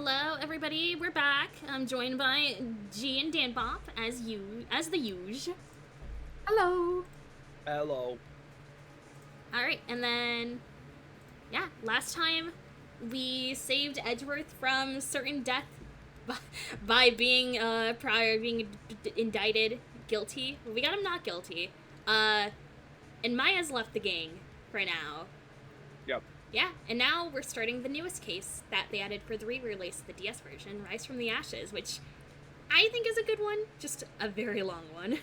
Hello, everybody. We're back. I'm joined by G and Dan Bop as the usual. Hello. Hello. All right, and then last time we saved Edgeworth from certain death by being indicted guilty. Well, we got him not guilty. And Maya's left the gang for now. Yep. Yeah, and now we're starting the newest case that they added for the re-release of the DS version, Rise from the Ashes, which I think is a good one, just a very long one.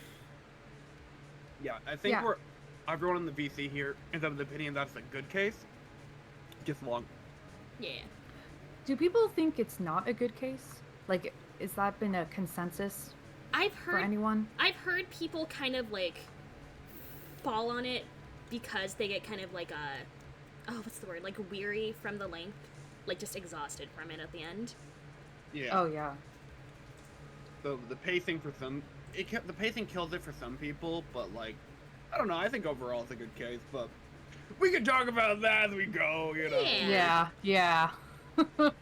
Yeah, I think everyone in the VC here is of the opinion that's a good case. Just long. Yeah. Do people think it's not a good case? Like, has that been a consensus for anyone? I've heard people kind of, like, fall on it because they get kind of, like, what's the word? Like, weary from the length. Like, just exhausted from it at the end. Yeah. Oh, yeah. So the pacing for some... the pacing kills it for some people, but, like... I don't know, I think overall it's a good case, but... We can talk about that as we go, you know? Yeah. Well,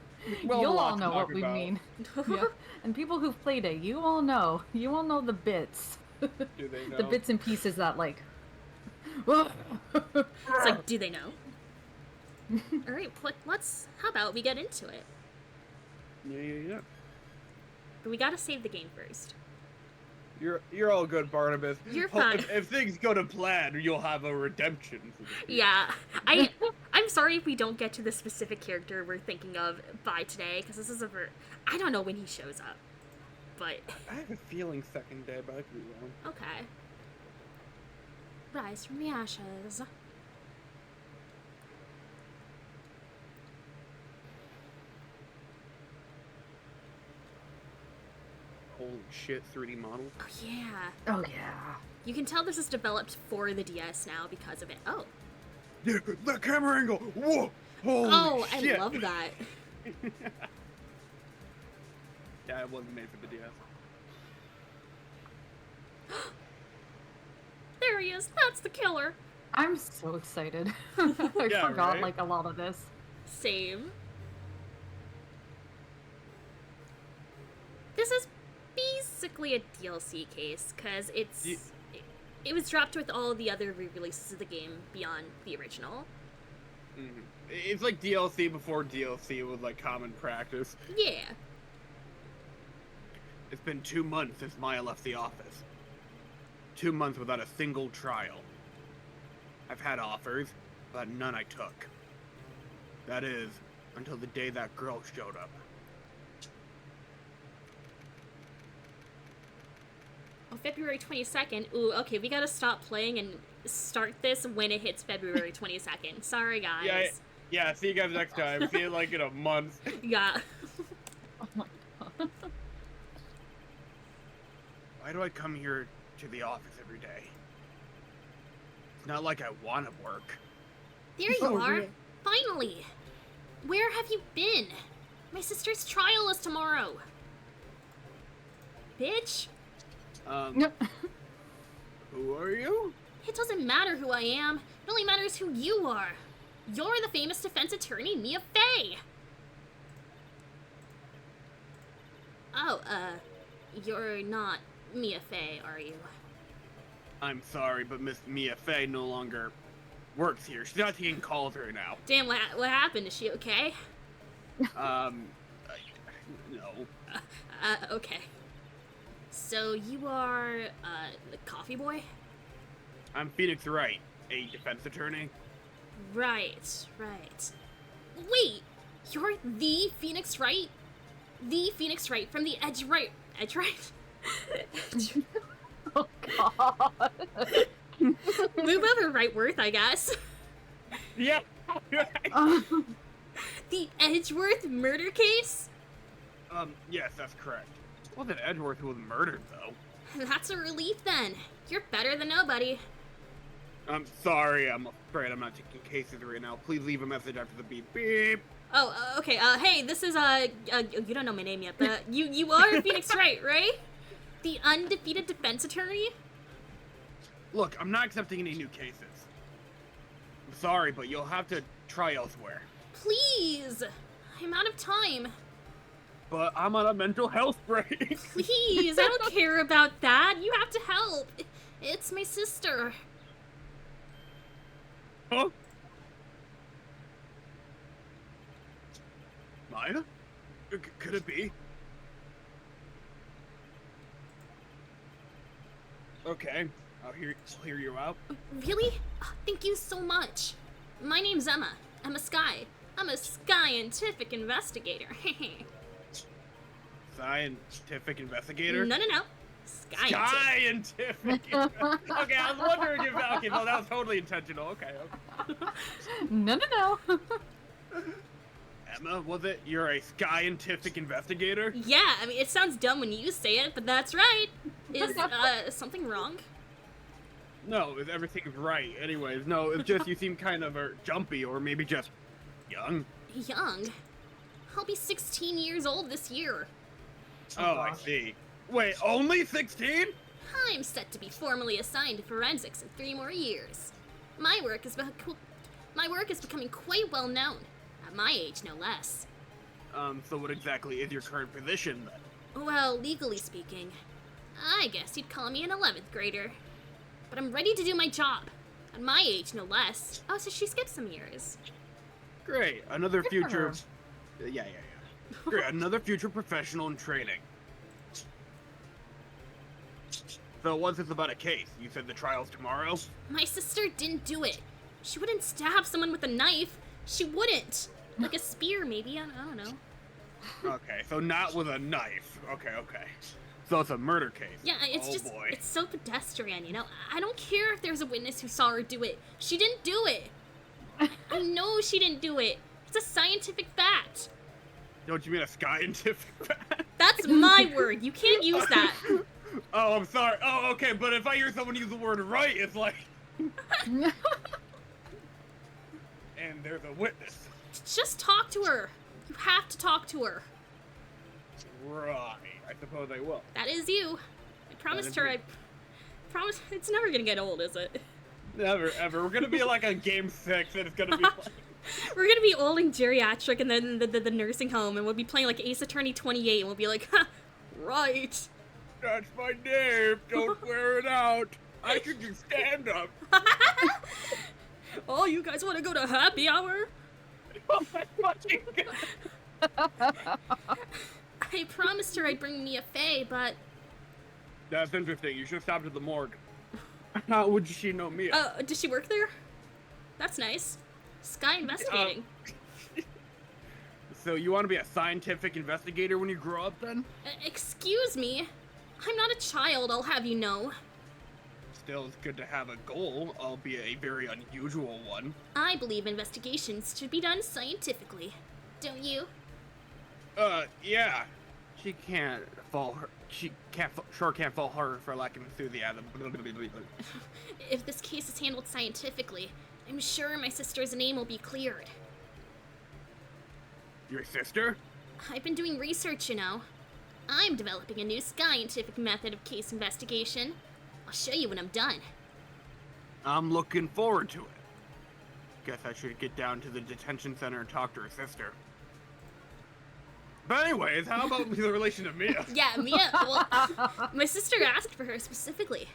You'll all know what we mean. Yeah. And people who've played it, you all know the bits. Do they know? The bits and pieces that, like... It's like, do they know? Alright, how about we get into it? Yeah. But we gotta save the game first. You're all good, Barnabas. You're fine. If things go to plan, you'll have a redemption. Yeah. I'm sorry if we don't get to the specific character we're thinking of by today, because this is I don't know when he shows up. But... I have a feeling second day, but I could be wrong. Okay. Rise from the Ashes. Holy shit, 3D models. Oh, yeah. Oh, yeah. You can tell this is developed for the DS now because of it. Oh. Yeah, that camera angle! Whoa! Holy shit! I love that. Yeah, it wasn't made for the DS. There he is. That's the killer. I'm so excited. I forgot, right? like, a lot of this. Same. This is basically a DLC case, because it was dropped with all the other re-releases of the game beyond the original. Mm-hmm. It's like DLC before DLC was like common practice. Yeah. It's been 2 months since Maya left the office. 2 months without a single trial. I've had offers, but none I took. That is, until the day that girl showed up. Oh, February 22nd. Ooh, okay, we gotta stop playing and start this when it hits February 22nd. Sorry, guys. Yeah, see you guys next time. See you like in a month. Yeah. Oh my god. Why do I come here to the office every day? It's not like I want to work. There you are. Finally. Where have you been? My sister's trial is tomorrow. Bitch. Who are you? It doesn't matter who I am. It only matters who you are. You're the famous defense attorney, Mia Fey. Oh, you're not Mia Fey, are you? I'm sorry, but Miss Mia Fey no longer works here. She's not taking calls right now. Damn, what happened? Is she okay? No. Okay. So you are, the coffee boy? I'm Phoenix Wright, a defense attorney. Right. Wait, you're the Phoenix Wright? The Phoenix Wright from the Edge Right? Oh god. Move over, Wrightworth, I guess. Yeah. The Edgeworth murder case? Yes, that's correct. It wasn't Edgeworth who was murdered, though. That's a relief, then. You're better than nobody. I'm sorry, I'm afraid I'm not taking cases right now. Please leave a message after the beep beep. Oh, okay, hey, this is, you don't know my name yet, but you are Phoenix Wright, right? The undefeated defense attorney? Look, I'm not accepting any new cases. I'm sorry, but you'll have to try elsewhere. Please! I'm out of time. but I'm on a mental health break. Please, I don't care about that. You have to help. It's my sister. Huh? Maya? Could it be? Okay, I'll hear you out. Really? Oh, thank you so much. My name's Emma. Emma Sky. I'm a scientific investigator. Scientific investigator? No. Scientific. Okay, I was wondering if okay, no, that was totally intentional. Okay. No. Emma, was it? You're a scientific investigator? Yeah, I mean, it sounds dumb when you say it, but that's right. Is something wrong? No, everything's right. Anyways, no, it's just you seem kind of jumpy or maybe just young. Young? I'll be 16 years old this year. Oh, I see. Wait, only 16? I'm set to be formally assigned to forensics in 3 more years. My work is becoming quite well known. At my age, no less. So what exactly is your current position, then? Well, legally speaking, I guess you'd call me an 11th grader. But I'm ready to do my job. At my age, no less. Oh, so she skipped some years. Great. Another Good for future... her. Yeah. Great. Another future professional in training. So what's this about a case? You said the trial's tomorrow? My sister didn't do it. She wouldn't stab someone with a knife. She wouldn't. Like a spear, maybe. I don't know. Okay, so not with a knife. Okay. So it's a murder case. Yeah, it's boy. It's so pedestrian, you know? I don't care if there's a witness who saw her do it. She didn't do it. I know she didn't do it. It's a scientific fact. Don't you mean a scientific fact? That's my word. You can't use that. Oh, I'm sorry. Oh, okay, but if I hear someone use the word right, it's like... And there's a witness. Just talk to her. You have to talk to her. Right. I suppose I will. That is you. I promised her. I promise. It's never gonna get old, is it? Never, ever. We're gonna be like on game 6, and it's gonna be like... We're gonna be old and geriatric, and then the nursing home, and we'll be playing like Ace Attorney 28, and we'll be like, ha, right. That's my name. Don't wear it out. I could do stand up. Oh, you guys want to go to happy hour? Oh my fucking God. I promised her I'd bring Mia Fey, but... That's interesting. You should have stopped at the morgue. How would she know me? Does she work there? That's nice. Sky investigating. So you want to be a scientific investigator when you grow up, then? Excuse me? I'm not a child, I'll have you know. Still, it's good to have a goal, albeit a very unusual one. I believe investigations should be done scientifically. Don't you? Yeah. She can't fall hard for lack of enthusiasm. If this case is handled scientifically, I'm sure my sister's name will be cleared. Your sister? I've been doing research, you know. I'm developing a new scientific method of case investigation. I'll show you when I'm done. I'm looking forward to it. Guess I should get down to the detention center and talk to her sister. But anyways, how about the relation to Mia? Yeah, Mia, well, my sister asked for her specifically.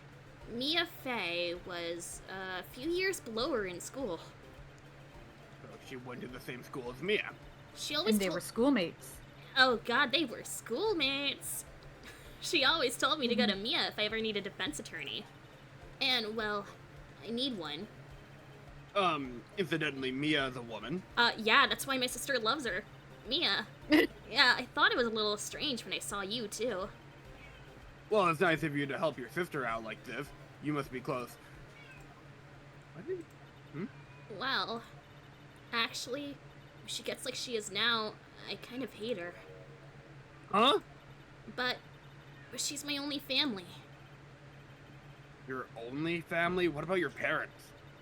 Mia Fey was a few years below her in school. So she went to the same school as Mia. She always And they were schoolmates. Oh god, they were schoolmates. She always told me to go to Mia if I ever need a defense attorney. And, well, I need one. Incidentally, Mia is a woman. Yeah, that's why my sister loves her. Mia. Yeah, I thought it was a little strange when I saw you, too. Well, it's nice of you to help your sister out like this. You must be close. Well, actually, if she gets like she is now, I kind of hate her. Huh? But she's my only family. Your only family? What about your parents?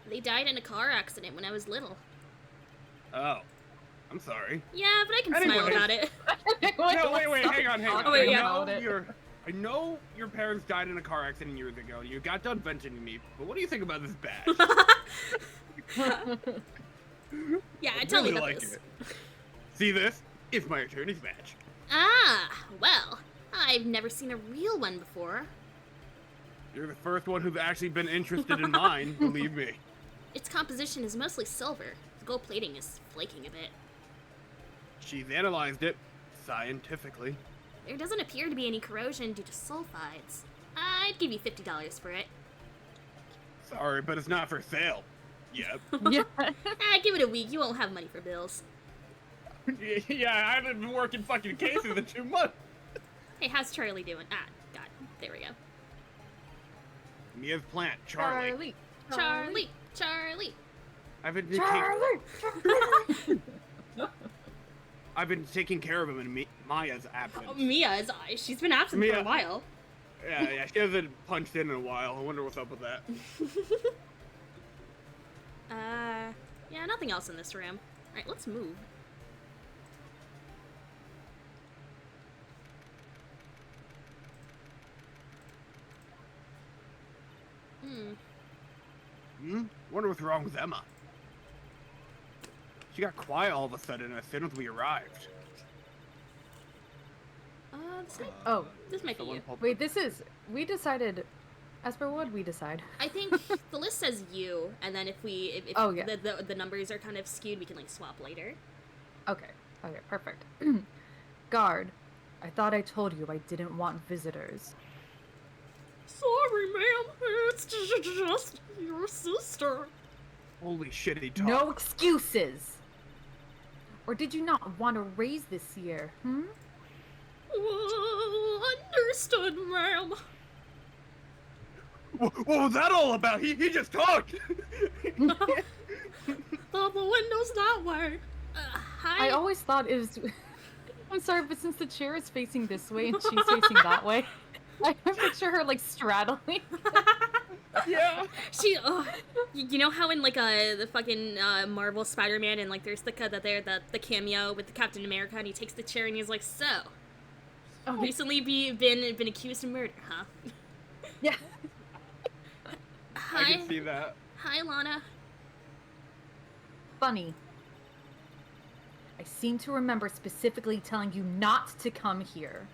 They died in a car accident when I was little. Oh. I'm sorry. Yeah, but I can smile about it. No, wait, hang on. Oh, wait, yeah. I know your parents died in a car accident years ago. You got done mentioning me, but what do you think about this badge? Yeah, tell me really about like this. it. See this? It's my attorney's badge. Ah, well, I've never seen a real one before. You're the first one who's actually been interested in mine, believe me. Its composition is mostly silver. The gold plating is flaking a bit. She's analyzed it, scientifically. There doesn't appear to be any corrosion due to sulfides. I'd give you $50 for it. Sorry, but it's not for sale. Yep. Yeah. Give it a week. You won't have money for bills. Yeah, I haven't been working fucking cases in 2 months. Hey, how's Charlie doing? Ah, God. There we go. Mia's plant, Charlie. Charlie! Charlie! I've been I've been taking care of him in Maya's absence. Oh, Mia's eyes. She's been absent for a while. Yeah, she hasn't punched in a while. I wonder what's up with that. Yeah, nothing else in this room. Alright, let's move. Wonder what's wrong with Emma. She got quiet all of a sudden as soon as we arrived. This might be you. Wait, we decided, Esper, what did we decide? I think the list says you, and then if the numbers are kind of skewed, we can like swap later. Okay, perfect. Guard, I thought I told you I didn't want visitors. Sorry, ma'am. It's just your sister. Holy shitty talk. No excuses! Or did you not want to raise this year, Understood, ma'am. What was that all about? He just talked! The window's that way. Hi. I always thought it was... I'm sorry, but since the chair is facing this way and she's facing that way, I can picture her, like, straddling. Yeah. She, you know how in, like, the fucking, Marvel Spider-Man and, like, there's the cameo with the Captain America and he takes the chair and he's like, so, recently been accused of murder, huh? Yeah. Hi. I can see that. Hi, Lana. Funny. I seem to remember specifically telling you not to come here.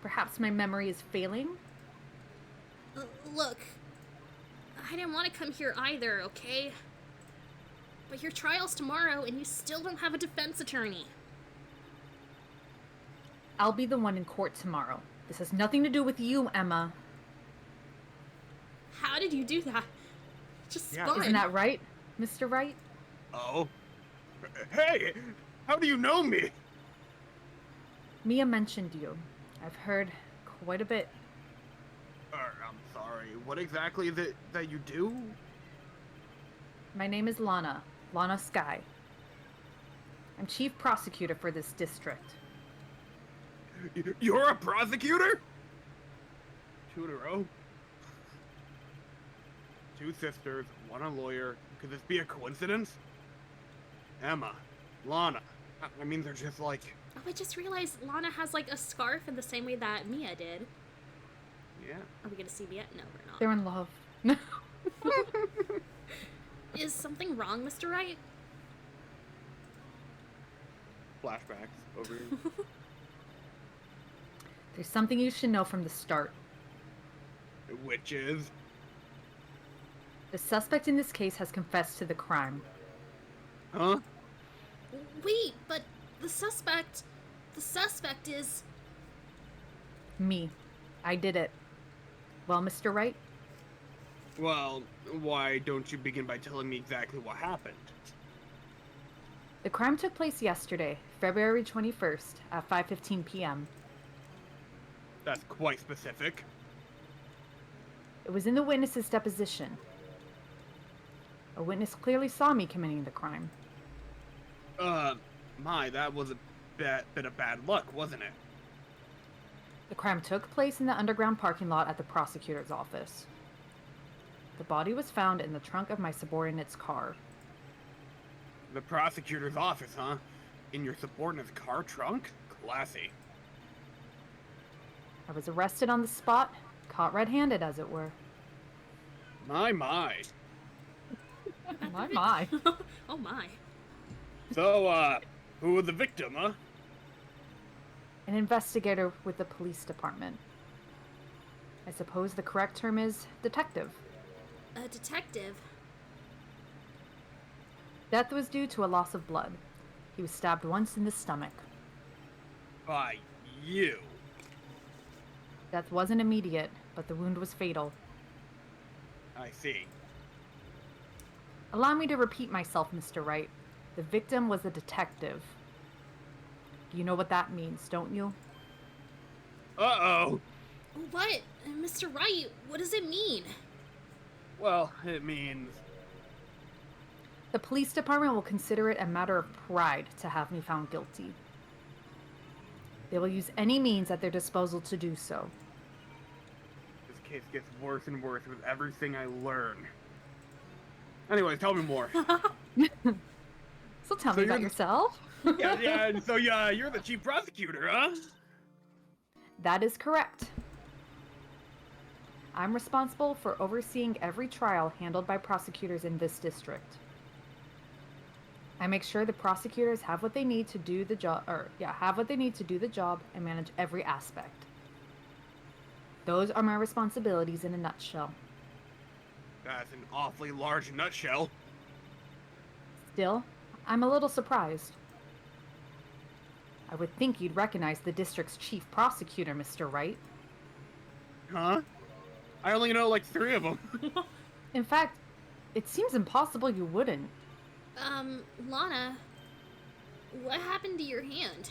Perhaps my memory is failing? Look, I didn't want to come here either, okay? But your trial's tomorrow and you still don't have a defense attorney. I'll be the one in court tomorrow. This has nothing to do with you, Emma. How did you do that? Just spun. Isn't that right, Mr. Wright? Oh. Hey! How do you know me? Mia mentioned you. I've heard quite a bit. I'm sorry. What exactly is it that you do? My name is Lana. Lana Sky. I'm chief prosecutor for this district. You're a prosecutor? 2 in a row? 2 sisters, 1 a lawyer. Could this be a coincidence? Emma, Lana. I mean, they're just like... Oh, I just realized Lana has, like, a scarf in the same way that Mia did. Yeah. Are we gonna see Mia? No, we're not. They're in love. Is something wrong, Mr. Wright? Flashbacks over here. There's something you should know from the start. Which is? The suspect in this case has confessed to the crime. Huh? Wait, but the suspect is... Me. I did it. Well, Mr. Wright? Well, why don't you begin by telling me exactly what happened? The crime took place yesterday, February 21st, at 5:15 p.m. That's quite specific. It was in the witness's deposition. A witness clearly saw me committing the crime. That was a bit of bad luck, wasn't it? The crime took place in the underground parking lot at the prosecutor's office. The body was found in the trunk of my subordinate's car. The prosecutor's office, huh? In your subordinate's car trunk? Classy. I was arrested on the spot, caught red-handed, as it were. My. My. Oh my. So, who was the victim, huh? An investigator with the police department. I suppose the correct term is detective. A detective? Death was due to a loss of blood. He was stabbed once in the stomach. By you. Death wasn't immediate, but the wound was fatal. I see. Allow me to repeat myself, Mr. Wright. The victim was a detective. You know what that means, don't you? Uh-oh. What? Mr. Wright, what does it mean? Well, it means... The police department will consider it a matter of pride to have me found guilty. They will use any means at their disposal to do so. This case gets worse and worse with everything I learn. Anyways, tell me more. So tell So me you're about the- yourself. yeah, so you're the chief prosecutor, huh? That is correct. I'm responsible for overseeing every trial handled by prosecutors in this district. I make sure the prosecutors have what they need to do the job, and manage every aspect. Those are my responsibilities in a nutshell. That's an awfully large nutshell. Still, I'm a little surprised. I would think you'd recognize the district's chief prosecutor, Mr. Wright. Huh? I only know like 3 of them. In fact, it seems impossible you wouldn't. Lana, what happened to your hand?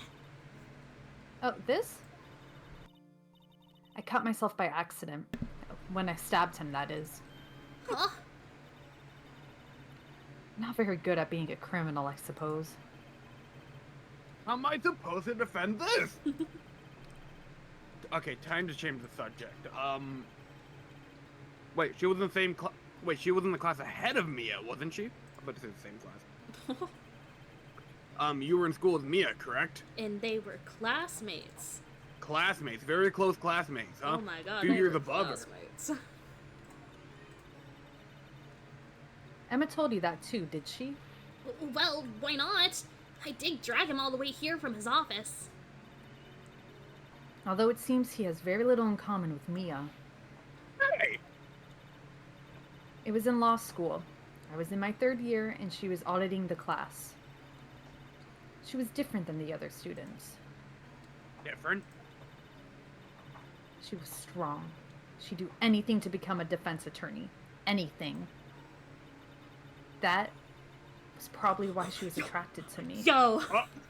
Oh, this? I cut myself by accident. When I stabbed him, that is. Huh? Not very good at being a criminal, I suppose. How am I supposed to defend this? Okay, time to change the subject. Wait, she was in the same class. Wait, she was in the class ahead of Mia, wasn't she? I bet it's in the same class. You were in school with Mia, correct? And they were classmates. Classmates, very close classmates, huh? Oh my god, 2 they years were above her. classmates. Emma told you that too, did she? Well, why not? I did drag him all the way here from his office. Although it seems he has very little in common with Mia. Hey! It was in law school. I was in my 3rd year and she was auditing the class. She was different than the other students. Different? She was strong. She'd do anything to become a defense attorney. Anything. That was probably why she was attracted to me. Yo!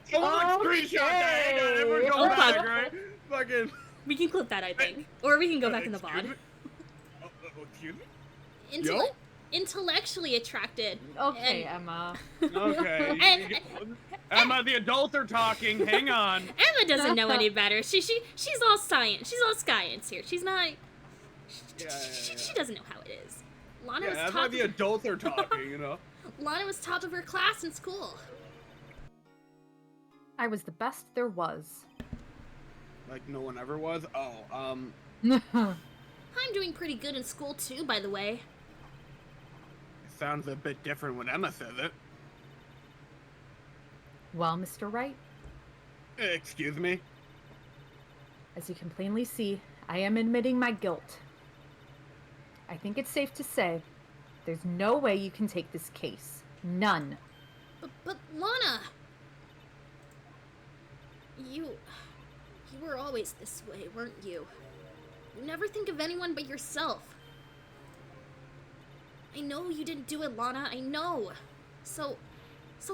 Someone screenshot that! Hang on, everyone go Okay. back, right? Fucking... We can clip that, I think. Or we can go back in the Excuse VOD. me? Excuse me? Intellectually attracted. Okay, And- Emma. Okay. And- Emma, the adults are talking. Hang on. Emma doesn't know any better. She's all science. She's all science here. She's not. She doesn't know how it is. Lana Yeah, was that's why top. the adults are talking, you know? Lana was top of her class in school. I was the best there was. Like no one ever was? Oh, I'm doing pretty good in school too, by the way. it sounds a bit different when Emma says it. Well, Mr. Wright, Excuse me? as you can plainly see, I am admitting my guilt. I think it's safe to say there's no way you can take this case. None. But Lana, you were always this way, weren't you? You never think of anyone but yourself. I know you didn't do it, Lana. I know. So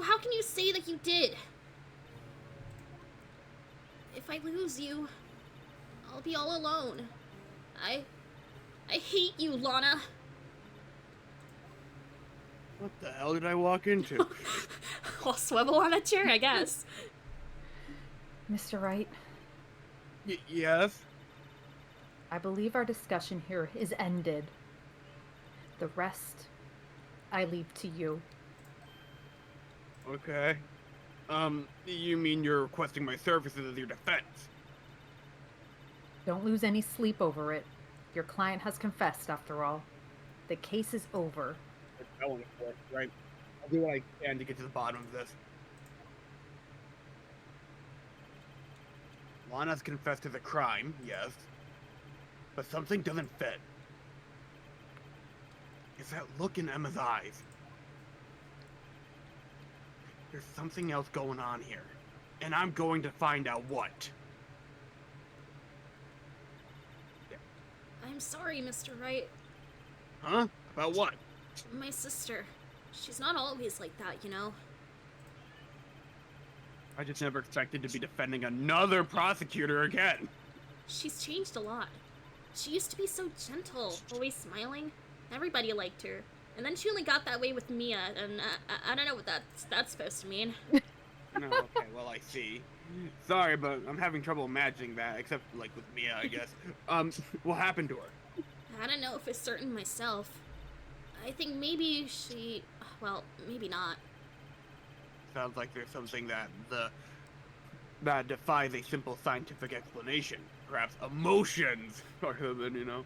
how can you say that you did? If I lose you, I'll be all alone. I hate you, Lana. What the hell did I walk into? I'll swivel on a chair, I guess. Mr. Wright, Yes? I believe our discussion here is ended. The rest, I leave to you. Okay. You mean you're requesting my services as your defense? Don't lose any sleep over it. Your client has confessed, after all. The case is over. I want to work, right? I'll do what I can to get to the bottom of this. Lana's confessed to the crime, yes. But something doesn't fit. It's that look in Emma's eyes. There's something else going on here. And I'm going to find out what. I'm sorry, Mr. Wright. Huh? About what? My sister. She's not always like that, you know? I just never expected to be defending another prosecutor again. She's changed a lot. She used to be so gentle, always smiling. Everybody liked her. And then she only got that way with Mia, and I don't know what that's supposed to mean. No, okay, well, I see. Sorry, but I'm having trouble imagining that, except, like, with Mia, I guess. What happened to her? I don't know if it's certain myself. I think maybe she... well, maybe not. Sounds like there's something that defies a simple scientific explanation. Perhaps emotions, rather than, you know.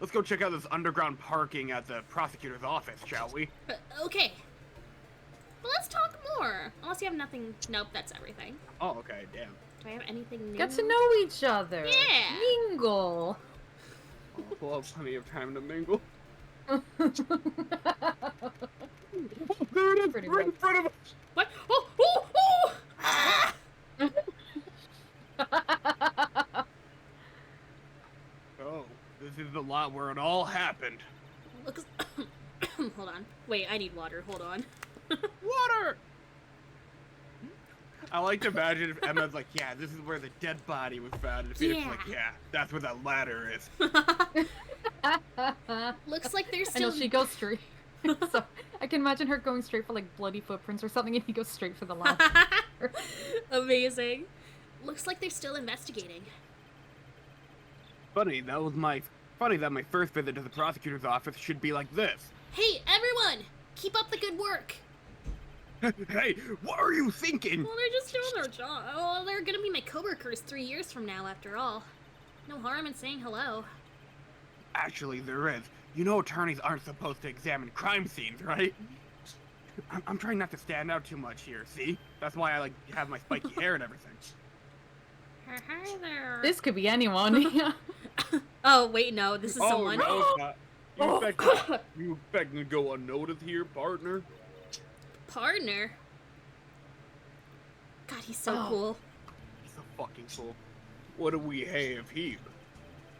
Let's go check out this underground parking at the prosecutor's office, shall we? Okay. But let's talk more. Unless you have nothing... Nope, that's everything. Oh, okay, damn. Do I have anything new? Get to know each other. Yeah. Mingle. Oh, we'll have plenty of time to mingle. There it is, Pretty right in much. front of us! What? Oh! Oh! Oh! Ah! Oh, this is the lot where it all happened. Looks... Hold on. Wait, I need water. Hold on. Water! I like to imagine if Emma's like, yeah, this is where the dead body was found. And Phoenix like, yeah, that's where that ladder is. Looks like there's I know still... she goes straight. So I can imagine her going straight for like bloody footprints or something, and he goes straight for the ladder. Amazing. Looks like they're still investigating. Funny that my first visit to the prosecutor's office should be like this. Hey, everyone! Keep up the good work! Hey, what are you thinking? Well, they're just doing their job. Oh, they're gonna be my coworkers 3 years from now, after all. No harm in saying hello. Actually, there is. You know attorneys aren't supposed to examine crime scenes, right? I'm trying not to stand out too much here, see? That's why I like have my spiky hair and everything. Hi there. This could be anyone. Yeah. Oh, wait, no, this is someone. No, it's not. You expect me to go unnoticed here, partner? Partner? God, he's so Oh. cool. He's so fucking cool. What do we have here?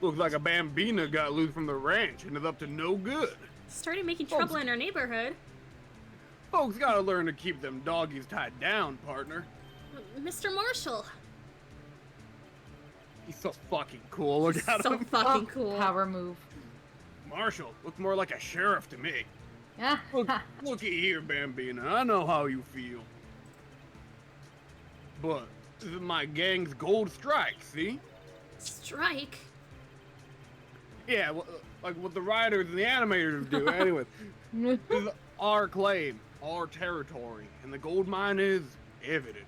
Looks like a bambina got loose from the ranch and is up to no good. Started making trouble in our neighborhood. Folks gotta learn to keep them doggies tied down, partner. Mr. Marshall. He's so fucking cool. Look at So him. fucking cool. Power move. Marshall looks more like a sheriff to me. Yeah. Looky here, Bambina. I know how you feel. But this is my gang's gold strike, see? Strike? Yeah, like what the writers and the animators do. Anyway, this is our claim, our territory, and the gold mine is evidence.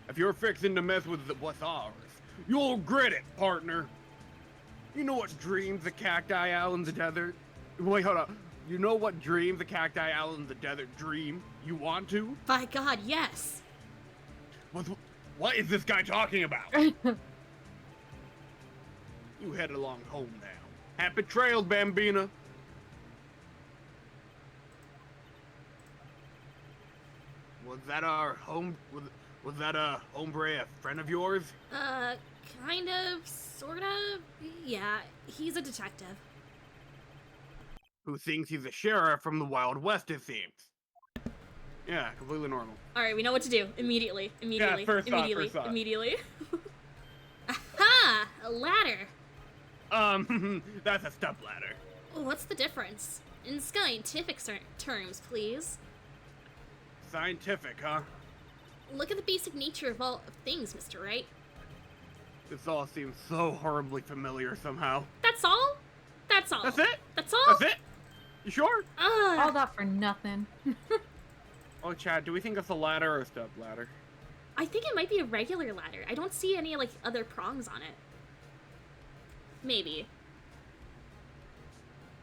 If you're fixing to mess with what's ours, you'll grit it, partner. You know what dreams the cacti out in the desert? Wait, hold up. You know what dreams the cacti out in the desert dream? You want to? By God, yes. What is this guy talking about? You head along home now. Happy trails, Bambina. Was that a hombre a friend of yours? Kind of, sort of. Yeah, he's a detective. Who thinks he's a sheriff from the Wild West, it seems. Yeah, completely normal. Alright, we know what to do. Immediately. first thought, immediately. first thought. Immediately. Aha! A ladder. That's a step ladder. What's the difference? In scientific terms, please. Scientific, huh? Look at the basic nature of all things, Mr. Wright. This all seems so horribly familiar somehow. That's all? That's all. That's it? That's all? That's it? You sure? All that for nothing. Oh, Chad, do we think it's a ladder or a step ladder? I think it might be a regular ladder. I don't see any, like, other prongs on it. Maybe.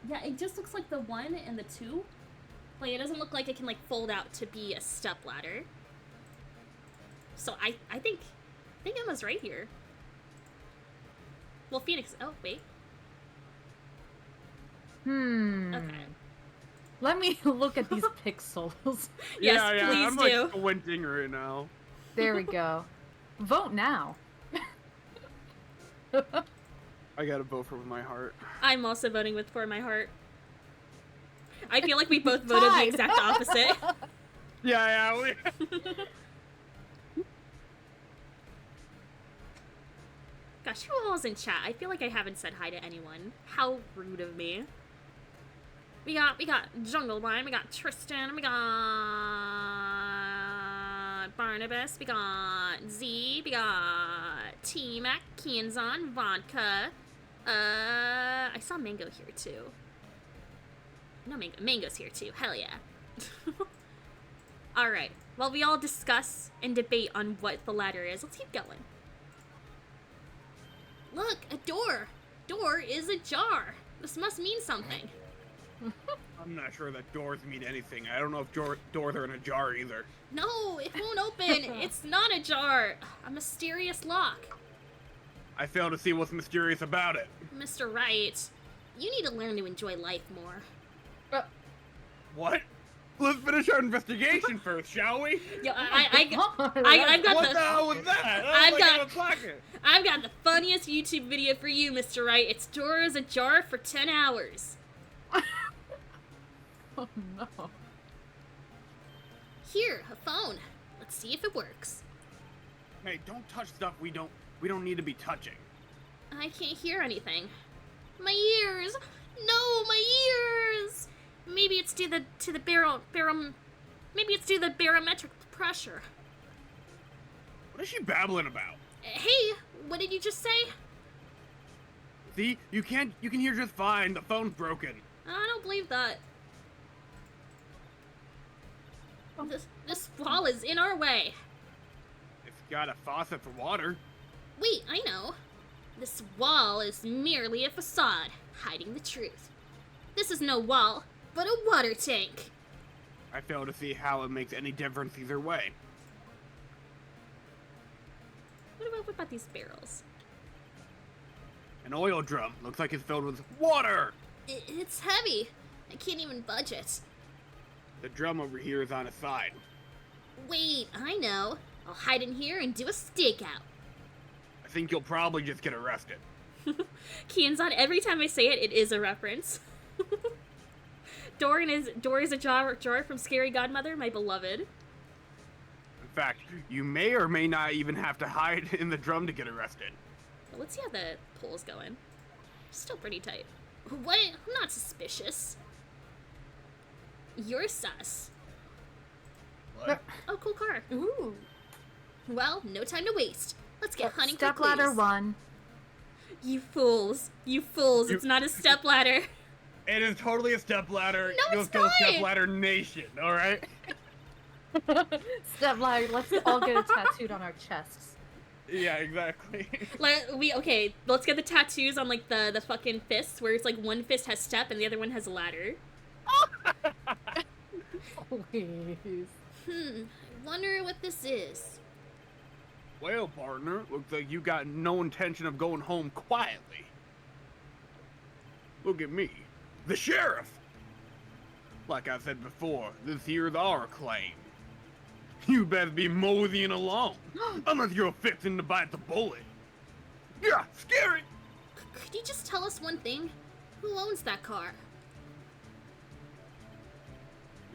Yeah, it just looks like the 1 and the 2. Like, it doesn't look like it can, like, fold out to be a step ladder. So I think think Emma's right here. Well, Phoenix. Oh, wait. Okay. Let me look at these pixels. Yes, yeah, please I'm do. like squinting right now. There we go. Vote now. I gotta vote for my heart. I'm also voting for my heart. I feel like we both voted the Tied. exact opposite. Yeah. Gosh, who all is in chat? I feel like I haven't said hi to anyone. How rude of me. We got Jungle Wine, we got Tristan, we got Barnabas, we got Z, we got T-Mac, Kianzon, Vodka. I saw Mango here too. No, Mango's here too. Hell yeah. Alright, while we all discuss and debate on what the ladder is, let's keep going. Look, a door! Door is ajar! This must mean something. I'm not sure that doors mean anything. I don't know if doors are in a jar either. No, it won't open! It's not a jar! A mysterious lock. I fail to see what's mysterious about it. Mr. Wright, you need to learn to enjoy life more. What? Let's finish our investigation first, shall we? Yo, I've got What the hell was that? I've got the funniest YouTube video for you, Mr. Wright. It's door is ajar for 10 hours. Oh no. Here, a phone. Let's see if it works. Hey, don't touch stuff we don't need to be touching. I can't hear anything. My ears! No, my ears! Maybe it's due to the barometric pressure. What is she babbling about? Hey, what did you just say? See, you can hear just fine. The phone's broken. I don't believe that. This wall is in our way. It's got a faucet for water. Wait, I know. This wall is merely a facade, hiding the truth. This is no wall, but a water tank. I fail to see how it makes any difference either way. What about these barrels? An oil drum. Looks like it's filled with water. It's heavy. I can't even budge it. The drum over here is on its side. Wait, I know. I'll hide in here and do a stakeout. I think you'll probably just get arrested. Kianzon, every time I say it, it is a reference. Door is a jar from Scary Godmother, my beloved. In fact, you may or may not even have to hide in the drum to get arrested. But let's see how the poll's going. Still pretty tight. What? I'm not suspicious. You're sus. What? Oh, cool car. Ooh. Well, no time to waste. Let's get hunting for Stepladder clues. 1. You fools. You fools. It's not a stepladder. It is totally a stepladder. No, You'll it's still not. stepladder nation, alright? Stepladder, let's all get it tattooed on our chests. Yeah, exactly. Let's get the tattoos on like the fucking fists where it's like one fist has step and the other one has a ladder. Please. I wonder what this is. Well, partner, looks like you got no intention of going home quietly. Look at me, the sheriff. Like I said before, this here's our claim. You best be moseying along, unless you're fixing to bite the bullet. Yeah, scary. Could you just tell us one thing? Who owns that car?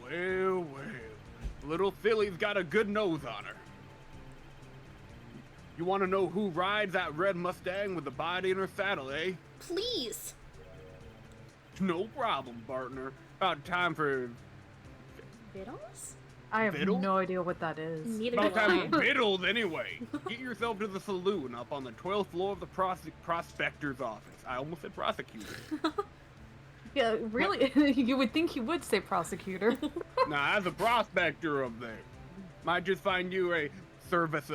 Well, little Philly's got a good nose on her. You want to know who rides that red Mustang with the body in her saddle, eh? Please. No problem, partner. About time for... Vittles? I have Fiddle? no idea what that is. Neither About do time I. for vittles, anyway. Get yourself to the saloon up on the 12th floor of the prospector's office. I almost said prosecutor. Yeah, really? You would think he would say prosecutor. Nah, as a prospector up there. Might just find you a service...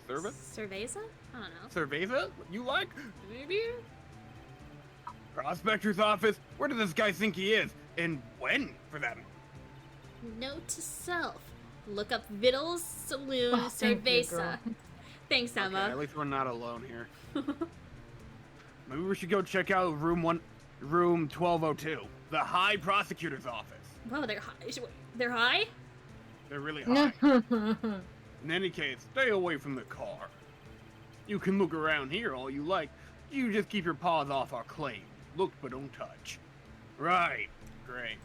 Service? Cerveza? I don't know. Cerveza? You like? Maybe? Prospector's office? Where does this guy think he is? And when, for them? Note to self. Look up Vittles Saloon Oh, thank you, Cerveza. girl. Thanks, Okay, Emma. at least we're not alone here. Maybe we should go check out room 1202, the High Prosecutor's office. Whoa, they're high. They're high? They're really high. In any case, stay away from the car. You can look around here all you like. You just keep your paws off our claim. Look but don't touch. Right. Great.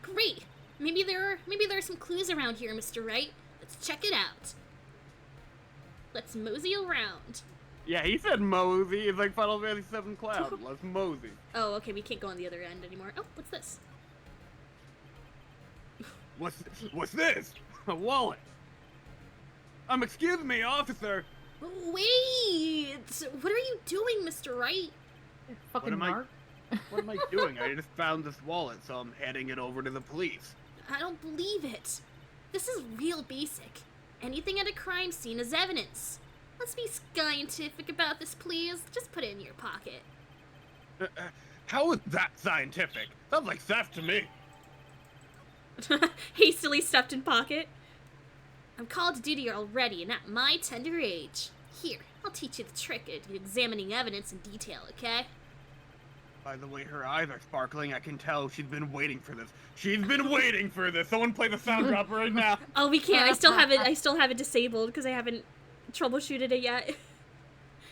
Great. Maybe there are some clues around here, Mr. Wright. Let's check it out. Let's mosey around. Yeah, he said mosey. It's like Final Fantasy VII Cloud. Let's mosey. Oh, okay, we can't go on the other end anymore. Oh, what's this? What's this? A wallet. Excuse me, officer. Wait! What are you doing, Mr. Wright? Fucking narc. What am I doing? I just found this wallet, so I'm handing it over to the police. I don't believe it. This is real basic. Anything at a crime scene is evidence. Let's be scientific about this, please. Just put it in your pocket. How is that scientific? Sounds like theft to me. Hastily stuffed in pocket. I'm called to duty already, and at my tender age. Here, I'll teach you the trick of examining evidence in detail, okay? By the way her eyes are sparkling, I can tell she's been waiting for this. She's been waiting for this. Someone play the sound drop right now. Oh, we can't. I still have it disabled because I haven't troubleshooted it yet.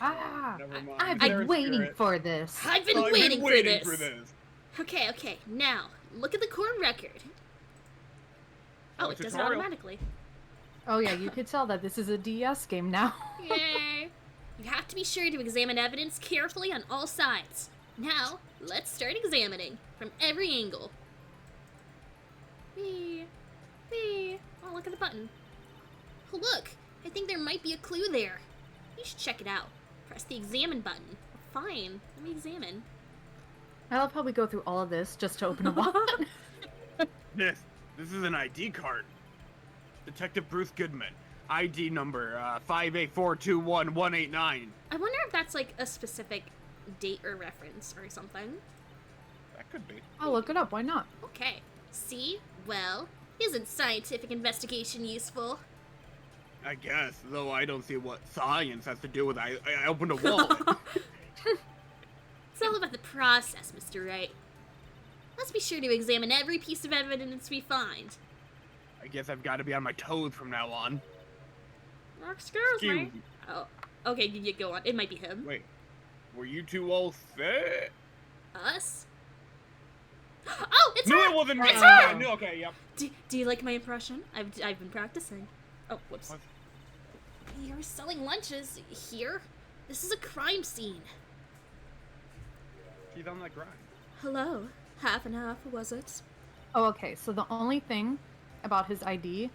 Never mind. I've been waiting for this. I've been waiting for this. Okay. Now, look at the court record. Oh, it does it automatically. Oh yeah, you could tell that this is a DS game now. Yay. You have to be sure to examine evidence carefully on all sides. Now, let's start examining from every angle. Wee. Oh, look at the button. Oh, look. I think there might be a clue there. You should check it out. Press the examine button. Fine. Let me examine. I love how we go through all of this just to open a wallet. This is an ID card. Detective Bruce Goodman. ID number 58421-189. I wonder if that's like a specific date or reference or something. That could be. I'll look it up. Why not? Okay. See? Well, isn't scientific investigation useful? I guess, though I don't see what science has to do with I opened a wallet. It's all about the process, Mr. Wright. Let's be sure to examine every piece of evidence we find. I guess I've got to be on my toes from now on. Excuse me. Oh, okay, you go on. It might be him. Wait, were you two all set? Us? Oh, it's No, her! it wasn't me. It's her! Yeah, no, okay, yep. Do you like my impression? I've been practicing. Oh, whoops. What? You're selling lunches here? This is a crime scene. She's on that grind. Hello. Half and half, was it? Oh, okay. So the only thing about his ID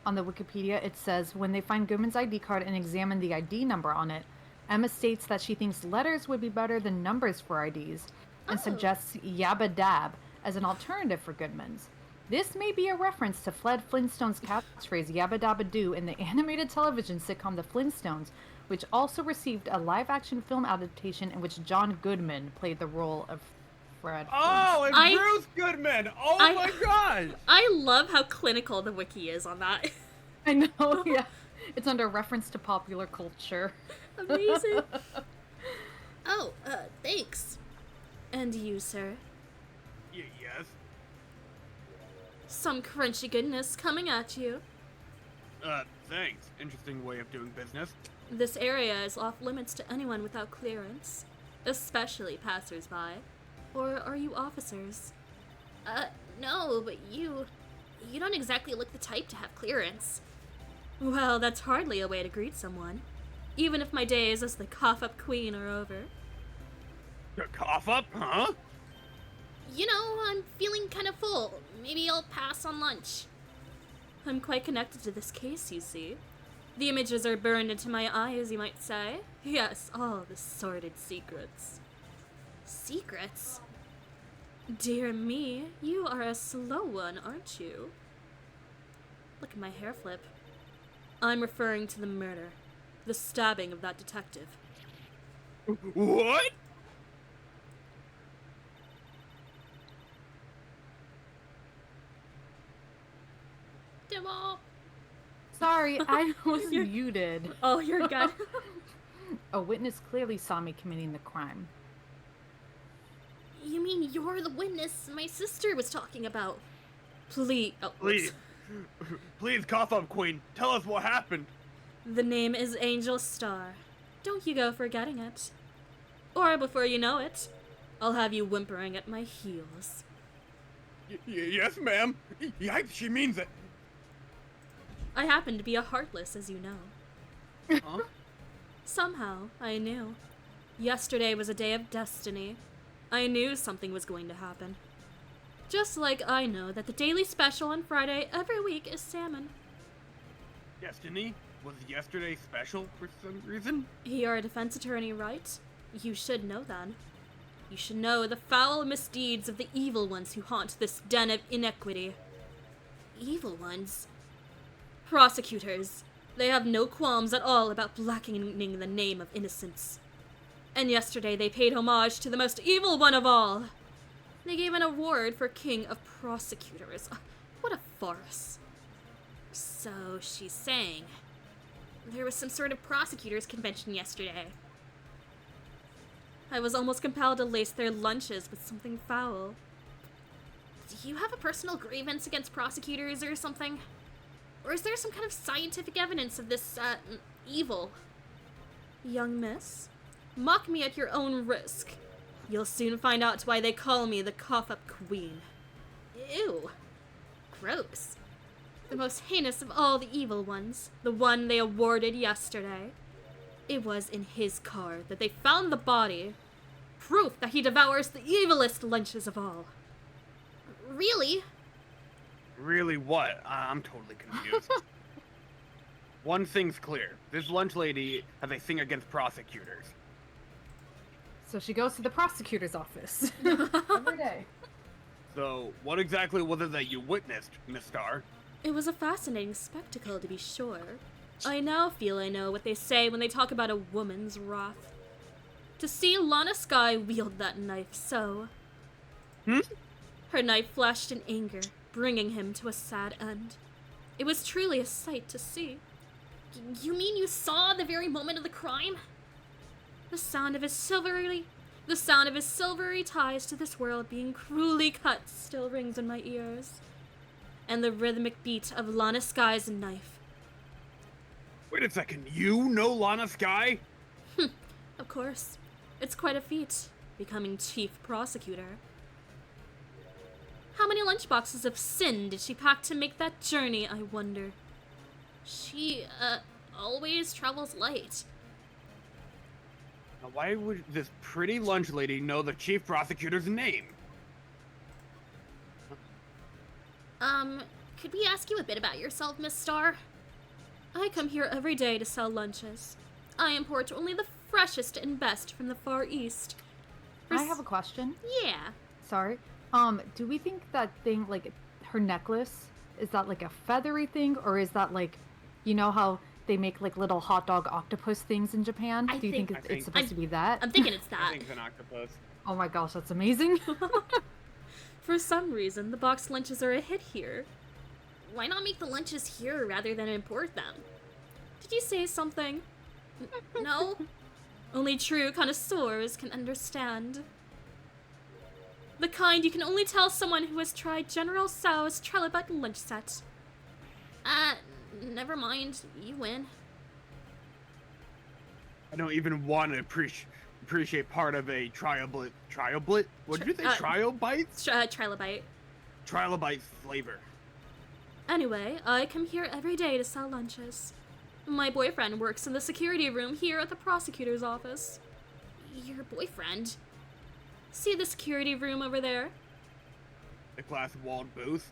on the Wikipedia, it says when they find Goodman's ID card and examine the ID number on it, Emma states that she thinks letters would be better than numbers for IDs and suggests Yabba Dab as an alternative for Goodman's. This may be a reference to Fred Flintstone's catchphrase Yabba Dabba Doo in the animated television sitcom The Flintstones, which also received a live-action film adaptation in which John Goodman played the role of Fred. Oh, it's Bruce Goodman! Oh my god! I love how clinical the wiki is on that. I know, yeah. It's under reference to popular culture. Amazing. Oh, thanks. And you, sir? Yes? Some crunchy goodness coming at you. Thanks. Interesting way of doing business. This area is off limits to anyone without clearance, especially passers-by. Or are you officers? No, but you don't exactly look the type to have clearance. Well, that's hardly a way to greet someone. Even if my days as the cough-up queen are over. Cough up, huh? You know, I'm feeling kind of full. Maybe I'll pass on lunch. I'm quite connected to this case, you see. The images are burned into my eyes, you might say. Yes, all the sordid secrets. Secrets? Dear me, you are a slow one, aren't you? Look at my hair flip. I'm referring to the murder. The stabbing of that detective. What? Sorry, I was muted. Oh, you're good. A witness clearly saw me committing the crime. You mean you're the witness my sister was talking about? Please. Oh, Please. Please, cough up, Queen. Tell us what happened. The name is Angel Star. Don't you go forgetting it. Or before you know it, I'll have you whimpering at my heels. Yes, ma'am. Yikes, she means it. I happen to be a Heartless, as you know. Huh? Somehow, I knew. Yesterday was a day of destiny. I knew something was going to happen. Just like I know that the daily special on Friday every week is salmon. Destiny? Was yesterday special for some reason? You're a defense attorney, right? You should know then. You should know the foul misdeeds of the evil ones who haunt this den of inequity. Evil ones? Prosecutors. They have no qualms at all about blackening the name of innocence. And yesterday they paid homage to the most evil one of all. They gave an award for King of Prosecutors. What a farce. So she's saying there was some sort of prosecutors convention yesterday. I was almost compelled to lace their lunches with something foul. Do you have a personal grievance against prosecutors or something? Or is there some kind of scientific evidence of this, evil? Young miss, mock me at your own risk. You'll soon find out why they call me the Cough-Up Queen. Ew. Gross. The most heinous of all the evil ones, the one they awarded yesterday. It was in his car that they found the body. Proof that he devours the evilest lunches of all. Really? Really what? I'm totally confused. One thing's clear. This lunch lady has a thing against prosecutors. So she goes to the prosecutor's office every day. So, what exactly was it that you witnessed, Miss Star? It was a fascinating spectacle, to be sure. I now feel I know what they say when they talk about a woman's wrath. To see Lana Skye wield that knife so. Her knife flashed in anger, bringing him to a sad end. It was truly a sight to see. You mean you saw the very moment of the crime? The sound of his silvery ties to this world being cruelly cut still rings in my ears. And the rhythmic beat of Lana Skye's knife. Wait a second, you know Lana Skye? Of course. It's quite a feat, becoming chief prosecutor. How many lunchboxes of sin did she pack to make that journey, I wonder? She, always travels light. Now, why would this pretty lunch lady know the chief prosecutor's name? Could we ask you a bit about yourself, Miss Star? I come here every day to sell lunches. I import only the freshest and best from the Far East. I have a question. Yeah. Sorry. Do we think that thing, like, her necklace, is that like a feathery thing, or is that like, you know how they make like little hot dog octopus things in Japan? Do you think it's supposed to be that? I'm thinking it's I that. think it's an octopus. Oh my gosh, that's amazing. For some reason, the boxed lunches are a hit here. Why not make the lunches here rather than import them? Did you say something? No? Only true connoisseurs can understand. The kind you can only tell someone who has tried General Tso's Trilobite lunch set. Never mind. You win. I don't even want to appreciate part of a trilobite. What did you say? Trilobites? Trilobite. Trilobite flavor. Anyway, I come here every day to sell lunches. My boyfriend works in the security room here at the prosecutor's office. Your boyfriend? See the security room over there? The glass walled booth.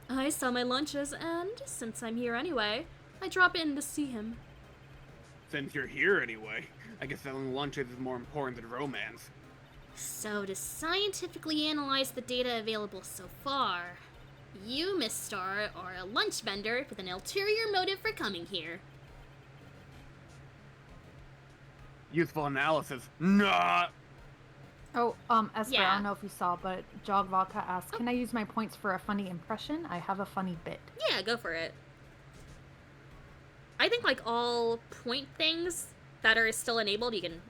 I sell my lunches, and since I'm here anyway, I drop in to see him. Since you're here anyway, I guess selling lunches is more important than romance. So to scientifically analyze the data available so far, you, Miss Star, are a lunch vendor with an ulterior motive for coming here. Useful analysis. Nah. Oh, Esther, Yeah. I don't know if you saw, but Jog Vodka asked, can I use my points for a funny impression? I have a funny bit. Yeah, go for it. I think like all point things that are still enabled, you can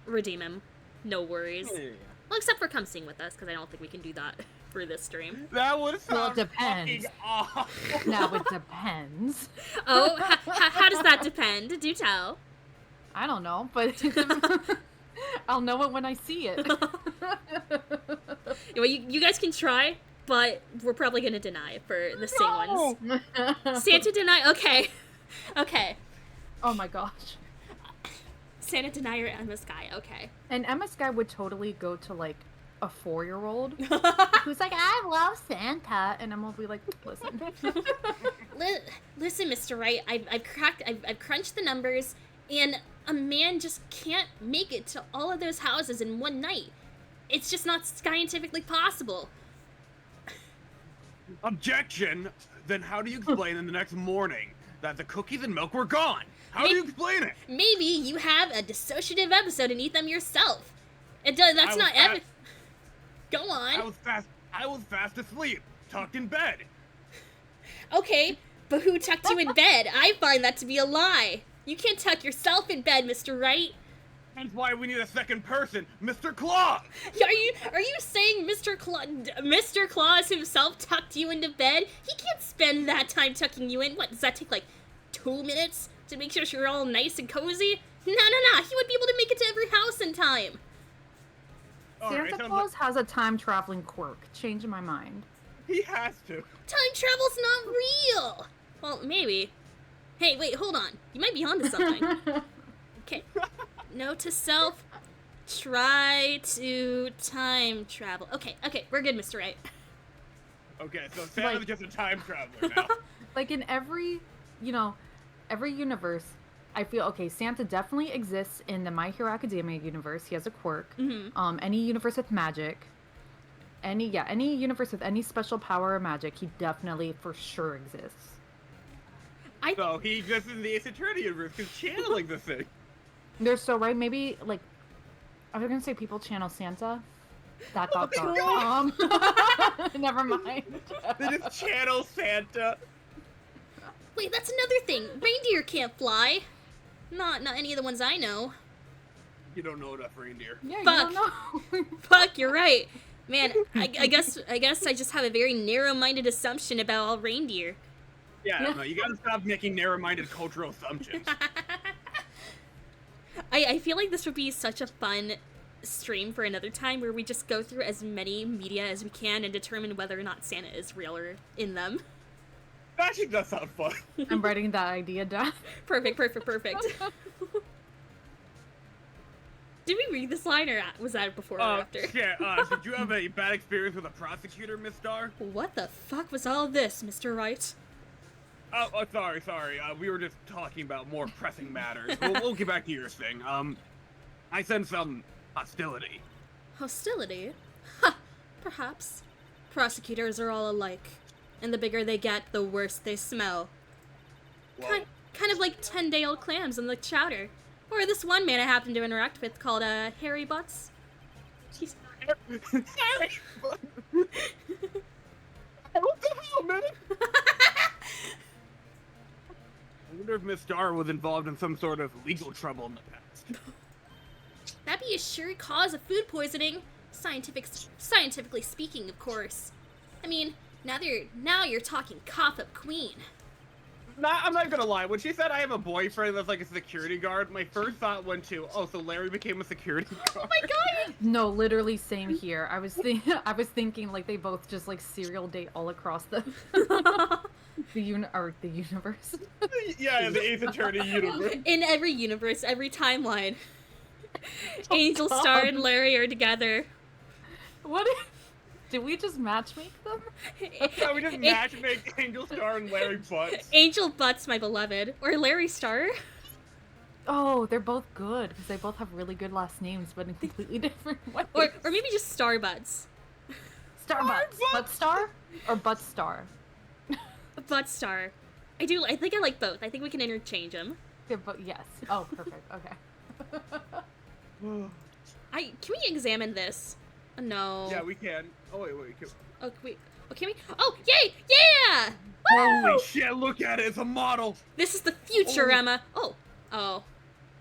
redeem him. No worries. Yeah. Well, except for come sing with us, because I don't think we can do that for this stream. That would Well, sound it depends. fucking awful. Now it depends. Oh, how does that depend? Do tell. I don't know, but I'll know it when I see it. Well, you guys can try, but we're probably gonna deny for the sing ones. Santa deny. Okay, okay. Oh my gosh. Santa denier Emma Sky. Okay. And Emma Sky would totally go to like a 4-year-old who's like, I love Santa, and Emma will be like, listen. Listen, Mr. Wright. I've crunched the numbers, and a man just can't make it to all of those houses in one night. It's just not scientifically possible. Objection! Then how do you explain in the next morning that the cookies and milk were gone? How do you explain it? Maybe you have a dissociative episode and eat them yourself. It does. That's not evidence. Go on. I was fast asleep, tucked in bed. Okay, but who tucked you in bed? I find that to be a lie. You can't tuck yourself in bed, Mr. Wright. That's why we need a second person, Mr. Claus. Are you saying Mr. Claus himself tucked you into bed? He can't spend that time tucking you in. What, does that take like 2 minutes to make sure you're all nice and cozy? No. He would be able to make it to every house in time. Santa Claus has a time traveling quirk. Changing my mind. He has to. Time travel's not real. Well, maybe. Hey, wait, hold on. You might be onto something. Okay. Note to self. Try to time travel. Okay, we're good, Mr. Wright. Okay, so Santa's just a time traveler now. Like in every universe, I feel, okay, Santa definitely exists in the My Hero Academia universe. He has a quirk. Mm-hmm. Any universe with magic. Any universe with any special power or magic, he definitely for sure exists. So he exists in the Ace Attorney universe because channeling the thing. They're so right. Maybe like I was gonna say people channel Santa. That got dark. Never mind. They just channel Santa. Wait, that's another thing. Reindeer can't fly. Not any of the ones I know. You don't know enough reindeer. Yeah, you Fuck. don't know. Fuck, you're right. Man, I guess I just have a very narrow-minded assumption about all reindeer. Yeah, no, you gotta stop making narrow-minded cultural assumptions. I feel like this would be such a fun stream for another time where we just go through as many media as we can and determine whether or not Santa is real or in them. That actually does sound fun. I'm writing that idea down. Perfect. Did we read this line, or was that before or after? Yeah, did you have a bad experience with a prosecutor, Miss Starr? What the fuck was all this, Mr. Wright? Oh, sorry. We were just talking about more pressing matters. We'll get back to your thing. I sense some hostility. Hostility? Ha! Perhaps. Prosecutors are all alike. And the bigger they get, the worse they smell. Kind of like 10-day-old clams in the chowder. Or this one man I happened to interact with called, Harry Butts. Jeez. Harry! What the hell, man? I wonder if Miss Starr was involved in some sort of legal trouble in the past. That'd be a sure cause of food poisoning. Scientifically speaking, of course. I mean, now you're talking cough-up queen. I'm not gonna lie. When she said I have a boyfriend that's like a security guard, my first thought went to, oh, so Larry became a security guard. Oh my god! No, literally same here. I was thinking like they both just like serial date all across the the universe. Yeah, the Ace Attorney universe. In every universe, every timeline. Angel Star and Larry are together. What? Did we just matchmake them? That's how we just matchmake Angel Star and Larry Butts. Angel Butts, my beloved. Or Larry Star. Oh, they're both good because they both have really good last names, but in completely different ways. Or maybe just Star Butts. Starbutts. Butt Star or Butt Star? Butt Star. I think I like both. I think we can interchange them. Yeah, but yes. Oh, perfect. Okay. Can we examine this? No. Yeah, we can. Oh, wait. Oh, wait. Oh, can we? Oh, yay! Yeah! Holy shit, look at it, it's a model! This is the future, Oh. Emma. Oh.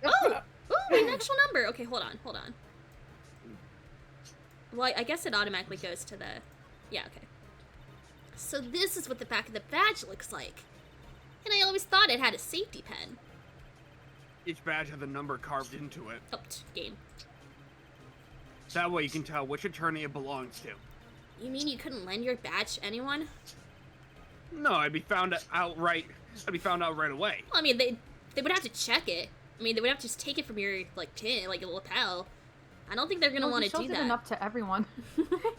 Ooh, an actual number. Okay, hold on. Well, I guess it automatically goes to the... Yeah, okay. So this is what the back of the badge looks like. And I always thought it had a safety pin. Each badge has a number carved into it. Oh, game. That way you can tell which attorney it belongs to. You mean you couldn't lend your badge to anyone? No, I'd be found out right away. Well, I mean, they would have to check it. I mean, they would have to just take it from your, like, pin, like, your lapel. I don't think they're gonna want to do He shows that. it enough to everyone.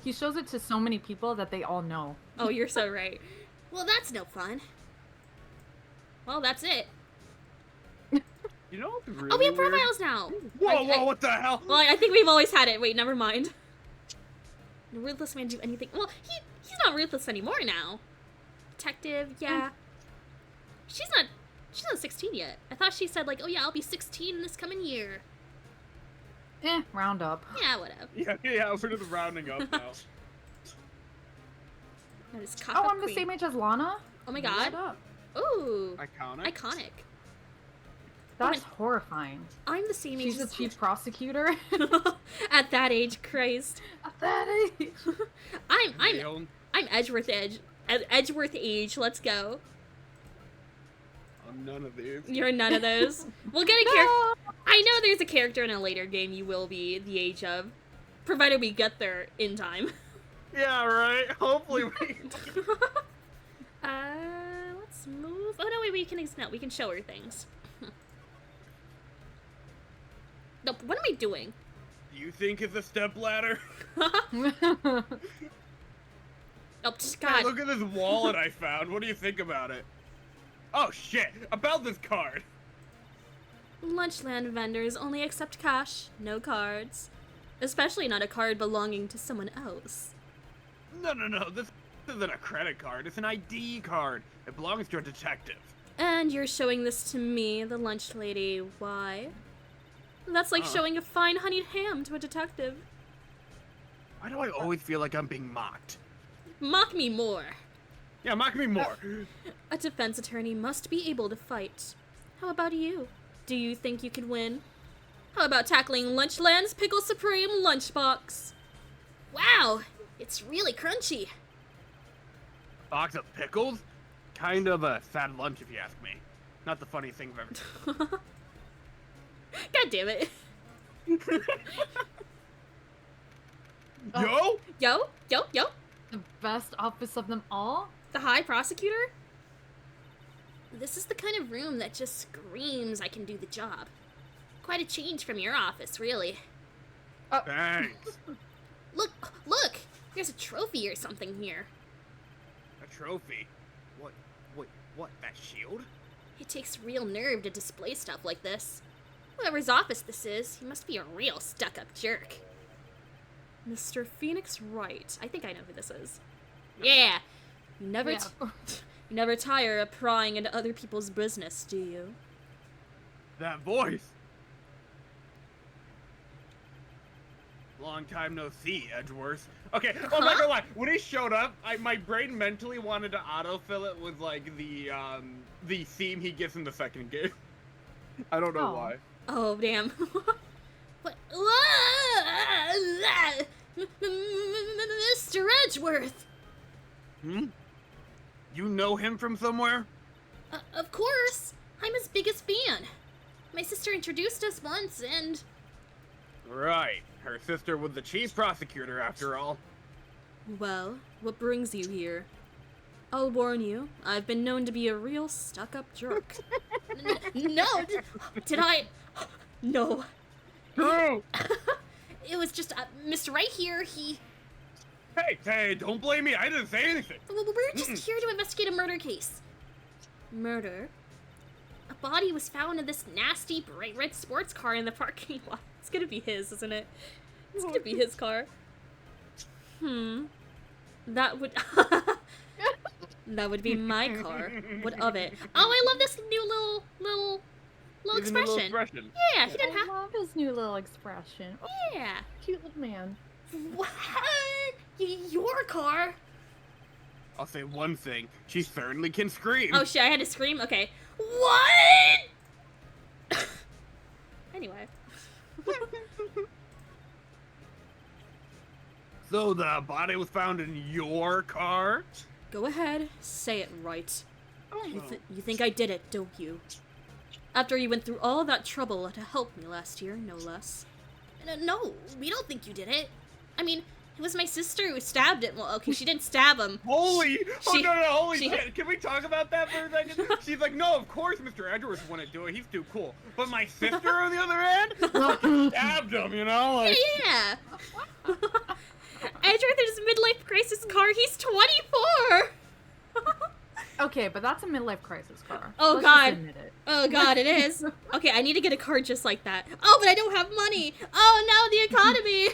He shows it to so many people that they all know. Oh, you're so right. Well, that's no fun. Well, that's it. You know what's really Oh, we have weird? profiles now! Whoa, what the hell? Well, I think we've always had it. Wait, never mind. The ruthless man do anything. Well, he's not ruthless anymore now. Detective, yeah. She's not 16 yet. I thought she said, like, oh yeah, I'll be 16 this coming year. Round up. Yeah, whatever. Yeah, we're just rounding up now. That is Oh, I'm the same age as Lana? Oh my Round god. up. Ooh. Iconic. That's horrifying. I'm the same age She's the as chief prosecutor. at that age, Christ. At that age. I'm Edgeworth age. Let's go. I'm none of these. You're none of those. We'll get a character. I know there's a character in a later game you will be the age of, provided we get there in time. Yeah, right. Hopefully we. Let's move. Oh no, wait, we can show her things. Nope. What am I doing? You think it's a stepladder? Oh, Hey, God. look at this wallet I found. What do you think about it? Oh shit! About this card. Lunchland vendors only accept cash, no cards. Especially not a card belonging to someone else. No. This isn't a credit card. It's an ID card. It belongs to a detective. And you're showing this to me, the lunch lady. Why? That's like showing a fine honeyed ham to a detective. Why do I always feel like I'm being mocked? Mock me more. Yeah, mock me more. A defense attorney must be able to fight. How about you? Do you think you could win? How about tackling Lunchland's Pickle Supreme Lunchbox? Wow, it's really crunchy. Box of pickles? Kind of a sad lunch if you ask me. Not the funniest thing I've ever. God damn it. Yo? Yo. The best office of them all? The High Prosecutor? This is the kind of room that just screams I can do the job. Quite a change from your office, really. Thanks. Look! There's a trophy or something here. A trophy? What? That shield? It takes real nerve to display stuff like this. Whoever's office this is, he must be a real stuck-up jerk. Mr. Phoenix Wright. I think I know who this is. Yeah! You never tire of prying into other people's business, do you? That voice. Long time no see, Edgeworth. Okay, I'm not gonna lie. When he showed up, my brain mentally wanted to autofill it with like the theme he gets in the second game. I don't know why. Oh, damn. What? Mr. Edgeworth! Hmm? You know him from somewhere? Of course! I'm his biggest fan. My sister introduced us once, and... Right. Her sister was the chief prosecutor, after all. Well, what brings you here? I'll warn you, I've been known to be a real stuck-up jerk. No! Did I... No. True! It was just, Mr. Right here, he... Hey, don't blame me. I didn't say anything. We're just here to investigate a murder case. Murder? A body was found in this nasty bright red sports car in the parking lot. It's gonna be his, isn't it? It's gonna be his car. That would... That would be my car. What of it? Oh, I love this new little expression. Yeah, he didn't I have... love his new little expression. Oh, Yeah. cute little man. What? Your car? I'll say one thing. She certainly can scream. Oh shit, I had to scream? Okay. What? Anyway. So the body was found in your car? Go ahead, say it right. Oh, You think I did it, don't you? After you went through all that trouble to help me last year, no less. No, we don't think you did it. I mean, it was my sister who stabbed him. Well, okay, she didn't stab him. Holy! Holy she- shit! Can we talk about that for a second? She's like, no, of course Mr. Edgeworth wouldn't do it. He's too cool. But my sister, on the other hand, stabbed him, you know? Like, Yeah. Edgeworth in his midlife crisis car, he's 24! Okay, but that's a midlife crisis car. Oh, Let's God. just admit it. Oh god, it is. Okay, I need to get a car just like that. Oh, but I don't have money! Oh no, the economy!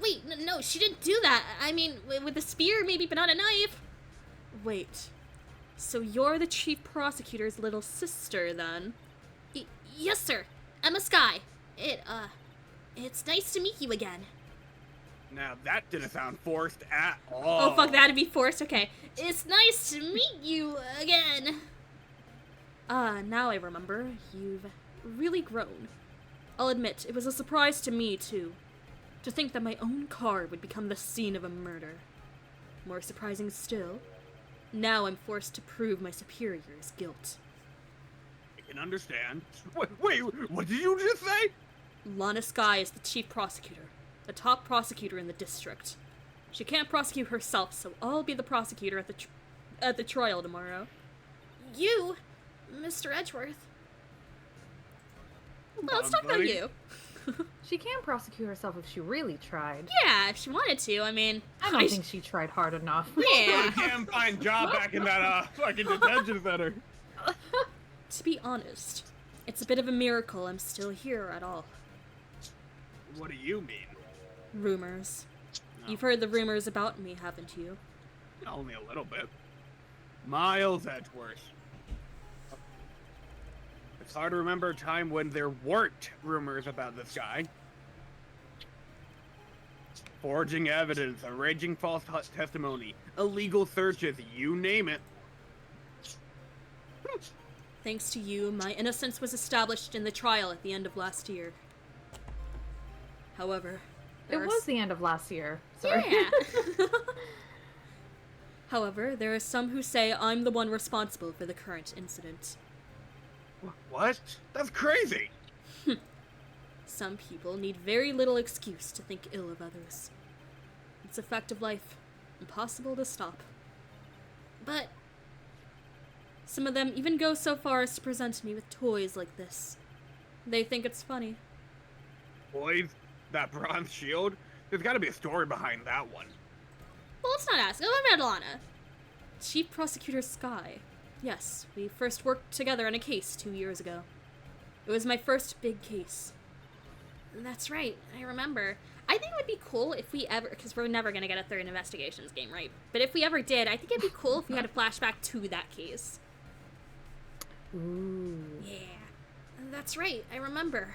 Wait, no, she didn't do that. I mean, with a spear maybe, but not a knife. Wait. So you're the chief prosecutor's little sister, then? Yes, sir. Emma Skye. It's nice to meet you again. now that didn't sound forced at all. Oh, fuck, that'd be forced. Okay. It's nice to meet you again. Now I remember. You've really grown. I'll admit, it was a surprise to me, too. To think that my own car would become the scene of a murder. More surprising still, now I'm forced to prove my superior's guilt. I can understand. Wait, what did you just say? Lana Skye is the chief prosecutor, the top prosecutor in the district. She can't prosecute herself, so I'll be the prosecutor at the trial tomorrow. You, Mr. Edgeworth. Well, let's talk about buddy. you. She can prosecute herself if she really tried. Yeah, if she wanted to. I mean, I don't think she tried hard enough. Yeah. Damn fine job back in that fucking detention center. To be honest, it's a bit of a miracle I'm still here at all. What do you mean? Rumors. No. You've heard the rumors about me, haven't you? Only a little bit. Miles Edgeworth. It's hard to remember a time when there weren't rumors about this guy. Forging evidence, arranging false testimony, illegal searches, you name it. Thanks to you, my innocence was established in the trial at the end of last year. However, It was the end of last year. Sorry. Yeah. However, there are some who say I'm the one responsible for the current incident. What? That's crazy! Some people need very little excuse to think ill of others. It's a fact of life, impossible to stop. But some of them even go so far as to present me with toys like this. They think it's funny. Boys, that bronze shield? There's gotta be a story behind that one. Well, let's not ask. What about Lana? Chief Prosecutor Skye. Yes, we first worked together on a case 2 years ago. It was my first big case. That's right, I remember. I think it would be cool if we ever, because we're never going to get a third investigations game, right? But if we ever did, I think it'd be cool if we had a flashback to that case. Ooh. Yeah, that's right, I remember.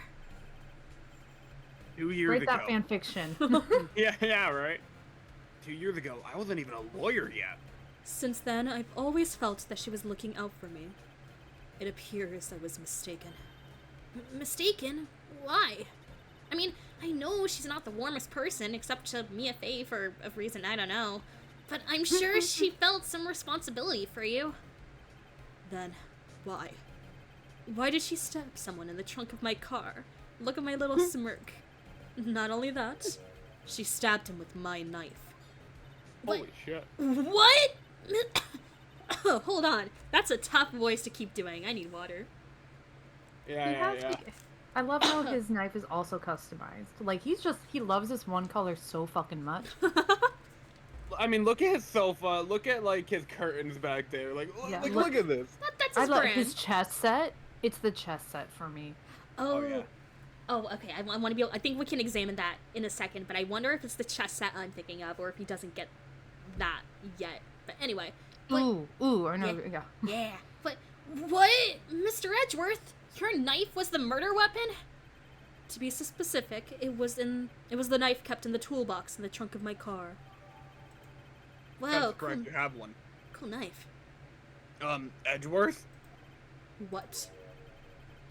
2 years Write ago. that fan fiction. Yeah, right. 2 years ago, I wasn't even a lawyer yet. Since then, I've always felt that she was looking out for me. It appears I was mistaken. Mistaken? Why? I mean, I know she's not the warmest person, except to Mia Fey for a reason I don't know. But I'm sure she felt some responsibility for you. Then, why? Why did she stab someone in the trunk of my car? Look at my little smirk. Not only that, she stabbed him with my knife. What? Holy shit. What? Oh, hold on. That's a tough voice to keep doing. I need water. Yeah. I love how his knife is also customized. Like, he loves this one color so fucking much. I mean, look at his sofa. Look at, like, his curtains back there. Like, Yeah, look at this. That's I his love brand. his chess set. It's the chess set for me. Oh, yeah. Oh, okay. I want to be able, I think we can examine that in a second, but I wonder if it's the chess set I'm thinking of, or if he doesn't get that yet. But anyway. But, Ooh, or no, yeah. Yeah. But what? Mr. Edgeworth, your knife was the murder weapon? To be so specific, it was the knife kept in the toolbox in the trunk of my car. Whoa, I'm cool, surprised you have one. cool knife. Edgeworth? What?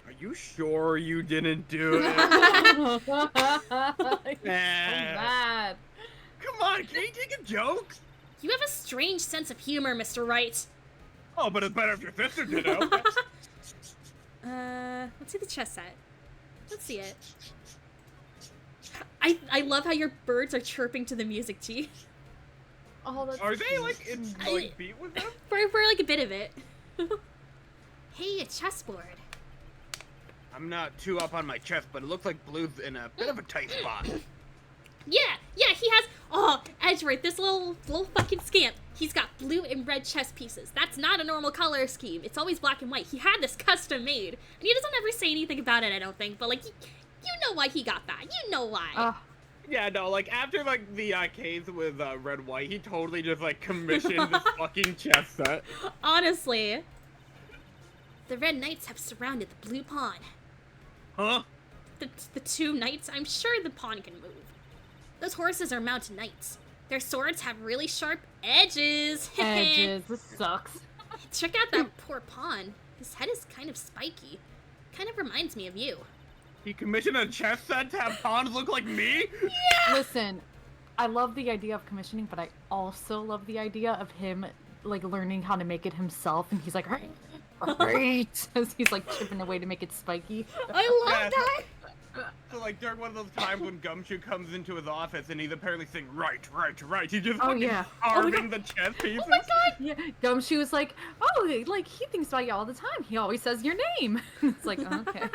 Are you sure you didn't do it? So Eh. bad. Come on, can you take a joke? You have a strange sense of humor, Mr. Wright. Oh, but it's better if your sister did it. Okay. Let's see the chess set. Let's see it. I love how your birds are chirping to the music, G. Oh, that's Are they cute. like in I- like beat with them? For like a bit of it. Hey, a chessboard. I'm not too up on my chest, but it looks like Blue's in a bit of a tight spot. Yeah, he has. Oh, Edgeworth, this little fucking scamp. He's got blue and red chess pieces. That's not a normal color scheme. It's always black and white. He had this custom made, and he doesn't ever say anything about it. I don't think, but like, you know why he got that. You know why. Yeah, no, like after like the case with Red White, he totally just like commissioned this fucking chess set. Honestly, the red knights have surrounded the blue pawn. Huh? The two knights. I'm sure the pawn can move. Those horses are mounted knights. Their swords have really sharp edges. Edges. This sucks. Check out that poor pawn. His head is kind of spiky. Kind of reminds me of you. He commissioned a chess set to have pawns look like me? Listen, I love the idea of commissioning, but I also love the idea of him like learning how to make it himself, and he's like, right, as he's like chipping away to make it spiky. I love Yeah. that. So like during one of those times when Gumshoe comes into his office and he's apparently saying right, he's just Oh, fucking yeah. carving the chess pieces. Oh my god. Yeah, Gumshoe was like, oh, like he thinks about you all the time. He always says your name. It's like, oh, okay.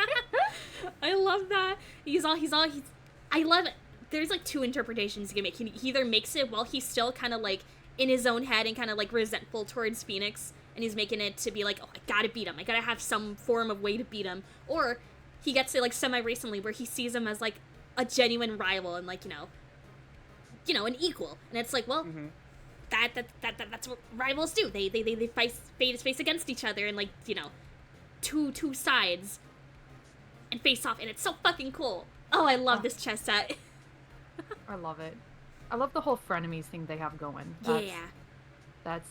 I love that. He's I love it. There's like two interpretations you can make. He either makes it while he's still kind of like in his own head and kind of like resentful towards Phoenix, and he's making it to be like, oh, I gotta beat him. I gotta have some form of way to beat him. Or he gets it like semi-recently where he sees him as like a genuine rival and like, you know, an equal. And it's like, well, that's what rivals do. They fight face against each other and like, you know, two sides and face off, and it's so fucking cool. Oh, I love this chess set. I love it. I love the whole frenemies thing they have going. Yeah. That's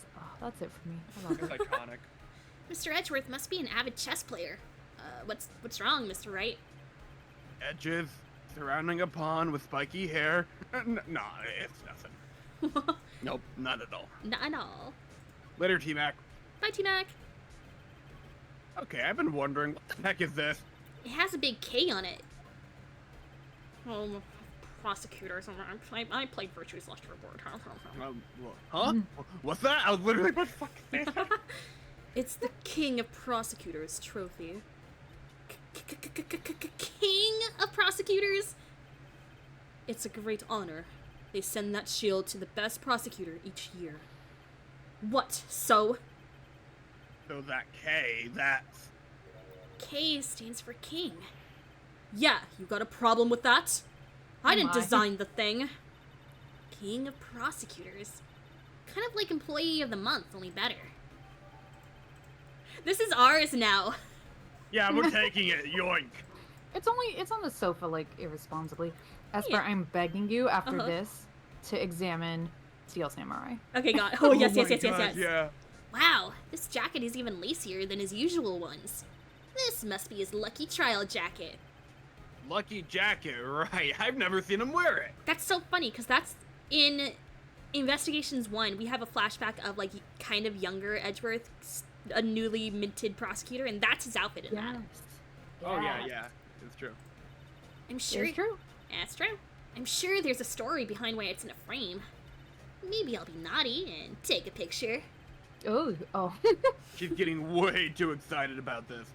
it for me. I love It's it. iconic. Mr. Edgeworth must be an avid chess player. What's wrong, Mr. Wright? Edges surrounding a pawn with spiky hair. Nah, it's nothing. Nope, not at all. Not at all. Later, T-Mac. Bye, T-Mac. Okay, I've been wondering, what the heck is this? It has a big K on it. Oh, prosecutors. I played Virtue's Last Reward. Huh? What's that? I was literally about to fucking say that. It's the King of Prosecutors trophy. King of Prosecutors? It's a great honor. They send that shield to the best prosecutor each year. What? So? So that K, that's... K stands for king. Yeah, you got a problem with that? I didn't my. design the thing. King of Prosecutors. Kind of like Employee of the Month, only better. This is ours now. Yeah, we're taking it, yoink. It's on the sofa, like, irresponsibly. Esper, Yeah. I'm begging you after Uh-huh. this to examine Steel Samurai. Okay, God. Oh, yes, my yes, yes, yes, God, yes. Yeah. Wow, this jacket is even lacier than his usual ones. This must be his lucky trial jacket. Lucky jacket, right. I've never seen him wear it. That's so funny, because that's in Investigations 1, we have a flashback of, like, kind of younger Edgeworth, a newly minted prosecutor, and that's his outfit in that. Oh, yeah. It's true. I'm sure. It's true. That's true. I'm sure there's a story behind why it's in a frame. Maybe I'll be naughty and take a picture. Oh. She's getting way too excited about this.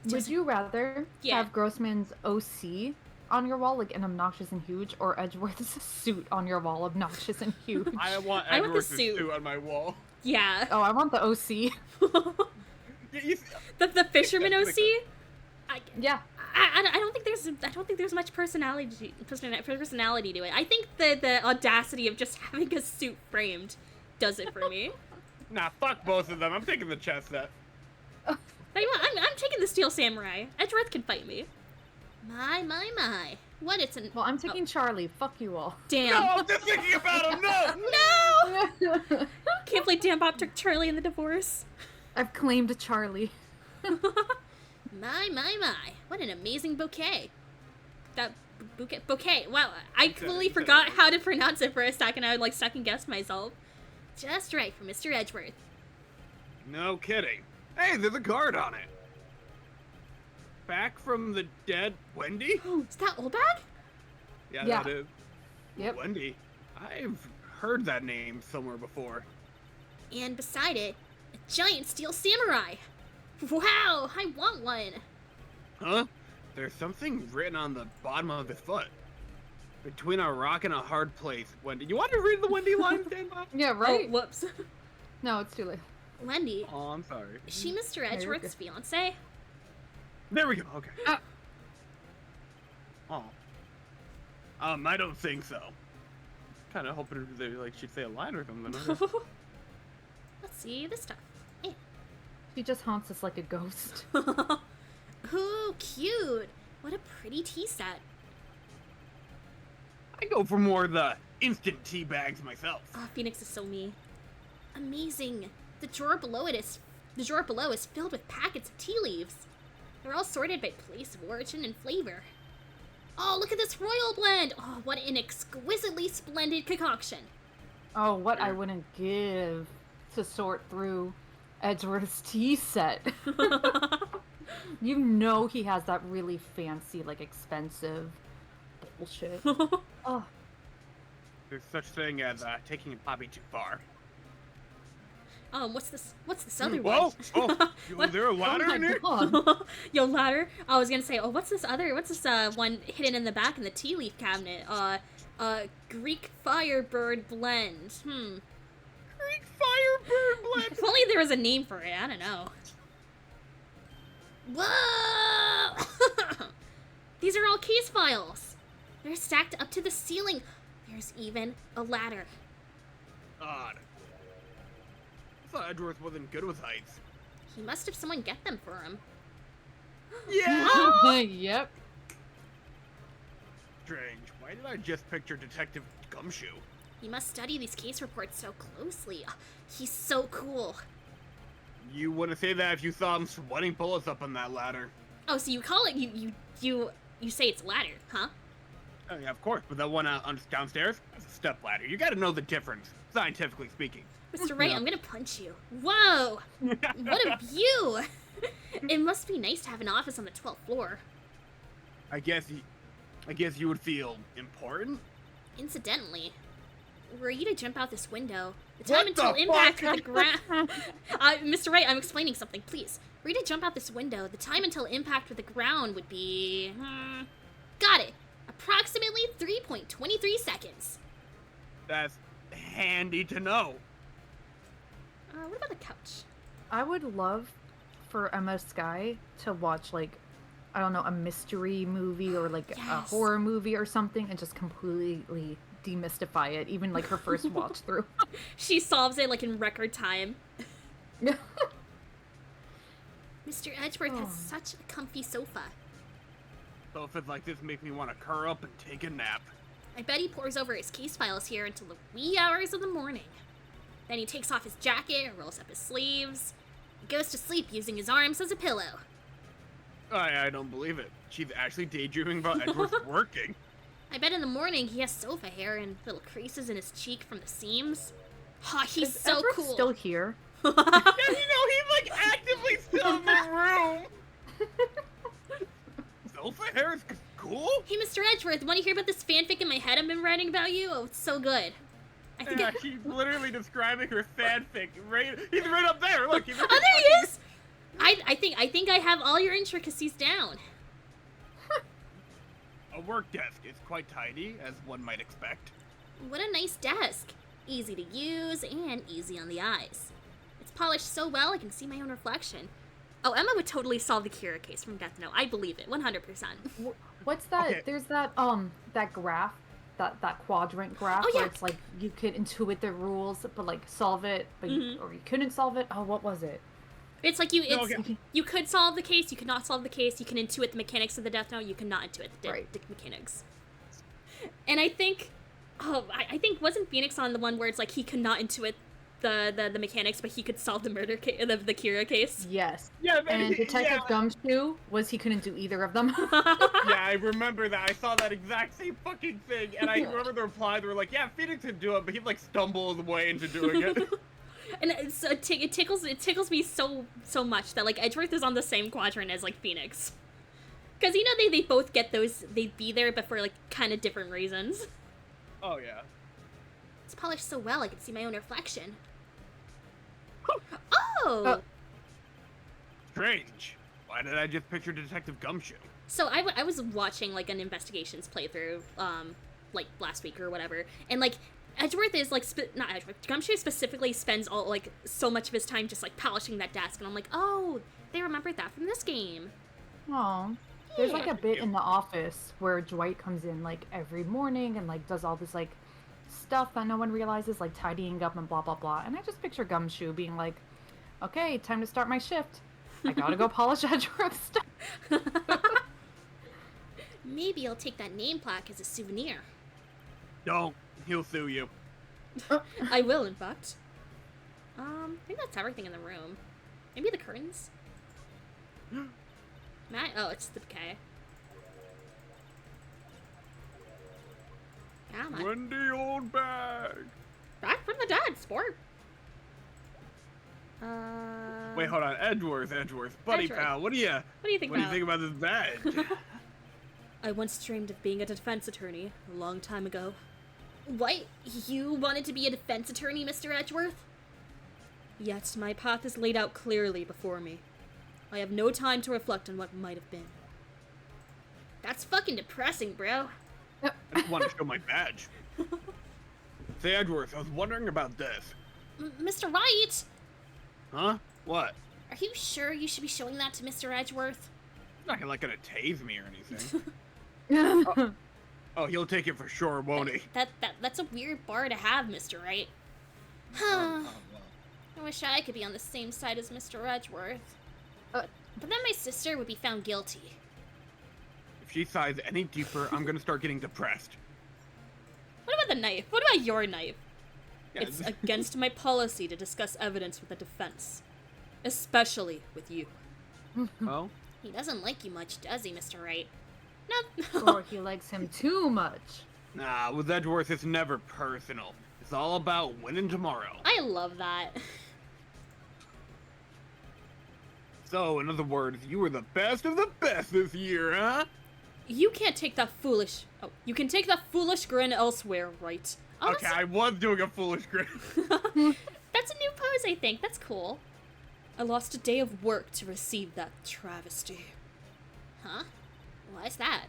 Would you rather Yeah. have Grossman's OC on your wall, like an obnoxious and huge, or Edgeworth's suit on your wall, obnoxious and huge? I want I want the Edward's suit. suit on my wall. Yeah. Oh, I want the OC. The fisherman That's OC? like Yeah. I don't think there's much personality to it. I think the audacity of just having a suit framed does it for me. Nah, fuck both of them. I'm taking the chess set. Tell you what, I'm taking the Steel Samurai. Edgeworth can fight me. My. What it's an Well, I'm taking Charlie. Fuck you all. damn. No, I'm just thinking about him. No. No! Can't believe Dan Bob took Charlie in the divorce. I've claimed Charlie. My. What an amazing bouquet. That bouquet. Wow, I completely forgot how to pronounce it for a second. I would like second guess myself. Just right for Mr. Edgeworth. No kidding. Hey, there's a card on it. Back from the dead Wendy? Is that old bag? Yeah, Yeah. that is. Yep. Wendy. I've heard that name somewhere before. And beside it, a giant steel samurai. Wow, I want one. Huh? There's something written on the bottom of his foot. Between a rock and a hard place. Wendy, you want to read the Wendy line, Dan Bob? Yeah, right? Oh, whoops. No, it's too late. Wendy, Oh, I'm sorry. is she Mr. you're Edgeworth's fiance? There we go. Okay. Ah. Oh. I don't think so. Kind of hoping they like she'd say a line or something. Let's see this stuff. She just haunts us like a ghost. Ooh, cute. What a pretty tea set. I go for more of the instant tea bags myself. Oh, Phoenix is so me. Amazing. The drawer below is filled with packets of tea leaves. They're all sorted by place of origin and flavor. Oh, look at this royal blend! Oh, what an exquisitely splendid concoction. Oh, what I wouldn't give to sort through Edgeworth's tea set. You know he has that really fancy, like, expensive bullshit. Oh, There's such thing as taking Poppy too far. What's this other Whoa! one? Oh, What? is there a ladder my in here? God. Yo, ladder. I was gonna say, oh, what's this one hidden in the back in the tea leaf cabinet? Greek Firebird blend. Greek Firebird blend. If only there was a name for it. I don't know. Whoa! These are all case files. They're stacked up to the ceiling. There's even a ladder. Odd. I thought Edgeworth wasn't good with heights. He must have someone get them for him. Yeah! Yep. Strange. Why did I just picture Detective Gumshoe? He must study these case reports so closely. He's so cool. You wouldn't say that if you saw him sweating bullets up on that ladder. Oh, so you call it you say it's ladder, huh? Oh, yeah, of course, but that one downstairs, that's a step ladder. You gotta know the difference, scientifically speaking. Mr. Wright, I'm gonna punch you. Whoa! What a view! It must be nice to have an office on the 12th floor. I guess you would feel important? Incidentally, were you to jump out this window, the What time until the impact fuck? with the ground... Mr. Wright, I'm explaining something, please. Were you to jump out this window, the time until impact with the ground would be... got it! Approximately 3.23 seconds. That's handy to know. What about the couch? I would love for Emma Skye to watch, like, I don't know, a mystery movie or, like, a Yes. horror movie or something and just completely demystify it, even, like, her first watch through. She solves it, like, in record time. Mr. Edgeworth has Oh. such a comfy sofa. Sofas like this make me want to curl up and take a nap. I bet he pores over his case files here until the wee hours of the morning. Then he takes off his jacket and rolls up his sleeves. He goes to sleep using his arms as a pillow. I don't believe it. She's actually daydreaming about Edgeworth working. I bet in the morning he has sofa hair and little creases in his cheek from the seams. Ha, he's Is so Edward cool. still here? Yeah, he's like actively still in the room. Sofa hair is cool? Hey, Mr. Edgeworth, want to hear about this fanfic in my head I've been writing about you? Oh, it's so good. I think Yeah, she's literally describing her fanfic. He's right up there. Look, he's Oh, there he is! I think I have all your intricacies down. A work desk is quite tidy, as one might expect. What a nice desk. Easy to use and easy on the eyes. It's polished so well I can see my own reflection. Oh, Emma would totally solve the Kira case from Death Note. I believe it, 100%. What's that? Okay. There's that that graph, that quadrant graph Oh, yeah. where it's like you could intuit the rules, but like solve it, but or you couldn't solve it. Oh, what was it? It's like okay. you could solve the case, you could not solve the case, you can intuit the mechanics of the Death Note, you cannot intuit the Right. mechanics. And I think Oh, I think wasn't Phoenix on the one where it's like he could not intuit the mechanics, but he could solve the murder case, the Kira case. Yes. Yeah, And Detective Gumshoe was he couldn't do either of them. Yeah, I remember that. I saw that exact same fucking thing, and I remember the reply. They were like, "Yeah, Phoenix could do it, but he'd like stumble his way into doing it." And it tickles me so much that like Edgeworth is on the same quadrant as like Phoenix, because you know they both get those, they'd be there, but for like kind of different reasons. Oh yeah. It's polished so well I can see my own reflection. Oh. Strange. Why did I just picture Detective Gumshoe? So I was watching like an investigations playthrough like last week or whatever, and like Edgeworth is like not Edgeworth, Gumshoe specifically spends all like so much of his time just like polishing that desk, and I'm like, oh, they remembered that from this game. Aw. There's like a bit in the office where Dwight comes in like every morning and like does all this like stuff that no one realizes, like tidying up and blah blah blah. And I just picture Gumshoe being like, okay, time to start my shift. I gotta go polish Edgeworth stuff. Maybe I'll take that name plaque as a souvenir. Don't. He'll sue you. I will, in fact. I think that's everything in the room. Maybe the curtains? Matt? Oh, it's the bouquet. Come on. Wendy old bag. Back from the dead, sport. Wait, hold on. Edgeworth. Buddy Edgeworth. pal, what do you think about this badge? I once dreamed of being a defense attorney a long time ago. What? You wanted to be a defense attorney, Mr. Edgeworth? Yet my path is laid out clearly before me. I have no time to reflect on what might have been. That's fucking depressing, bro. I just want to show my badge. Say, Edgeworth, I was wondering about this. Mr. Wright! Huh? What? Are you sure you should be showing that to Mr. Edgeworth? He's not like gonna tase me or anything. Oh, he'll take it for sure, won't he? That's a weird bar to have, Mr. Wright. I wish I could be on the same side as Mr. Edgeworth. But then my sister would be found guilty. If she sighs any deeper, I'm gonna start getting depressed. What about the knife? What about your knife? Yeah, It's against my policy to discuss evidence with the defense. Especially with you. Well, He doesn't like you much, does he, Mr. Wright? No. Or he likes him too much. nah, with Edgeworth, it's never personal. It's all about winning tomorrow. I love that. So, in other words, you were the best of the best this year, huh? You can't take that foolish... Oh, you can take that foolish grin elsewhere, right? Oh, Okay, I was doing a foolish grin. that's a new pose, I think. That's cool. I lost a day of work to receive that travesty. Huh? Why's that?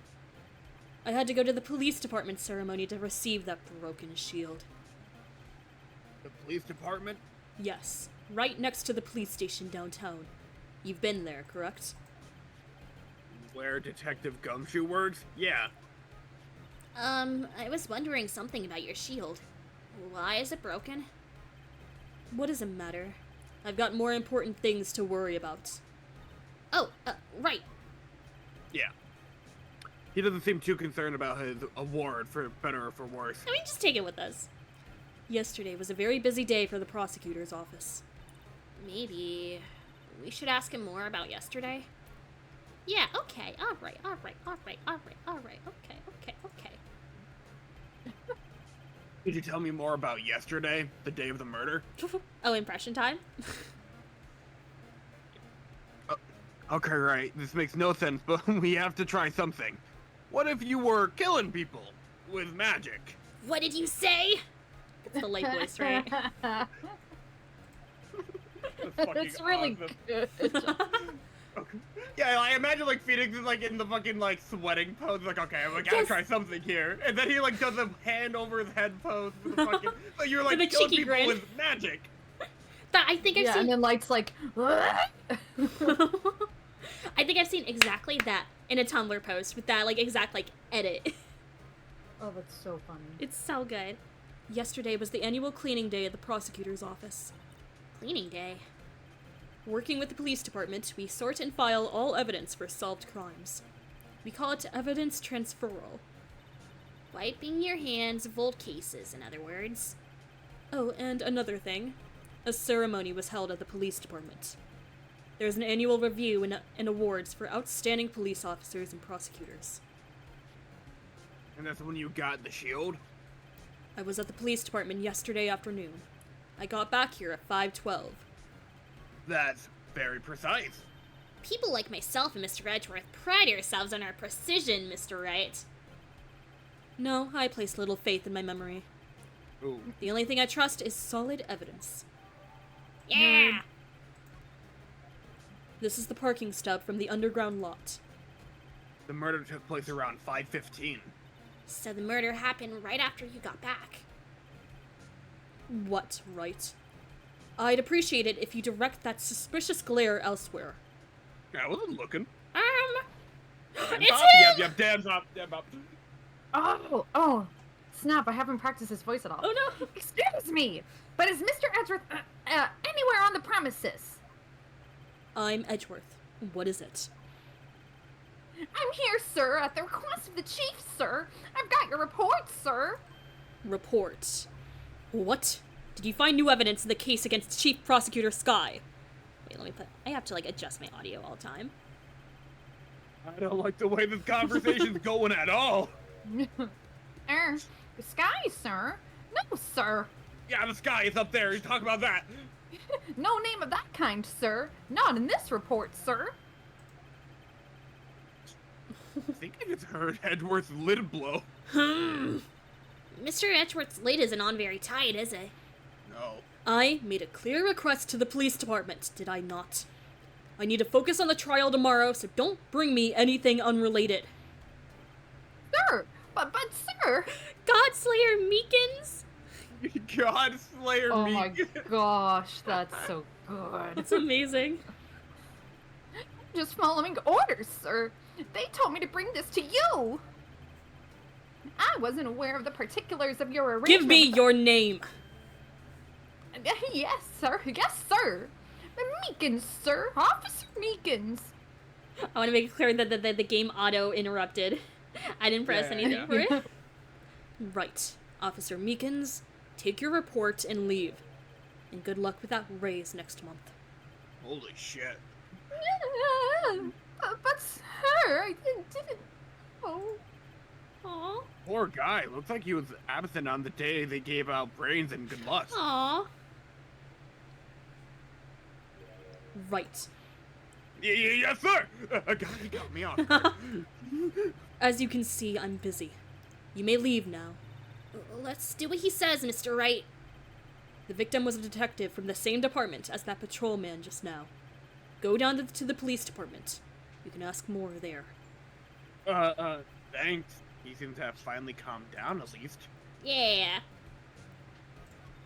I had to go to the police department ceremony to receive that broken shield. The police department? Yes, right next to the police station downtown. You've been there, correct? Where Detective Gumshoe works? Yeah. I was wondering something about your shield. Why is it broken? What does it matter? I've got more important things to worry about. Oh, right. Yeah. He doesn't seem too concerned about his award, for better or for worse. I mean, just take it with us. Yesterday was a very busy day for the prosecutor's office. Maybe we should ask him more about yesterday? Yeah, okay, alright, okay. Could you tell me more about yesterday, the day of the murder? Oh, impression time? Okay, right. This makes no sense, but we have to try something. What if you were killing people with magic? What did you say? It's the light voice, right? That's really awesome. good. Yeah, I imagine like Phoenix is like in the fucking like sweating pose, like okay, I gotta Yes. try something here, and then he like does a hand over his head pose with the fucking. So you're like With a killing cheeky people grin. with magic. That I think I've Yeah, seen. and then Light's like, I think I've seen exactly that in a Tumblr post with that like exact like edit. oh, that's so funny. It's so good. Yesterday was the annual cleaning day at the prosecutor's office. Cleaning day? Working with the police department, we sort and file all evidence for solved crimes. We call it evidence transferal. Wiping your hands of old cases, in other words. Oh, and another thing. A ceremony was held at the police department. There's an annual review and awards for outstanding police officers and prosecutors. And that's when you got the shield? I was at the police department yesterday afternoon. I got back here at 5:12. That's very precise. People like myself and Mr. Edgeworth pride ourselves on our precision, Mr. Wright. No, I place little faith in my memory. Ooh. The only thing I trust is solid evidence. Yeah! This is the parking stub from the underground lot. The murder took place around 5:15. So the murder happened right after you got back. What, right? I'd appreciate it if you direct that suspicious glare elsewhere. I wasn't looking. It's him! Yep, damn up. Oh, snap, I haven't practiced his voice at all. Oh no! Excuse me, but is Mr. Edgeworth anywhere on the premises? I'm Edgeworth. What is it? I'm here, sir, at the request of the chief, sir. I've got your report, sir. Report. What? Did you find new evidence in the case against Chief Prosecutor Skye? Wait, let me put... I have to, adjust my audio all the time. I don't like the way this conversation's going at all. The sky, sir? No, sir. Yeah, the sky is up there. You talk about that. No name of that kind, sir. Not in this report, sir. I think I just heard Edgeworth's lid blow. Mr. Edgeworth's lid isn't on very tight, is it? No. I made a clear request to the police department, did I not? I need to focus on the trial tomorrow, so don't bring me anything unrelated. Sir, but sir. Godslayer Meekins? God Slayer Oh me. my gosh, that's so good. It's amazing. Just following orders, sir. They told me to bring this to you. I wasn't aware of the particulars of your arrangement. Give me your name. Yes, sir. Yes, sir. Meekins, sir. Officer Meekins. I want to make it clear that the game auto-interrupted. I didn't press anything for it. Right. Officer Meekins, take your report and leave. And good luck with that raise next month. Holy shit. But sir, I didn't... Oh. Aw. Poor guy. Looks like he was absent on the day they gave out brains and good luck. Aw. Right. Yes, sir! God, he got me off. As you can see, I'm busy. You may leave now. Let's do what he says, Mr. Wright. The victim was a detective from the same department as that patrolman just now. Go down to the police department. You can ask more there. Thanks. He seems to have finally calmed down, at least. Yeah.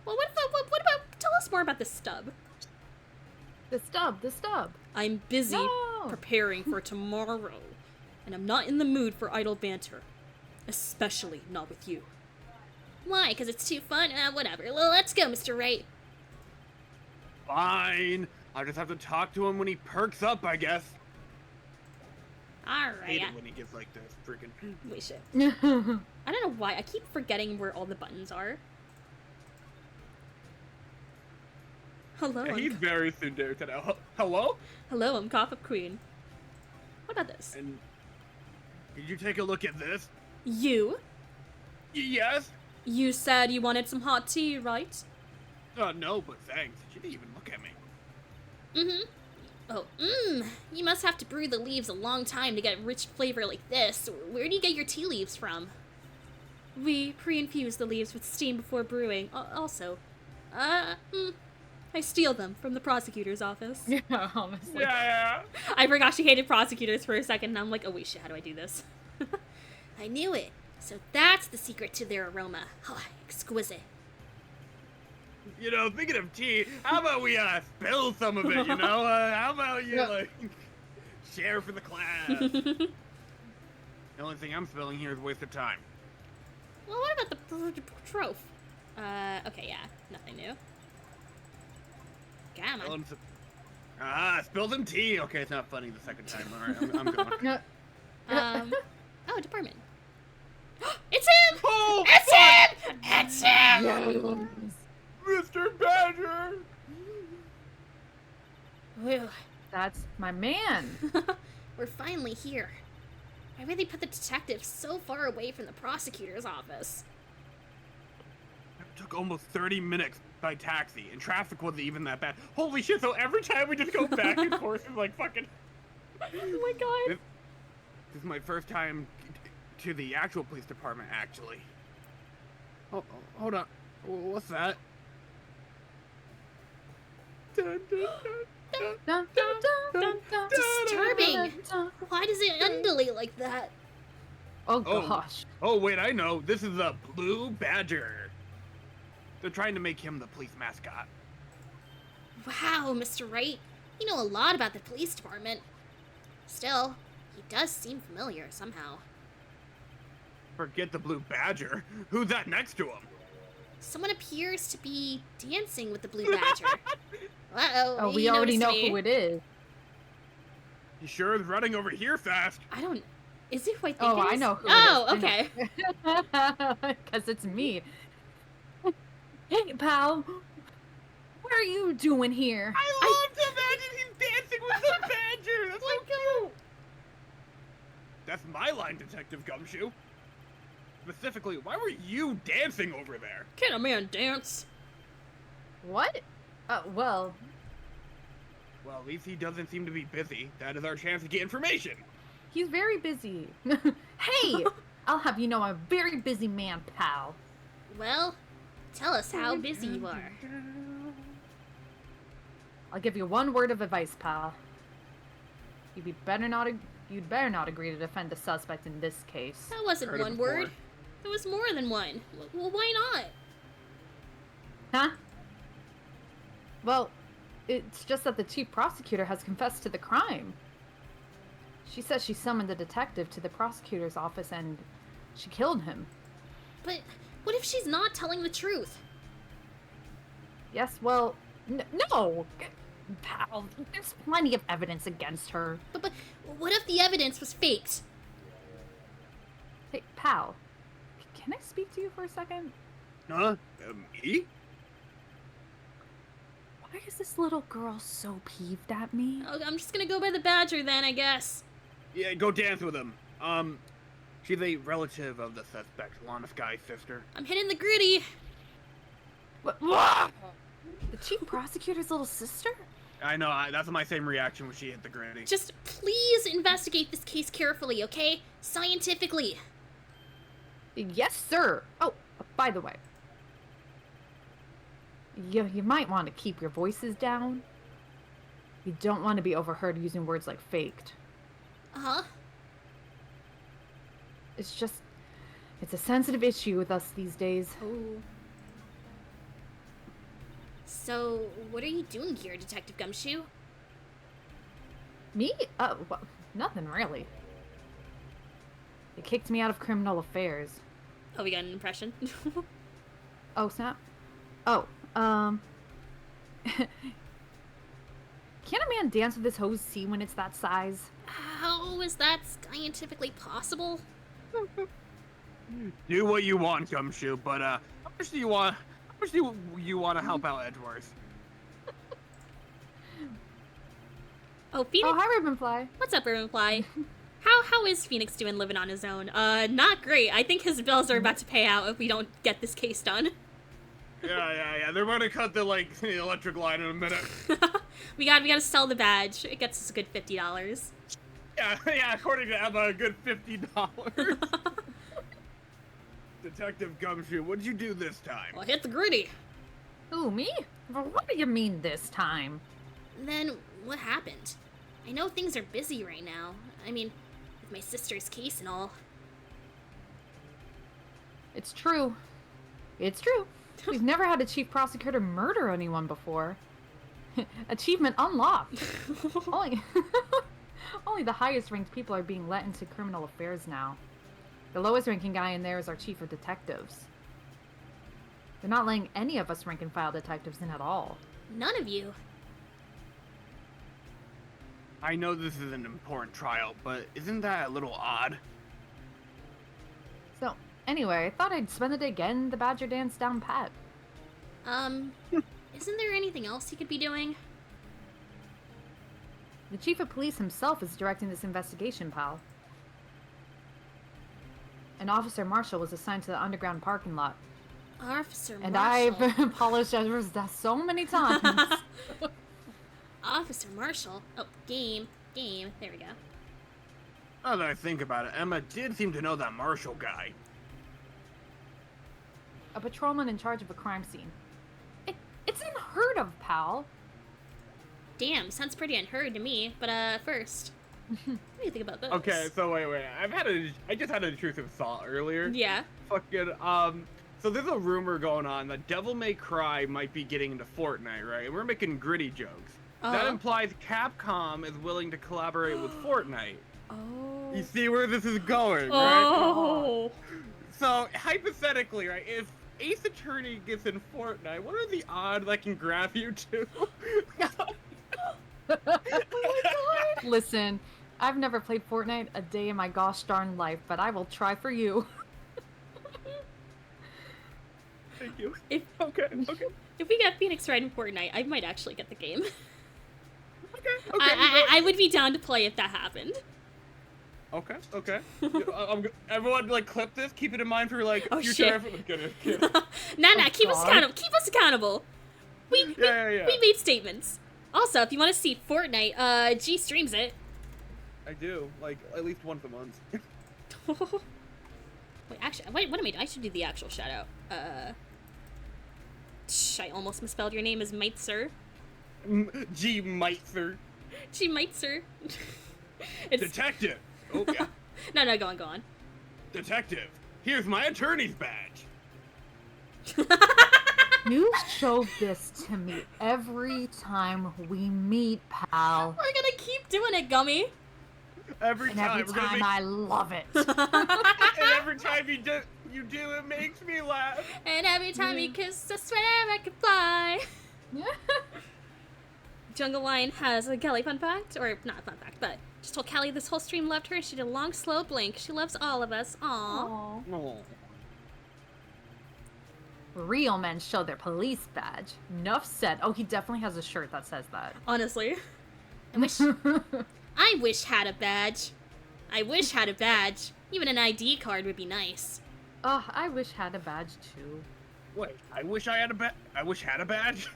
Well, what about... Tell us more about this stub. The stub. I'm busy No. preparing for tomorrow, and I'm not in the mood for idle banter. Especially not with you. Why? Because it's too fun? Whatever. Well, let's go, Mr. Wright. Fine. I'll just have to talk to him when he perks up, I guess. Hate Alright. it when he gets like this. Freaking. Wait, shit. I don't know why. I keep forgetting where all the buttons are. Hello, Yeah, he's very tsundere today. Hello? Hello, I'm Cough-Up Queen. What about this? And did you take a look at this? You? Yes? You said you wanted some hot tea, right? No, but thanks. She didn't even look at me. Mm-hmm. Oh, you must have to brew the leaves a long time to get rich flavor like this. Where do you get your tea leaves from? We pre-infuse the leaves with steam before brewing. Also, I steal them from the prosecutor's office. Yeah, honestly. Yeah. I forgot she hated prosecutors for a second, and I'm like, oh wait, shit, how do I do this? I knew it. So that's the secret to their aroma. Oh, exquisite. You know, thinking of tea, how about we spill some of it, you know? How about you, share for the class? The only thing I'm spilling here is a waste of time. Well, what about the trophy? Okay, yeah. Nothing new. Come on. Spill some tea. Okay, it's not funny the second time. All right, I'm going. Oh, department. It's him! Mr. Badger! Whew. That's my man. We're finally here. I really put the detective so far away from the prosecutor's office. It took almost 30 minutes by taxi, and traffic wasn't even that bad. Holy shit, so every time we just go back and forth, it's like fucking... Oh my god. This is my first time to the actual police department, actually. Oh, hold on. What's that? Dun, dun, dun, dun. Dun, dun, dun, dun, dun, Disturbing. dun, dun. Why does it undulate like that? Oh Oh. gosh. Oh, wait, I know. This is a Blue Badger. They're trying to make him the police mascot. Wow, Mr. Wright. You know a lot about the police department. Still, he does seem familiar somehow. Forget the Blue Badger. Who's that next to him? Someone appears to be dancing with the blue badger. Uh-oh. Oh, we he already know noticed me. who it is. He sure is running over here fast. I don't... Is it who I think Oh, it is? I know who Oh, it is. okay. Because it's me. Hey, pal. What are you doing here? I love to imagine he's dancing with the badger. That's so cute. That's my line, Detective Gumshoe. Specifically, why were you dancing over there? Can a man dance? What? Well, Well, at least he doesn't seem to be busy. That is our chance to get information. he's very busy. Hey, I'll have you know I'm a very busy man, pal. Well, tell us how busy you are. I'll give you one word of advice, pal. You'd better not agree to defend the suspect in this case. That wasn't Heard it one before. word. It was more than one. Well, why not? Huh? Well, it's just that the chief prosecutor has confessed to the crime. She says she summoned the detective to the prosecutor's office and she killed him. But what if she's not telling the truth? Yes, well, no! Pal, there's plenty of evidence against her. But what if the evidence was faked? Hey, pal, can I speak to you for a second? Huh? Me? Why is this little girl so peeved at me? Oh, I'm just gonna go by the badger then, I guess. Yeah, go dance with him. She's a relative of the suspect, Lana Sky's sister. I'm hitting the gritty. What? The chief prosecutor's little sister? I know, that's my same reaction when she hit the granny. Just please investigate this case carefully, okay? Scientifically. Yes, sir. Oh, by the way, you might want to keep your voices down. You don't want to be overheard using words like faked. Uh-huh. It's a sensitive issue with us these days. Oh. So, what are you doing here, Detective Gumshoe? Me? Oh, well, nothing really. They kicked me out of criminal affairs. Oh, we got an impression. Oh, snap. Oh, can a man dance with his hose C when it's that size? How is that scientifically possible? Do what you want, Gumshoe, but how much do you want to help out Edgeworth? Oh, Phoenix. Oh, hi, Ribbonfly. What's up, Ravenfly? How is Phoenix doing living on his own? Not great. I think his bills are about to pay out if we don't get this case done. Yeah. They're going to cut the electric line in a minute. we gotta sell the badge. It gets us a good $50. Yeah. According to Emma, a good $50. Detective Gumshoe, what'd you do this time? Well, hit the gritty. Who, me? Well, what do you mean this time? Then what happened? I know things are busy right now. I mean, with my sister's case and all. It's true. It's true. We've never had a chief prosecutor murder anyone before. Achievement unlocked. Only the highest ranked people are being let into criminal affairs now. The lowest ranking guy in there is our chief of detectives. They're not letting any of us rank and file detectives in at all. None of you. I know this is an important trial, but isn't that a little odd? So, anyway, I thought I'd spend the day getting the Badger dance down pat. Isn't there anything else he could be doing? The chief of police himself is directing this investigation, pal. An Officer Marshall was assigned to the underground parking lot. Officer Marshall. And I've apologized for that so many times. Officer Marshall. Oh, game. There we go. Now that I think about it, Emma did seem to know that Marshall guy. A patrolman in charge of a crime scene. It's unheard of, pal. Damn, sounds pretty unheard to me. But first, what do you think about this? Okay, so wait. I just had an intrusive thought earlier. Yeah. Fucking, so there's a rumor going on that Devil May Cry might be getting into Fortnite, right? And we're making gritty jokes. That implies Capcom is willing to collaborate with Fortnite. Oh. You see where this is going, right? Oh. So, hypothetically, right, if Ace Attorney gets in Fortnite, what are the odds I can grab you to? Oh my god! Listen, I've never played Fortnite a day in my gosh darn life, but I will try for you. Thank you. Okay. If we get Phoenix Wright in Fortnite, I might actually get the game. Okay. I would be down to play if that happened. Okay. Everyone, like, clip this. Keep it in mind for, like, Oh, future shit. episodes. Nah, keep us God. accountable. Keep us accountable. We Yeah. made statements. Also, if you want to see Fortnite, G streams it. I do, like, at least once a month. Wait, actually, what am I doing? I should do the actual shout out. I almost misspelled your name as Meitzer. G. Meitzer. G Meitzer. It's Detective. Okay. no, go on. Detective. Here's my attorney's badge. You show this to me every time we meet, pal. We're gonna keep doing it, Gummy. Every And time. every time I love it. And every time you do, it makes me laugh. And every time you kiss, I swear I could fly. Jungle Lion has a Kelly fun fact, or not a fun fact, but just told Kelly this whole stream loved her and she did a long, slow blink. She loves all of us. Aww. Aw. Oh. Real men show their police badge. Nuff said. Oh, he definitely has a shirt that says that. Honestly. I wish had a badge. Even an ID card would be nice. Oh, I wish had a badge too. Wait, I wish had a badge?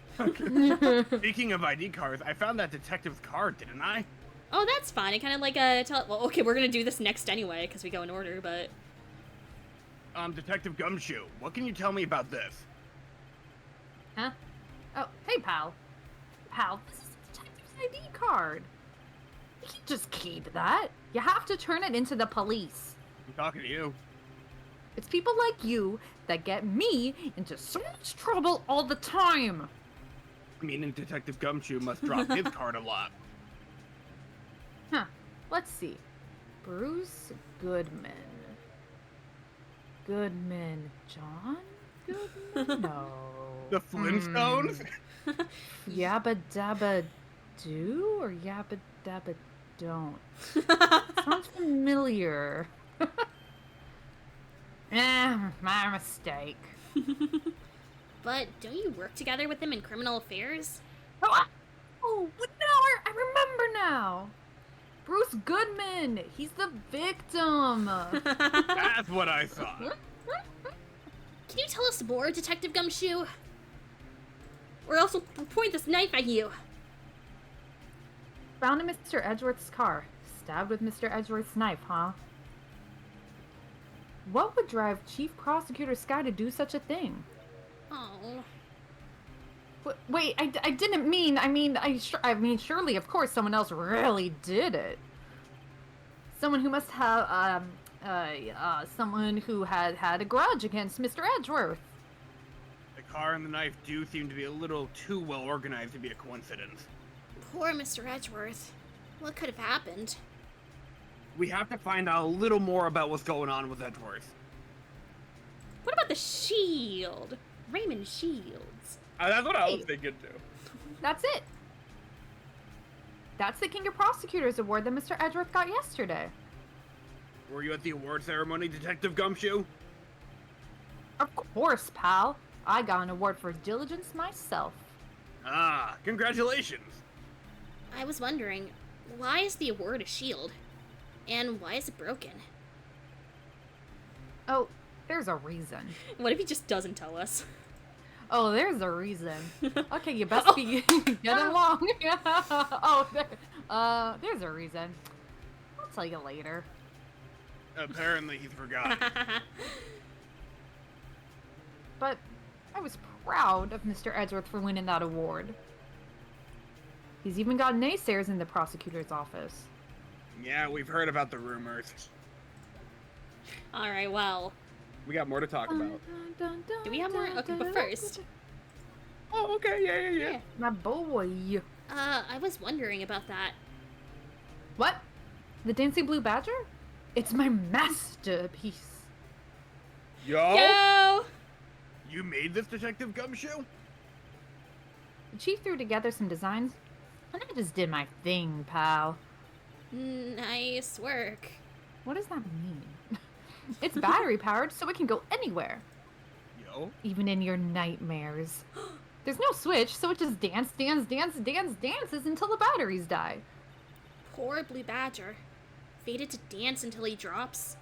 Speaking of ID cards, I found that detective's card, didn't I? Oh, that's fine. I kind of like, well, okay, we're gonna do this next anyway, because we go in order, but... Detective Gumshoe, what can you tell me about this? Huh? Oh, hey, pal. Pal, this is the detective's ID card. You can't just keep that. You have to turn it into the police. I'm talking to you. It's people like you that get me into so much trouble all the time. Meaning Detective Gumshoe must drop his card a lot. Huh. Let's see. Bruce Goodman. John Goodman? No. The Flintstones? Yabba Dabba Do or Yabba Dabba Don't? Sounds familiar. My mistake. But don't you work together with them in criminal affairs? Oh, now I remember now. Bruce Goodman. He's the victim. That's what I thought. Can you tell us more, Detective Gumshoe? Or else we'll point this knife at you. Found in Mr. Edgeworth's car. Stabbed with Mr. Edgeworth's knife, huh? What would drive Chief Prosecutor Sky to do such a thing? Oh. Wait, I didn't mean. I mean, surely, of course, someone else really did it. Someone who must have, someone who had a grudge against Mr. Edgeworth. The car and the knife do seem to be a little too well organized to be a coincidence. Poor Mr. Edgeworth. What could have happened? We have to find out a little more about what's going on with Edgeworth. What about the Shield? Raymond Shields. That's what I was thinking too. That's it. That's the King of Prosecutors award that Mr. Edgeworth got yesterday. Were you at the award ceremony, Detective Gumshoe? Of course, pal. I got an award for diligence myself. Ah, congratulations. I was wondering, why is the award a shield? And why is it broken? Oh, there's a reason. What if he just doesn't tell us? Oh, there's a reason. Okay, you best be getting along. There's a reason. I'll tell you later. Apparently he's forgotten. But I was proud of Mr. Edgeworth for winning that award. He's even got naysayers in the prosecutor's office. Yeah, we've heard about the rumors. Alright, well. We got more to talk about. Do we have more? Okay, but first. Oh, okay, yeah. My boy. I was wondering about that. What? The Dancing Blue Badger? It's my masterpiece. Yo! You made this Detective Gumshoe? The chief threw together some designs, and I just did my thing, pal. Nice work. What does that mean? It's battery powered, so it can go anywhere, Yo? even in your nightmares. There's no switch, so it just dances until the batteries die. Poor Blue Badger. Fated to dance until he drops.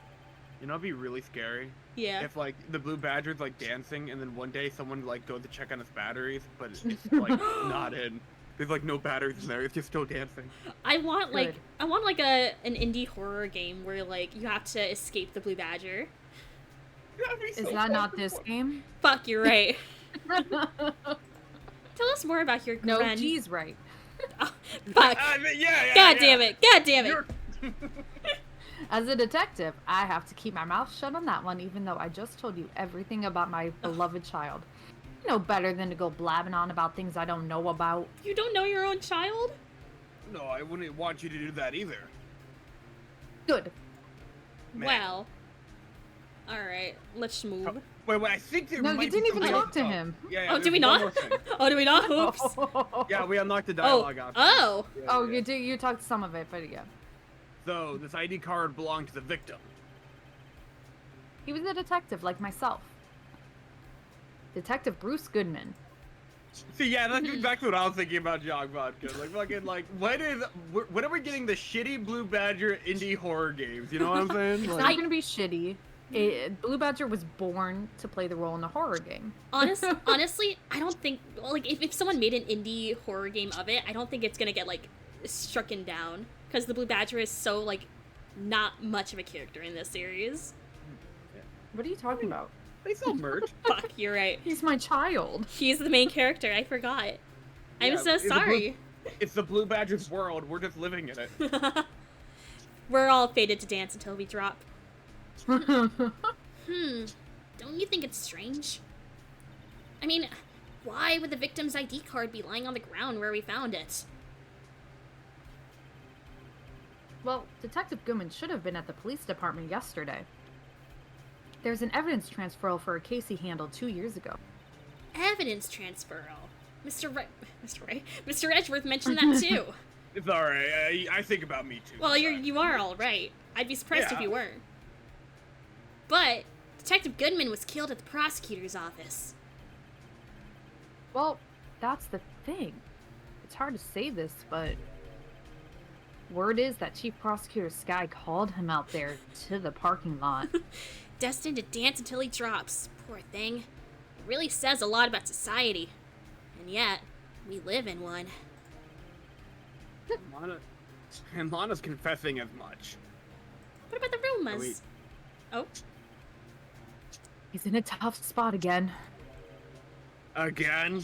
You know, it'd be really scary Yeah. if, like, the Blue Badger's, like, dancing, and then one day someone, like, goes to check on his batteries, but it's, like, not in. There's, like, no batteries in there. It's just still dancing. I want Good. an indie horror game where like you have to escape the Blue Badger. That'd be Is so that fucking not this fun. game? Fuck, you're right. Tell us more about your No, grand... G's right. Oh, fuck. Yeah. God damn it. God damn it. You're- As a detective, I have to keep my mouth shut on that one, even though I just told you everything about my beloved child. You know better than to go blabbing on about things I don't know about. You don't know your own child? No, I wouldn't want you to do that either. Good. Man. Well. Alright, let's move. Wait, I think there No, might you be didn't even something talk else. to him. Yeah, Oh, there's do we one not? more thing. Oh, do we not? Oops. Yeah, we unlocked the Oh. dialogue option. Oh. Yeah, Oh, yeah. you do. You talked some of it, but yeah. So, this ID card belonged to the victim. He was a detective like myself. Detective Bruce Goodman. See, yeah, that's exactly what I was thinking about Jog Vodka. Like, fucking, like, when are we getting the shitty Blue Badger indie horror games? You know what I'm saying? It's Like, not gonna be shitty. Blue Badger was born to play the role in a horror game. Honestly, I don't think... Well, like, if someone made an indie horror game of it, I don't think it's gonna get, like, strucken down. Because the Blue Badger is so, like, not much of a character in this series. What are you talking about? they sell merch. Fuck, you're right. He's my child. He's the main character, I forgot. I'm Yeah, so it's a sorry. It's the Blue Badger's world. We're just living in it. We're all fated to dance until we drop. Don't you think it's strange? I mean, why would the victim's ID card be lying on the ground where we found it? Well, Detective Goodman should have been at the police department yesterday. There's an evidence transferal for a case he handled 2 years ago. Evidence transferal. Mr. Edgeworth mentioned that too. It's alright. I think about me too. Well, you are all right. I'd be surprised if Yeah. you weren't. But Detective Goodman was killed at the prosecutor's office. Well, that's the thing. It's hard to say this, but word is that Chief Prosecutor Sky called him out there to the parking lot. Destined to dance until he drops. Poor thing. It really says a lot about society. And yet, we live in one. And Lana's confessing as much. What about the rumors? wait. Oh, He's in a tough spot again. Again?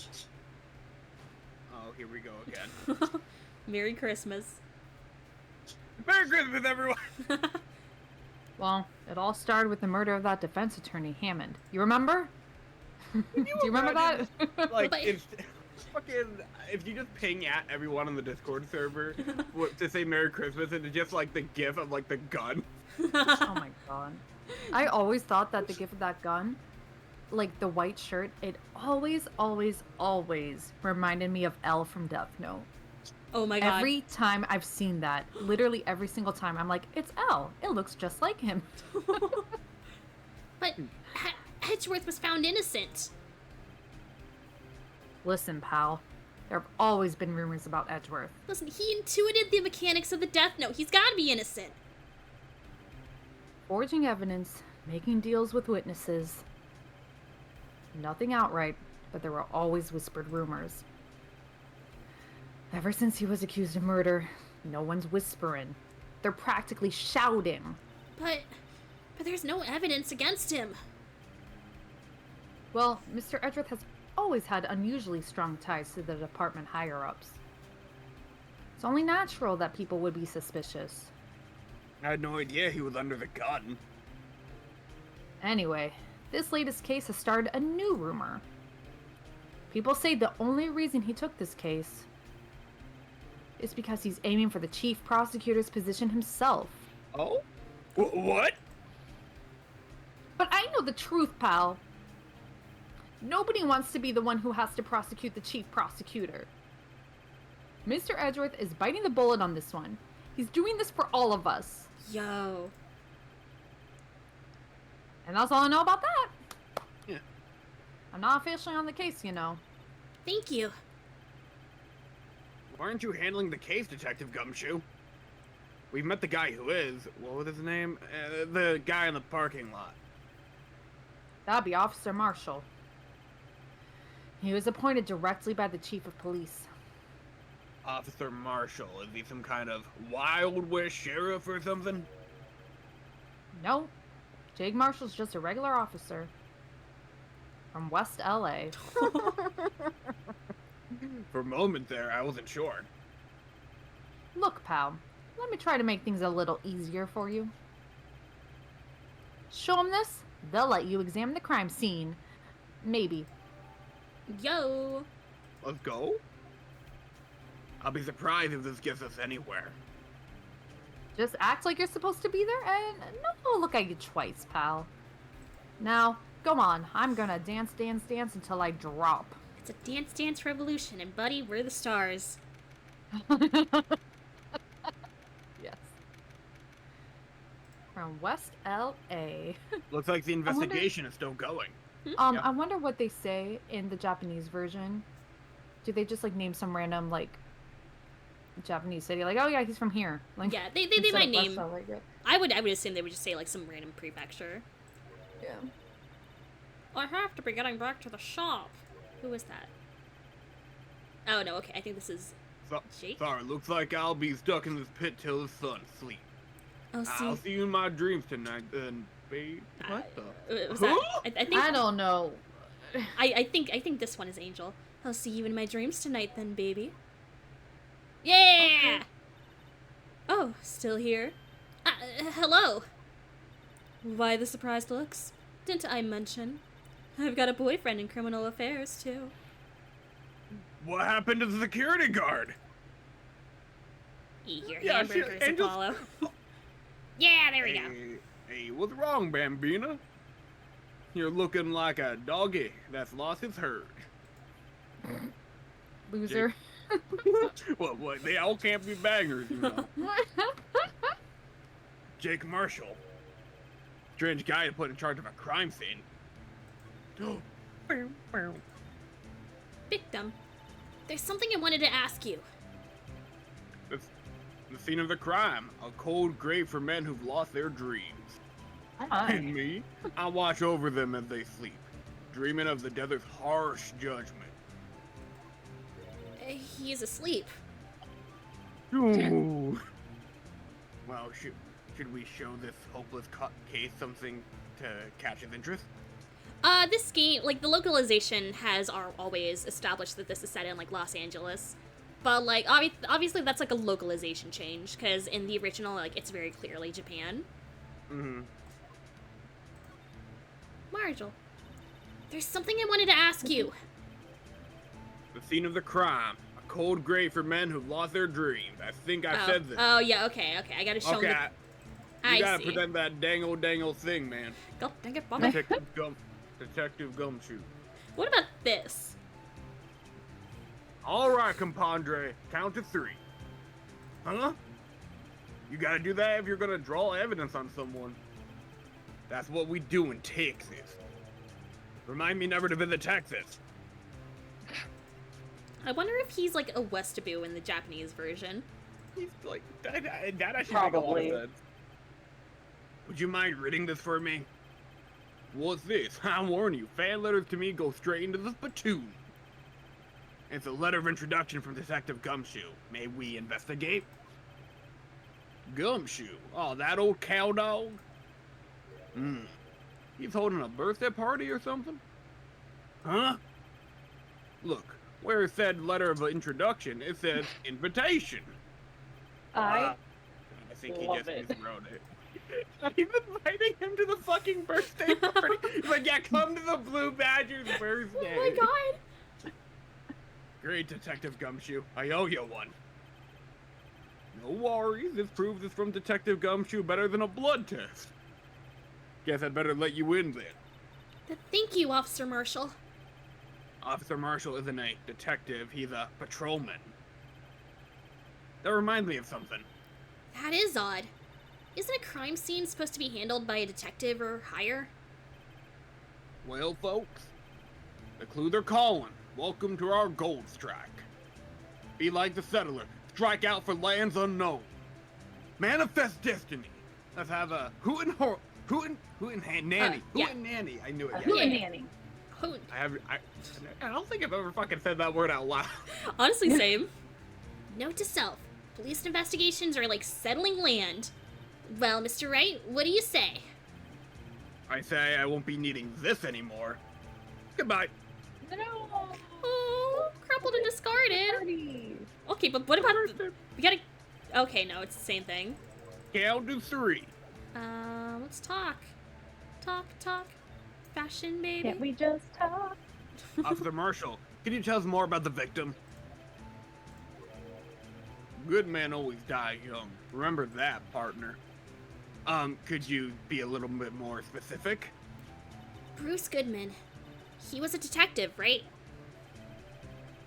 Oh, here we go again. Merry Christmas. Merry Christmas, everyone! Well, it all started with the murder of that defense attorney, Hammond. You remember? Do you remember that? Like, But- if you just ping at everyone on the Discord server to say Merry Christmas, and it's just like the gif of like the gun. Oh my god. I always thought that the gift of that gun, like the white shirt, it always reminded me of Elle from Death Note. Oh my god. Every time I've seen that, literally every single time, I'm like, it's Elle. It looks just like him. but Edgeworth was found innocent. Listen, pal. There have always been rumors about Edgeworth. Listen, he intuited the mechanics of the Death Note. He's gotta be innocent. Forging evidence, making deals with witnesses. Nothing outright, but there were always whispered rumors. Ever since he was accused of murder, no one's whispering. They're practically shouting. But there's no evidence against him. Well, Mr. Edgeworth has always had unusually strong ties to the department higher-ups. It's only natural that people would be suspicious. I had no idea he was under the gun. Anyway, this latest case has started a new rumor. People say the only reason he took this case is because he's aiming for the chief prosecutor's position himself. Oh? What? But I know the truth, pal. Nobody wants to be the one who has to prosecute the chief prosecutor. Mr. Edgeworth is biting the bullet on this one. He's doing this for all of us. Yo. And that's all I know about that. Yeah. I'm not officially on the case, you know. Thank you. Why aren't you handling the case, Detective Gumshoe? We've met the guy who is. What was his name? The guy in the parking lot. That'd be Officer Marshall. He was appointed directly by the chief of police. Officer Marshall. Is he some kind of Wild West sheriff or something? No, Jake Marshall's just a regular officer from West LA. For a moment there, I wasn't sure. Look, pal, let me try to make things a little easier for you. Show them this, they'll let you examine the crime scene. Maybe. Yo. Let's go? I'll be surprised if this gets us anywhere. Just act like you're supposed to be there and no one will look at you twice, pal. Now, go on. I'm gonna dance until I drop. It's a Dance Dance Revolution, and buddy, we're the stars. Yes. From West LA. Looks like the investigation is still going. Yeah. I wonder what they say in the Japanese version. Do they just like name some random like Japanese city? Like, oh yeah, he's from here. Like, Yeah, they instead might of name. West LA, yeah. I would assume they would just say like some random prefecture. Yeah. I have to be getting back to the shop. Who was that? Oh no, okay, I think this is Jake? Sorry, looks like I'll be stuck in this pit till the sun sleep. Oh, see. I'll see you in my dreams tonight, then, babe. What the? Was that, I think I don't know. I think this one is Angel. I'll see you in my dreams tonight then, baby. Yeah! Oh, still here? Hello. Why the surprised looks? Didn't I mention? I've got a boyfriend in criminal affairs, too. What happened to the security guard? Eat your Yeah, hamburgers, Angel- Apollo. Yeah, there we go. Hey, what's wrong, Bambina? You're looking like a doggy that's lost its herd. Loser. What? They all can't be bangers, you know. Jake Marshall. Strange guy to put in charge of a crime scene. Victim, there's something I wanted to ask you. The scene of the crime. A cold grave for men who've lost their dreams. And me, I watch over them as they sleep, dreaming of the desert's harsh judgment. He's asleep. Ooh. Well, should we show this hopeless case something to catch his interest? This game, like, the localization has always established that this is set in, like, Los Angeles. But, like, obviously that's, like, a localization change, because in the original, like, it's very clearly Japan. Mm-hmm. Marshall, there's something I wanted to ask you. The scene of the crime. A cold grave for men who've lost their dreams. I think I said this. Oh, yeah, okay, I gotta show Okay, him you I gotta see. present that dangle thing, man. God dang it, Bobby. Detective Gumshoe. What about this? All right, compadre. Count to 3. Huh? You gotta do that if you're gonna draw evidence on someone. That's what we do in Texas. Remind me never to visit Texas. I wonder if he's like a Westaboo in the Japanese version. He's like, that actually makes a Probably. lot of sense. Would you mind reading this for me? What's this? I warn you, fan letters to me go straight into the spittoon. It's a letter of introduction from Detective Gumshoe. May we investigate? Gumshoe? Oh, that old cow dog? He's holding a birthday party or something? Huh? Look, where it said letter of introduction, it says invitation. I think he love just it. miswrote it. He's inviting him to the fucking birthday party. He's like, yeah, come to the Blue Badger's birthday. Oh my god! Great, Detective Gumshoe. I owe you one. No worries. This proves it's from Detective Gumshoe better than a blood test. Guess I'd better let you in then. Thank you, Officer Marshall. Officer Marshall isn't a detective. He's a patrolman. That reminds me of something. That is odd. Isn't a crime scene supposed to be handled by a detective or higher? Well, folks, the clue they're calling. Welcome to our gold strike. Be like the settler. Strike out for lands unknown. Manifest destiny. Let's have a hootin' nanny. Yeah. Hootin' nanny. I knew it. Who Yeah. and Nanny? Oh, I don't think I've ever fucking said that word out loud. honestly, same. Note to self. Police investigations are like settling land. Well, Mr. Wright, what do you say? I say I won't be needing this anymore. Goodbye. No. Oh, crumpled and discarded. Party. Okay, but what about we gotta? Okay, no, it's the same thing. Count to 3. Let's talk. Talk. Fashion, baby. Can't we just talk? Officer Marshall, can you tell us more about the victim? Good men always die young. Remember that, partner. Could you be a little bit more specific? Bruce Goodman. He was a detective, right?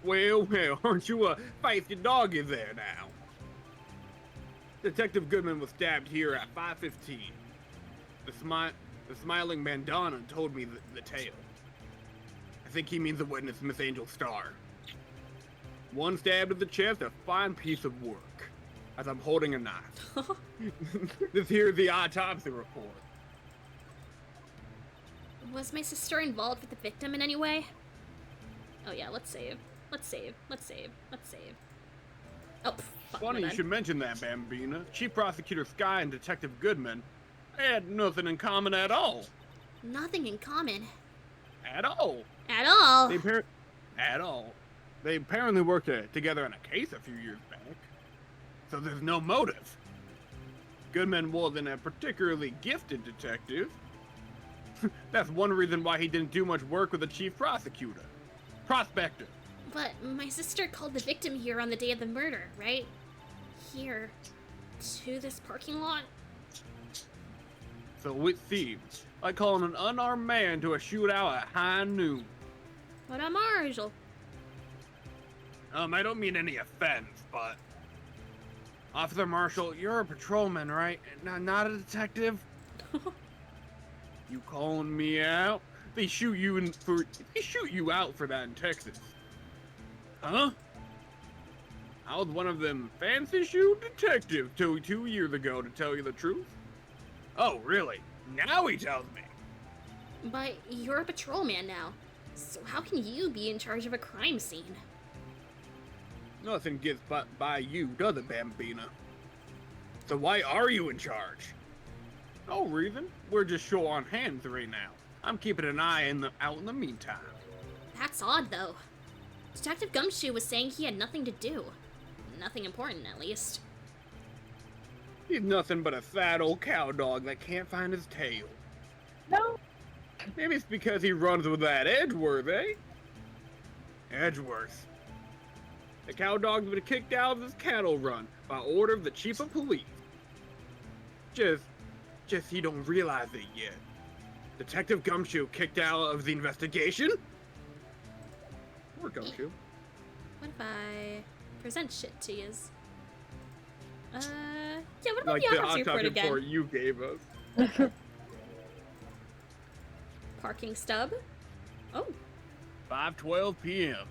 Well, aren't you a feisty doggy there now? Detective Goodman was stabbed here at 5:15. The smiling Mandana told me the tale. I think he means the witness, Miss Angel Starr. One stab to the chest, a fine piece of work. As I'm holding a knife. This here's the autopsy report. Was my sister involved with the victim in any way? Oh yeah, let's save. Oh, fuck, Funny my you bad. should mention that, Bambina. Chief Prosecutor Sky and Detective Goodman had nothing in common at all. Nothing in common. At all. At all. At all. They apparently worked together on a case a few years back. So there's no motive. Goodman wasn't a particularly gifted detective. That's one reason why he didn't do much work with the chief prosecutor. Prospector. But my sister called the victim here on the day of the murder, right? Here. To this parking lot? So it seems like calling an unarmed man to a shootout at high noon. What about Marshall? I don't mean any offense, but... Officer Marshall, you're a patrolman, right? Not a detective? You calling me out? They shoot you out for that in Texas. Huh? I was one of them fancy shoe detectives 2 years ago, to tell you the truth. Oh, really? Now he tells me. But you're a patrolman now. So how can you be in charge of a crime scene? Nothing gets by you, does it, Bambina? So why are you in charge? No reason. We're just short on hands right now. I'm keeping an eye out in the meantime. That's odd, though. Detective Gumshoe was saying he had nothing to do. Nothing important, at least. He's nothing but a fat old cow dog that can't find his tail. No. Maybe it's because he runs with that Edgeworth, eh? Edgeworth. The cow dog's been kicked out of his cattle run by order of the chief of police. Just he don't realize it yet. Detective Gumshoe kicked out of the investigation? Poor Gumshoe. What if I present shit to yous? Yeah, what about Like the the autopsy report again? report you gave us. Parking stub. Oh, 5:12 p.m.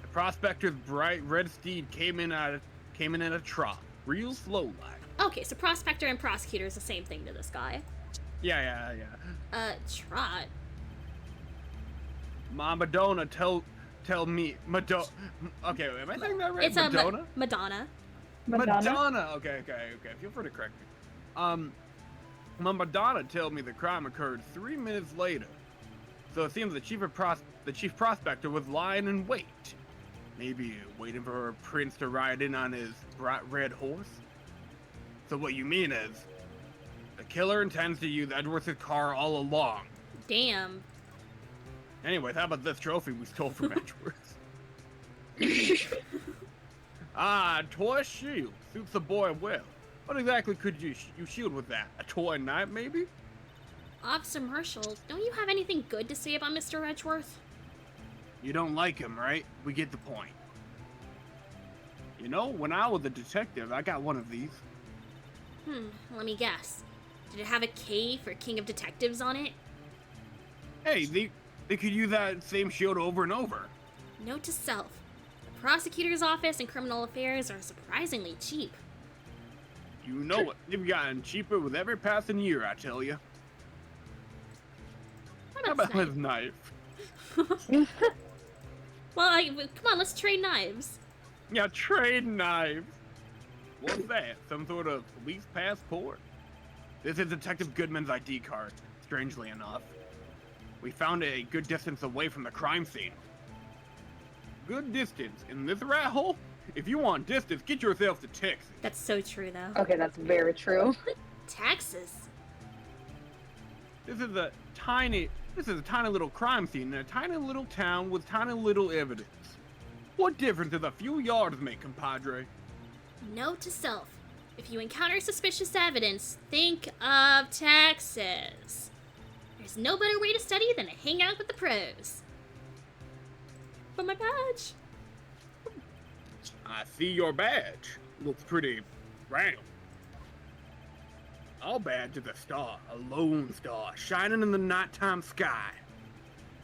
The prospector's bright red steed came in at a trot, real slow like. Okay, so prospector and prosecutor is the same thing to this guy. Yeah. Trot. Ma Madonna tell me Madonna. Okay, am I saying that right? It's Madonna. Madonna. Madonna. Okay. Feel free to correct me. My Madonna told me the crime occurred 3 minutes later. So it seems the chief prospector was lying in wait. Maybe waiting for Prince to ride in on his bright red horse. So what you mean is, the killer intends to use Edgeworth's car all along. Damn. Anyways, how about this trophy we stole from Edgeworth? Toy shield. Suits the boy well. What exactly could you shield with that? A toy knife, maybe? Officer Marshall, don't you have anything good to say about Mr. Edgeworth? You don't like him, right? We get the point. You know, when I was a detective, I got one of these. Let me guess. Did it have a K for King of Detectives on it? Hey, they could use that same shield over and over. Note to self. The prosecutor's office and criminal affairs are surprisingly cheap. You know it. They've gotten cheaper with every passing year, I tell you. How about his knife? Well, come on, let's trade knives. Yeah, trade knives. What's that? Some sort of police passport? This is Detective Goodman's ID card, strangely enough. We found it a good distance away from the crime scene. Good distance? In this rat hole? If you want distance, get yourself to Texas. That's so true, though. Okay, that's very true. Texas. This is a tiny little crime scene in a tiny little town with tiny little evidence. What difference does a few yards make, compadre? Note to self. If you encounter suspicious evidence, think of Texas. There's no better way to study than to hang out with the pros. But my badge. I see your badge. Looks pretty round. Our badge is a star, a lone star, shining in the nighttime sky.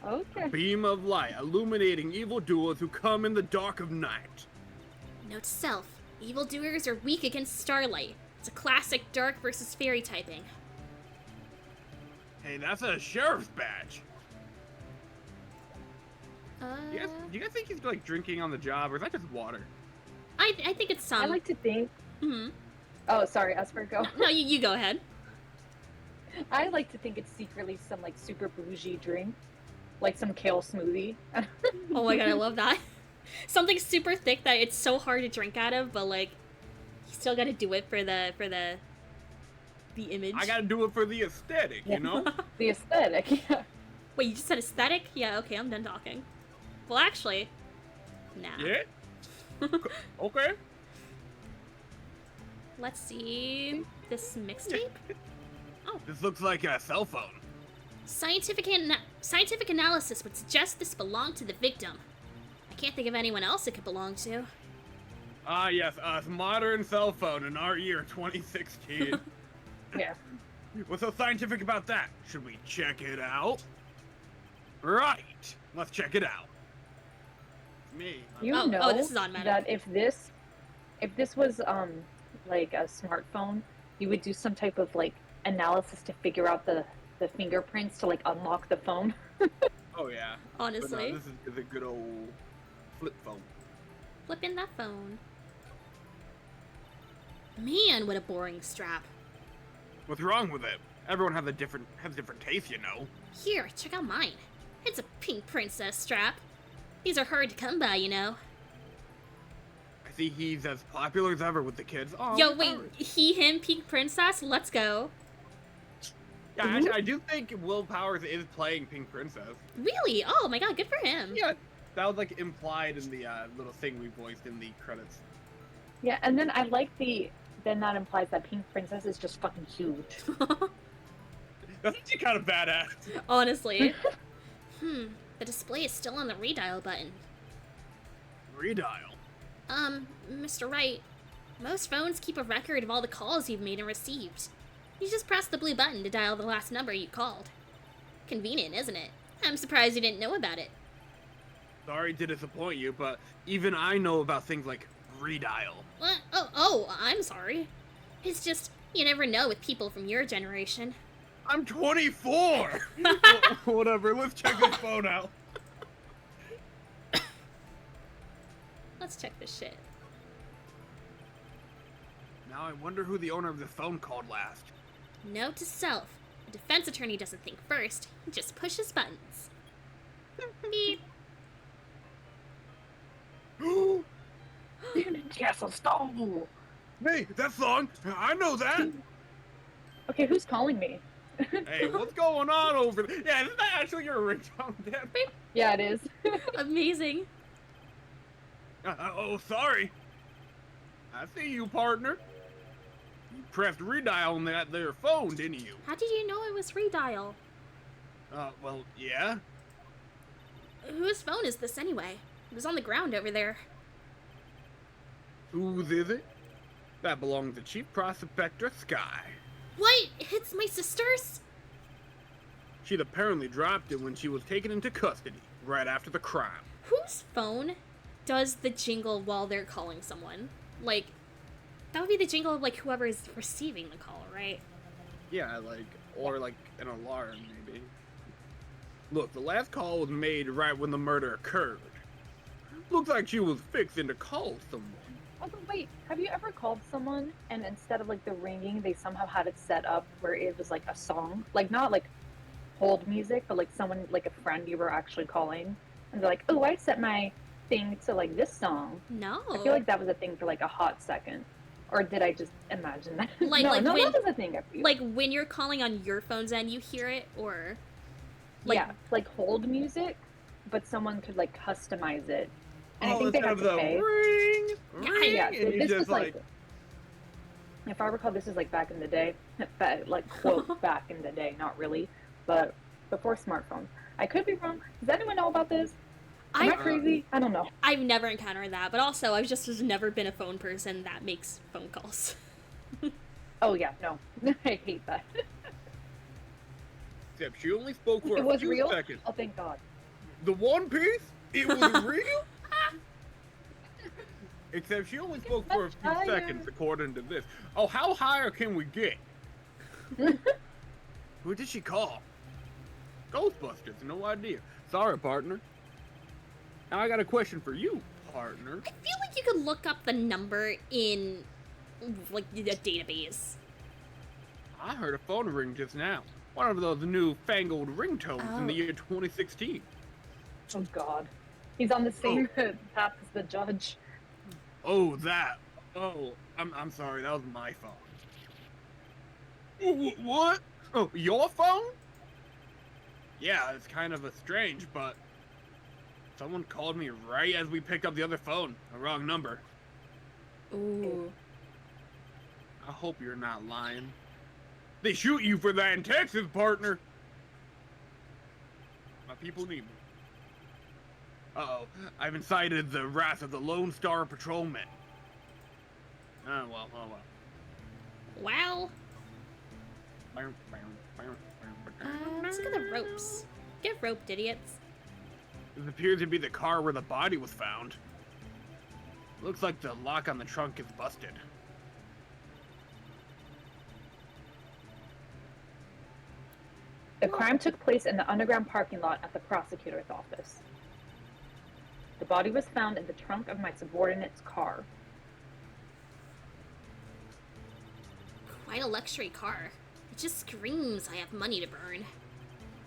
A Okay. beam of light illuminating evildoers who come in the dark of night. Note to self. Evildoers are weak against starlight. It's a classic dark versus fairy typing. Hey, that's a sheriff's badge. Do you guys think he's like drinking on the job, or is that just water? I think it's some. I like to think. Mhm. Oh, sorry, Esper, go. No, you go ahead. I like to think it's secretly some like super bougie drink, like some kale smoothie. Oh my god, I love that. Something super thick that it's so hard to drink out of, but like you still gotta do it for the image. I gotta do it for the aesthetic, you know? The aesthetic. Yeah. Wait, you just said aesthetic? Yeah, okay, I'm done talking. Well, actually, nah. Yeah? Okay. Let's see this mixtape. This looks like a cell phone. Scientific analysis would suggest this belonged to the victim. I can't think of anyone else it could belong to. Ah, yes, a modern cell phone in our year 2016. Yeah. What's so scientific about that? Should we check it out? Right. Let's check it out. Me. You Oh, know this is automatic. that if this was like a smartphone, you would do some type of like analysis to figure out the fingerprints to like unlock the phone. Oh yeah. Honestly. But no, this is a good old flip phone. Flipping that phone. Man, what a boring strap. What's wrong with it? Everyone has different tastes, you know. Here, check out mine. It's a pink princess strap. These are hard to come by, you know. I see he's as popular as ever with the kids. Oh, Yo, wait, he, him, pink princess? Let's go. Yeah, actually, I do think Will Powers is playing Pink Princess. Really? Oh my god, good for him. Yeah, that was like implied in the little thing we voiced in the credits. Yeah, and then I like then that implies that Pink Princess is just fucking huge. That's actually kind of badass. Honestly. The display is still on the redial button. Redial. Mr. Wright, most phones keep a record of all the calls you've made and received. You just press the blue button to dial the last number you called. Convenient, isn't it? I'm surprised you didn't know about it. Sorry to disappoint you, but even I know about things like redial. What? Oh, I'm sorry. It's just, you never know with people from your generation. I'm 24! Whatever, let's check this phone out. Let's check this shit. Now I wonder who the owner of the phone called last. Note to self. A defense attorney doesn't think first, he just pushes buttons. Beep. Castle Stone. Hey, that song! I know that! Okay, who's calling me? Hey, what's going on over there? Yeah, isn't that actually your ringtone, Dan? Yeah, it is. Amazing. Oh, sorry. I see you, partner. You pressed redial on that there phone, didn't you? How did you know it was redial? Well, yeah. Whose phone is this anyway? It was on the ground over there. Whose is it? That belongs to Chief Prospector Sky. What? It's my sister's? She'd apparently dropped it when she was taken into custody, right after the crime. Whose phone does the jingle while they're calling someone? Like, that would be the jingle of, like, whoever is receiving the call, right? Yeah, or an alarm, maybe. Look, the last call was made right when the murder occurred. Looks like she was fixing to call someone. Oh, but wait, have you ever called someone and instead of like the ringing, they somehow had it set up where it was like a song? Like not like hold music, but like someone, like a friend you were actually calling. And they're like, oh, I set my thing to like this song. No. I feel like that was a thing for like a hot second. Or did I just imagine that? Like- no, like no, when- that was a thing. I feel. Like, when you're calling on your phone's end, you hear it, or... like- yeah, like hold music, but someone could like customize it. And I Oh, think they instead had of to the pay. ring, Yeah, ring, Yeah, and you this just was like, if I recall, this is like back in the day, like quote back in the day, not really, but before smartphones. I could be wrong. Does anyone know about this? Am I I've, crazy? I don't know. I've never encountered that, but also I've just never been a phone person that makes phone calls. Oh yeah, no, I hate that. Except she only spoke for It a was few real. seconds. Oh, thank God. The One Piece? It was real? Except she only spoke for a few Higher. seconds, according to this. Oh, how higher can we get? Who did she call? Ghostbusters, no idea. Sorry, partner. Now I got a question for you, partner. I feel like you could look up the number in, like, the database. I heard a phone ring just now. One of those new fangled ringtones in the Oh. year 2016. Oh God. He's on the same path as the judge. Oh, that. Oh, I'm sorry. That was my phone. What? Oh, your phone? Yeah, it's kind of a strange, but someone called me right as we picked up the other phone. A wrong number. Ooh. I hope you're not lying. They shoot you for that in Texas, partner. My people need me. Uh-oh, I've incited the wrath of the Lone Star Patrolman. Oh well. Wow. Let's look at the ropes. Get roped, idiots. This appears to be the car where the body was found. Looks like the lock on the trunk is busted. The crime took place in the underground parking lot at the prosecutor's office. The body was found in the trunk of my subordinate's car. Quite a luxury car. It just screams I have money to burn.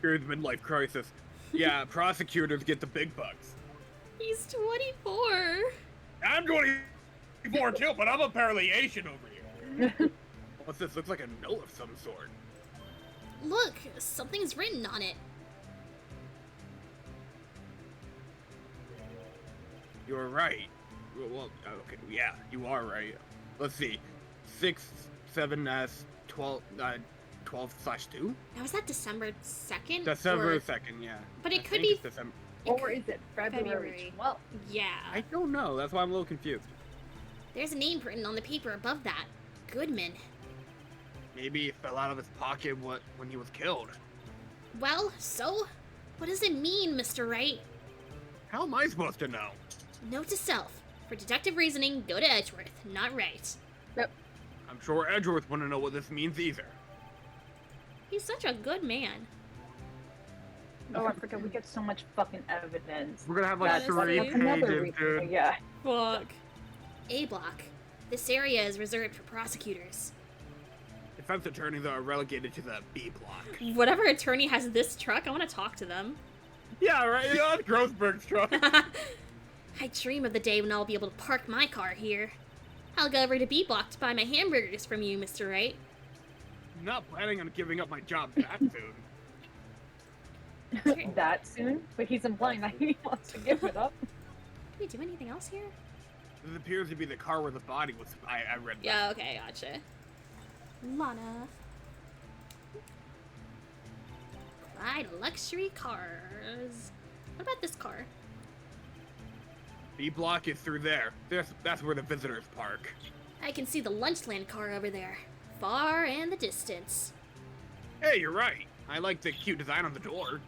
Here's midlife crisis. Yeah, prosecutors get the big bucks. He's 24. I'm 24 too, but I'm apparently Asian over here. What's this? Looks like a note of some sort. Look, something's written on it. You're right. Well, okay, yeah, you are right. Let's see. 6/7/12 12/2. Now, is that December 2nd? December Or- 2nd, yeah. But it I could think be- it's December. Or is it February February. 12th? Yeah. I don't know. That's why I'm a little confused. There's a name written on the paper above that. Goodman. Maybe it fell out of his pocket when he was killed. Well, so? What does it mean, Mr. Wright? How am I supposed to know? Note to self. For deductive reasoning, go to Edgeworth, not Wright. I'm sure Edgeworth wouldn't know what this means either. He's such a good man. Oh, I forget. We get so much fucking evidence. We're gonna have like That's 3 funny. another pages, reason. dude. Yeah. Fuck. A block. This area is reserved for prosecutors. Defense attorneys are relegated to the B block. Whatever attorney has this truck, I want to talk to them. Yeah, right. You know, that's Grossberg's truck. I dream of the day when I'll be able to park my car here. I'll go over to B block to buy my hamburgers from you, Mr. Wright. I'm not planning on giving up my job that soon. That soon? But he's implying that he wants to give it up. Can we do anything else here? This appears to be the car where the body was. I read that. Yeah, okay, gotcha. Lana. Clyde luxury cars. What about this car? B block is through there. That's where the visitors park. I can see the Lunchland car over there. Far and the distance. Hey, you're right. I like the cute design on the door.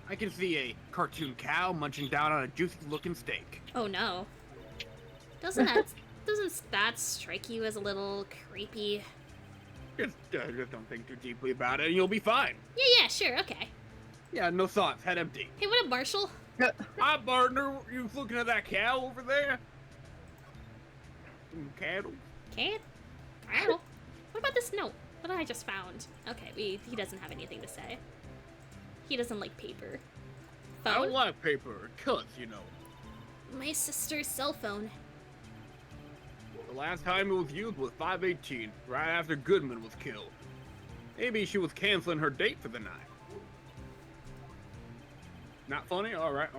I can see a cartoon cow munching down on a juicy-looking steak. Oh no. Doesn't that strike you as a little creepy? Just don't think too deeply about it, and you'll be fine. Yeah, sure, okay. Yeah, no thoughts. Head empty. Hey, what up, Marshall? Hi, partner. You looking at that cow over there? Cattle. Cat? Cattle? What about this note? What I just found? Okay, he doesn't have anything to say. He doesn't like paper. I Phone? don't like paper. Cuz, you know. My sister's cell phone. The last time it was used was 5/18, right after Goodman was killed. Maybe she was canceling her date for the night. Not funny? Alright.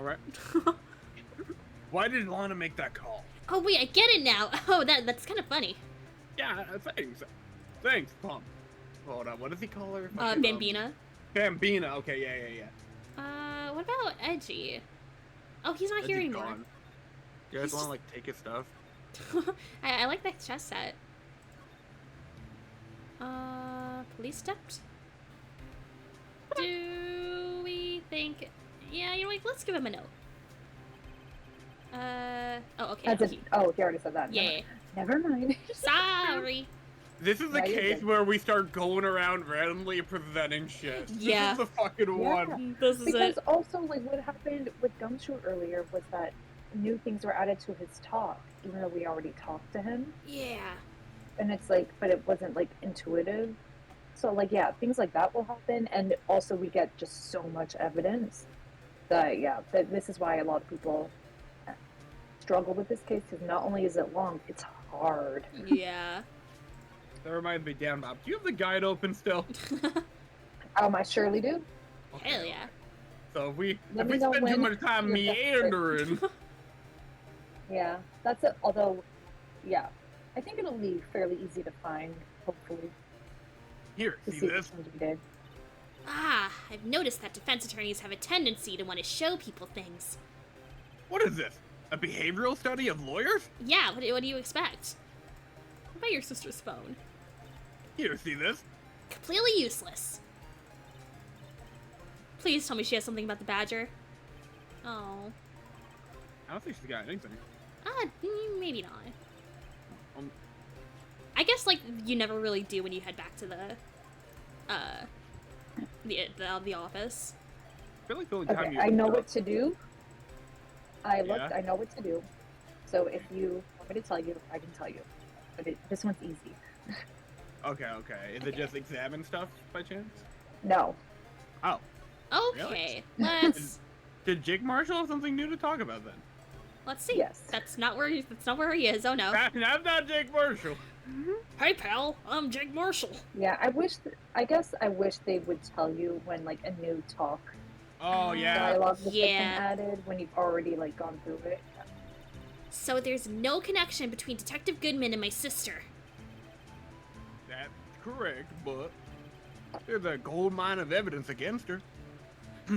Why did Lana make that call? Oh wait, I get it now. Oh, that's kind of funny. Yeah, thanks. Thanks, Pump. Hold on, what does he call her? Bambina. Bambina, okay, yeah. What about Edgy? Oh, he's not here Edgy's anymore. gone. You guys He's want to, just- like, take his stuff? I like that chess set. Police stepped? Do we think... Yeah, you know what, let's give him a note. Oh, okay. As in, oh, he already said that. Yeah. Never mind. Sorry. This is the Yeah, you're case good. where we start going around randomly presenting shit. Yeah. This is the fucking one. This is Because it. also, like, what happened with Gumshoe earlier was that new things were added to his talk, even though we already talked to him. Yeah. And it's like, but it wasn't, like, intuitive. So, like, yeah, things like that will happen. And also, we get just so much evidence that, yeah, that this is why a lot of people struggle with this case, because not only is it long, it's hard. Yeah. That reminds me, damn, Bob, do you have the guide open still? I surely do. Hell yeah. So if we Let me know spend too when much time you're desperate. meandering, Yeah, that's it. Although, yeah, I think it'll be fairly easy to find, hopefully, here, to see see this? which ones we did. Ah, I've noticed that defense attorneys have a tendency to want to show people things. What is this? A behavioral study of lawyers? Yeah, what do you expect? What about your sister's phone? Here, see this? Completely useless. Please tell me she has something about the badger. Oh. I don't think she's got anything. Maybe not. I guess, like, you never really do when you head back to the office. I feel like the only time Okay, you I know look what to do. I looked. Yeah? I know what to do. So if you want me to tell you, I can tell you. But this one's easy. Okay. Is it just examine stuff by chance? No. Oh. Okay, let's Did Jake Marshall have something new to talk about then? let's see. Yes. That's not where he is. Oh no. I'm not Jake Marshall. Hey pal, I'm Jake Marshall. Yeah, I guess I wish they would tell you when like a new talk Oh, yeah. dialogue has been Yeah. added when you've already like gone through it. So there's no connection between Detective Goodman and my sister. That's correct, but there's a gold mine of evidence against her.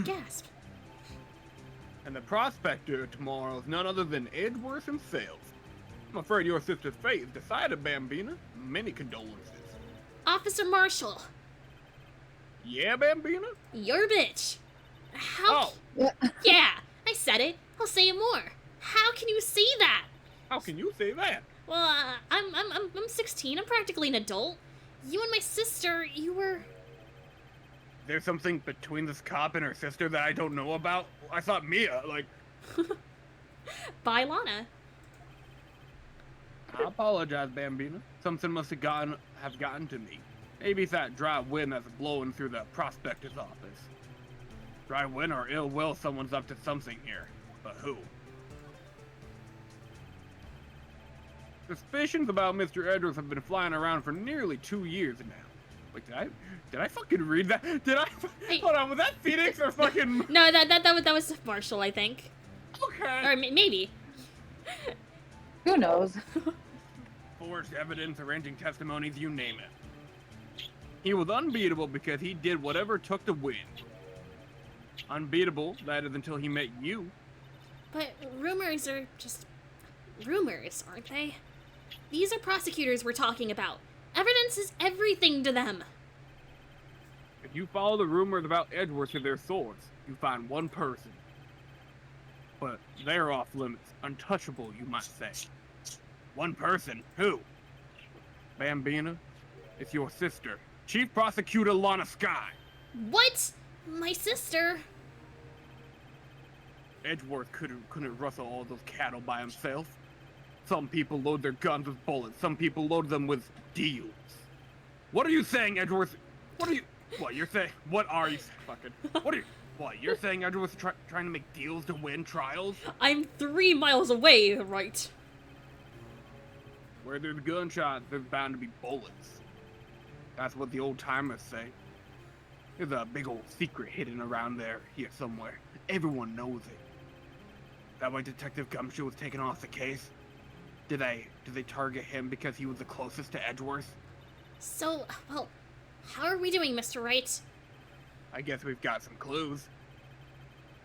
Gasp. And the prospector tomorrow is none other than Edgeworth himself. I'm afraid your sister's fate is decided, Bambina. Many condolences. Officer Marshall, Yeah, Bambina? you're a bitch. How? Oh, Yeah, I said it. How can you say that? Well, I'm 16. I'm practically an adult. You and my sister, you were... There's something between this cop and her sister that I don't know about? I thought Mia, like... Bye, Lana. I apologize, Bambina. Something must have gotten to me. Maybe it's that dry wind that's blowing through the prospector's office. Dry wind or ill will, someone's up to something here. But who? Suspicions about Mr. Edwards have been flying around for nearly 2 years now. Wait, did I fucking read that? Hold on, was that Phoenix or fucking... No, that was Marshall, I think. Okay. Or maybe. Who knows? Forged evidence, arranging testimonies, you name it. He was unbeatable because he did whatever it took to win. Unbeatable, that is, until he met you. But rumors are just rumors, aren't they? These are prosecutors we're talking about. Evidence is everything to them. If you follow the rumors about Edgeworth to their source, you find one person. But they're off limits, untouchable, you might say. One person? Who? Bambina, it's your sister, Chief Prosecutor Lana Skye. What? My sister? Edgeworth couldn't rustle all those cattle by himself. Some people load their guns with bullets, some people load them with deals. What are you saying, Edgeworth? What you're saying? What are you fucking? You're saying Edgeworth's trying to make deals to win trials? I'm 3 miles away, right? Where there's gunshots, there's bound to be bullets. That's what the old timers say. There's a big old secret hidden around there, here somewhere. Everyone knows it. That why Detective Gumshoe was taken off the case? Did they target him because he was the closest to Edgeworth? So, well, how are we doing, Mr. Wright? I guess we've got some clues.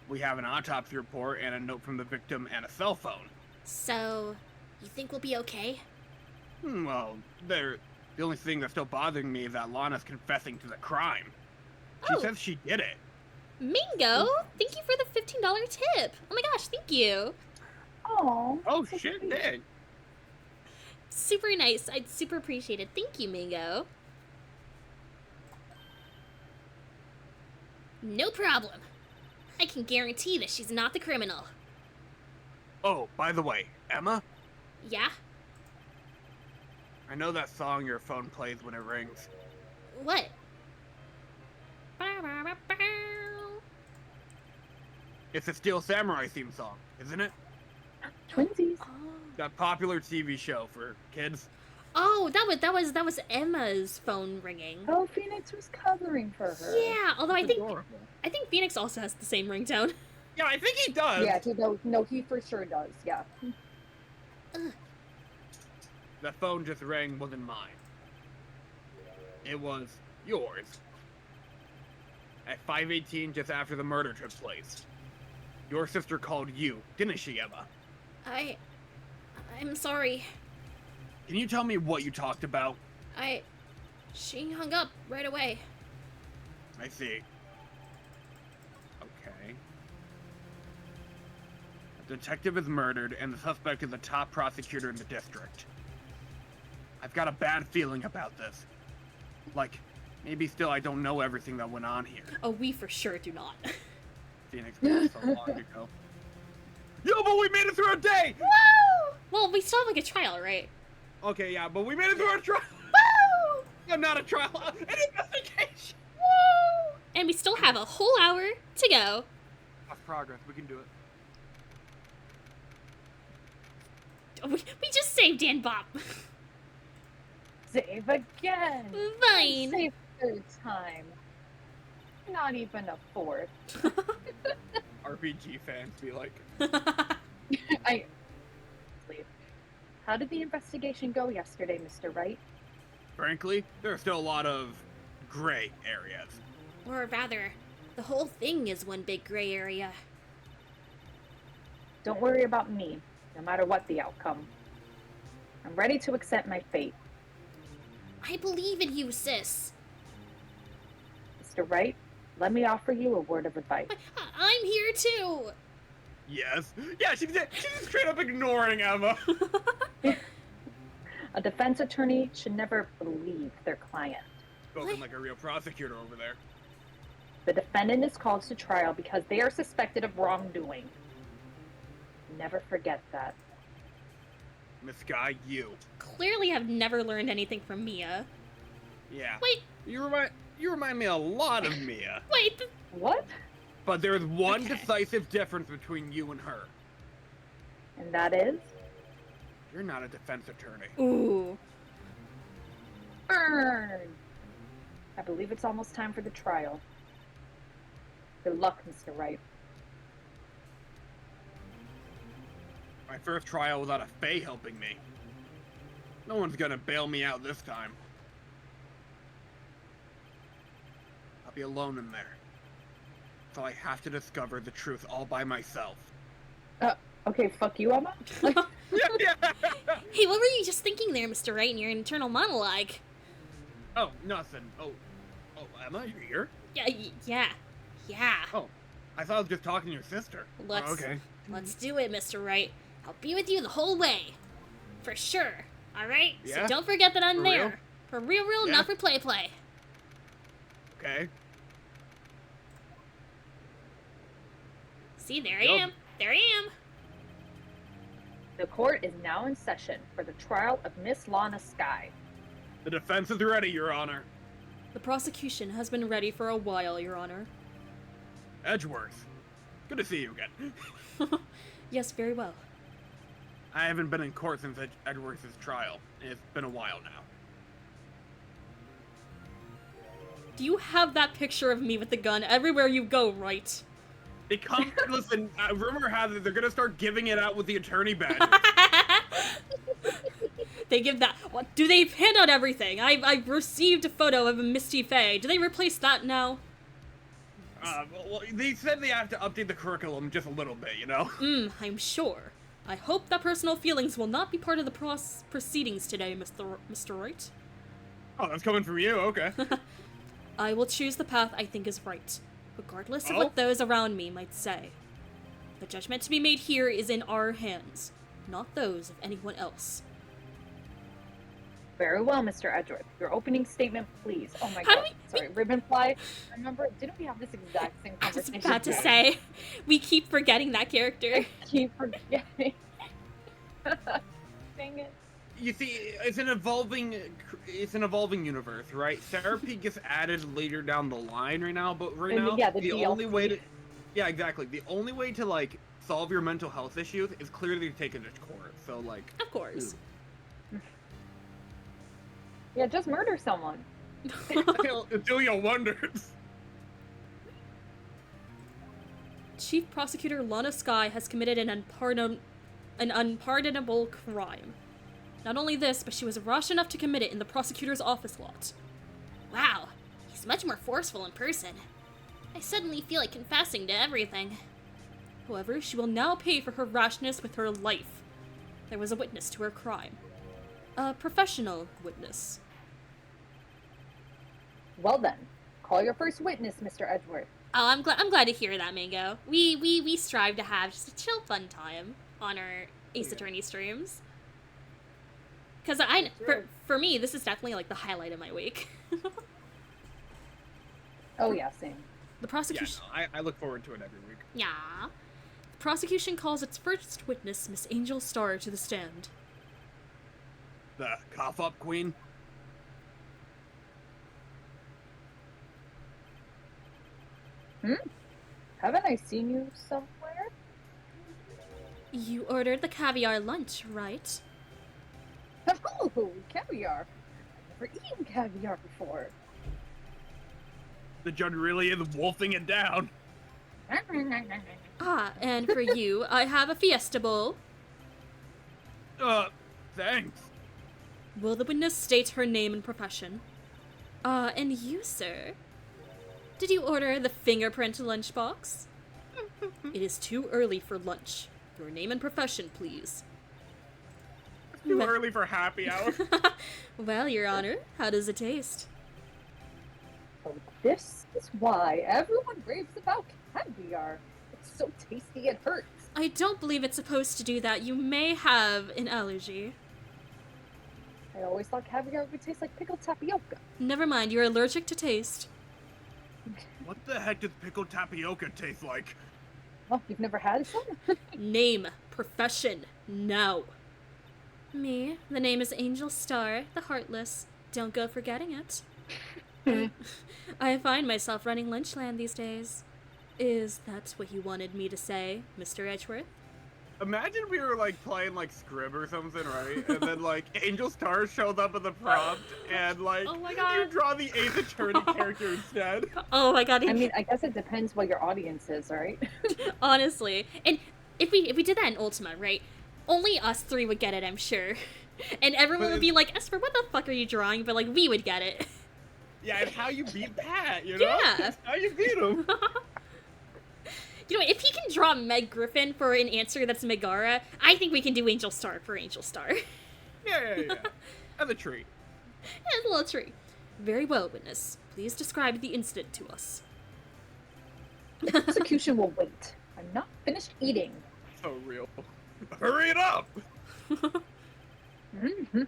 We have an autopsy report and a note from the victim and a cell phone. So, you think we'll be okay? Well, the only thing that's still bothering me is that Lana's confessing to the crime. She Oh. says she did it. Mingo, thank you for the $15 tip. Oh my gosh, thank you. Oh shit, dang. Super nice. I'd super appreciate it. Thank you, Mingo. No problem. I can guarantee that she's not the criminal. Oh, by the way, Emma, Yeah? I know that song your phone plays when it rings. What? It's a Steel Samurai theme song, isn't it? Twinsies. Oh. That popular TV show for kids. Oh, that was Emma's phone ringing. Oh, Phoenix was covering for her. Yeah, although I think Adorable. Phoenix also has the same ringtone. Yeah, I think he does. Yeah, he for sure does. Yeah. The phone just rang wasn't mine. It was yours. At 5:18, just after the murder took place. Your sister called you, didn't she, Emma? I'm sorry. Can you tell me what you talked about? She hung up right away. I see. Okay. A detective is murdered, and the suspect is the top prosecutor in the district. I've got a bad feeling about this. Like, maybe still I don't know everything that went on here. Oh, we for sure do not. Phoenix was so long ago. Yo, but we made it through a day! Woo! Well, we still have like a trial, right? Okay, yeah, but we made it through a trial! Woo! I'm not a trial, an investigation! Woo! And we still have a whole hour to go. That's progress, we can do it. We just saved Dan Bob. Save again. Fine. Save third time. Not even a fourth. RPG fans be like, How did the investigation go yesterday, Mr. Wright? frankly, there are still a lot of gray areas. Or rather, the whole thing is one big gray area. Don't worry about me, no matter what the outcome. I'm ready to accept my fate. I believe in you, sis. Mr. Wright, let me offer you a word of advice. I'm here too. Yes. Yeah, she's straight up ignoring Emma. A defense attorney should never believe their client. Spoken like a real prosecutor over there. The defendant is called to trial because they are suspected of wrongdoing. Never forget that. Miss Guy, you. Clearly have never learned anything from Mia. Yeah. Wait, You remind me a lot of Mia. wait, What? But there's one Okay. decisive difference between you and her. And that is? You're not a defense attorney. ooh. Burn! I believe it's almost time for the trial. Good luck, Mr. Wright. My first trial without a Fae helping me. No one's gonna bail me out this time. I'll be alone in there. So I have to discover the truth all by myself. Okay, fuck you, Emma. Yeah. Hey, what were you just thinking there, Mr. Wright, in your internal monologue? Oh, nothing. Oh, Emma, you're here? Yeah. Oh, I thought I was just talking to your sister. Let's Oh, okay. let's do it, Mr. Wright. I'll be with you the whole way, for sure. All right. Yeah? So don't forget that I'm For there, real? for real, Yeah? not for play. Okay. See, there I Yup. am. There I am. The court is now in session for the trial of Miss Lana Skye. The defense is ready, Your Honor. The prosecution has been ready for a while, Your Honor. Edgeworth. Good to see you again. Yes, very well. I haven't been in court since Edgeworth's trial. It's been a while now. Do you have that picture of me with the gun everywhere you go, right? They come. Listen, rumor has it they're gonna start giving it out with the attorney badge. They give that. What do they hand out everything? I received a photo of a Misty Faye. Do they replace that now? Well, they said they have to update the curriculum just a little bit, you know? I'm sure. I hope that personal feelings will not be part of the proceedings today, Mr. Wright. Oh, that's coming from you, okay. I will choose the path I think is right, regardless of Oh? what those around me might say. The judgment to be made here is in our hands, not those of anyone else. Very well, Mr. Edgeworth. Your opening statement, please. Oh my How god. do Sorry, Ribbonfly. Remember, didn't we have this exact same I was conversation? about to say, we keep forgetting that character. Keep forgetting. Dang it. You see, it's an evolving universe, right? Therapy gets added later down the line right now, but right And now, yeah, the the DLC. only way to... Yeah, exactly. The only way to, like, solve your mental health issues is clearly to take it to court, so, like... Of course. Yeah, just murder someone. do your wonders. Chief Prosecutor Lana Skye has committed an unpardonable crime. Not only this, but she was rash enough to commit it in the prosecutor's office lot. Wow, he's much more forceful in person. I suddenly feel like confessing to everything. However, she will now pay for her rashness with her life. There was a witness to her crime. A professional witness. Well then, call your first witness, Mr. Edgeworth. Oh, I'm glad to hear that, Mango. We strive to have just a chill, fun time on our Ace Attorney streams. Because for me, this is definitely like the highlight of my week. Oh yeah, same. The Yeah, prosecution. no, I look forward to it every week. Yeah. The prosecution calls its first witness, Miss Angel Starr, to the stand. The cough-up queen? Haven't I seen you somewhere? You ordered the caviar lunch, right? Oh, caviar. I've never eaten caviar before. The judge really is wolfing it down. Ah, and for you, I have a Fiesta Bowl. Thanks. Will the witness state her name and profession? And you, sir? Did you order the fingerprint lunchbox? It is too early for lunch. Your name and profession, please. Too early for happy hour. Well, Your Honor, how does it taste? So this is why everyone raves about caviar. It's so tasty it hurts. I don't believe it's supposed to do that. You may have an allergy. I always thought caviar would taste like pickled tapioca. Never mind, you're allergic to taste. What the heck does pickled tapioca taste like? Oh, you've never had some? Name, profession, now. Me, the name is Angel Star, the Heartless. Don't go forgetting it. I find myself running Lynchland these days. Is that what you wanted me to say, Mr. Edgeworth? Imagine we were like playing like Scrib or something, right? And then like Angel Star showed up in the prompt, and like Oh my God. you draw the Ace Attorney character instead. Oh my god, I mean, I guess it depends what your audience is, right? honestly. And if we did that in Ultima, right? Only us three would get it, I'm sure. And everyone would be like, Esper, what the fuck are you drawing? But like, we would get it. Yeah, and how you beat Pat, you know? Yeah. That's how you beat him. You know, if he can draw Meg Griffin for an answer that's Megara, I think we can do Angel Star for Angel Star. Yeah. And the tree. And a little tree. Very well, witness. Please describe the incident to us. Execution will wait. I'm not finished eating. So real. Hurry it up! Mm-hmm.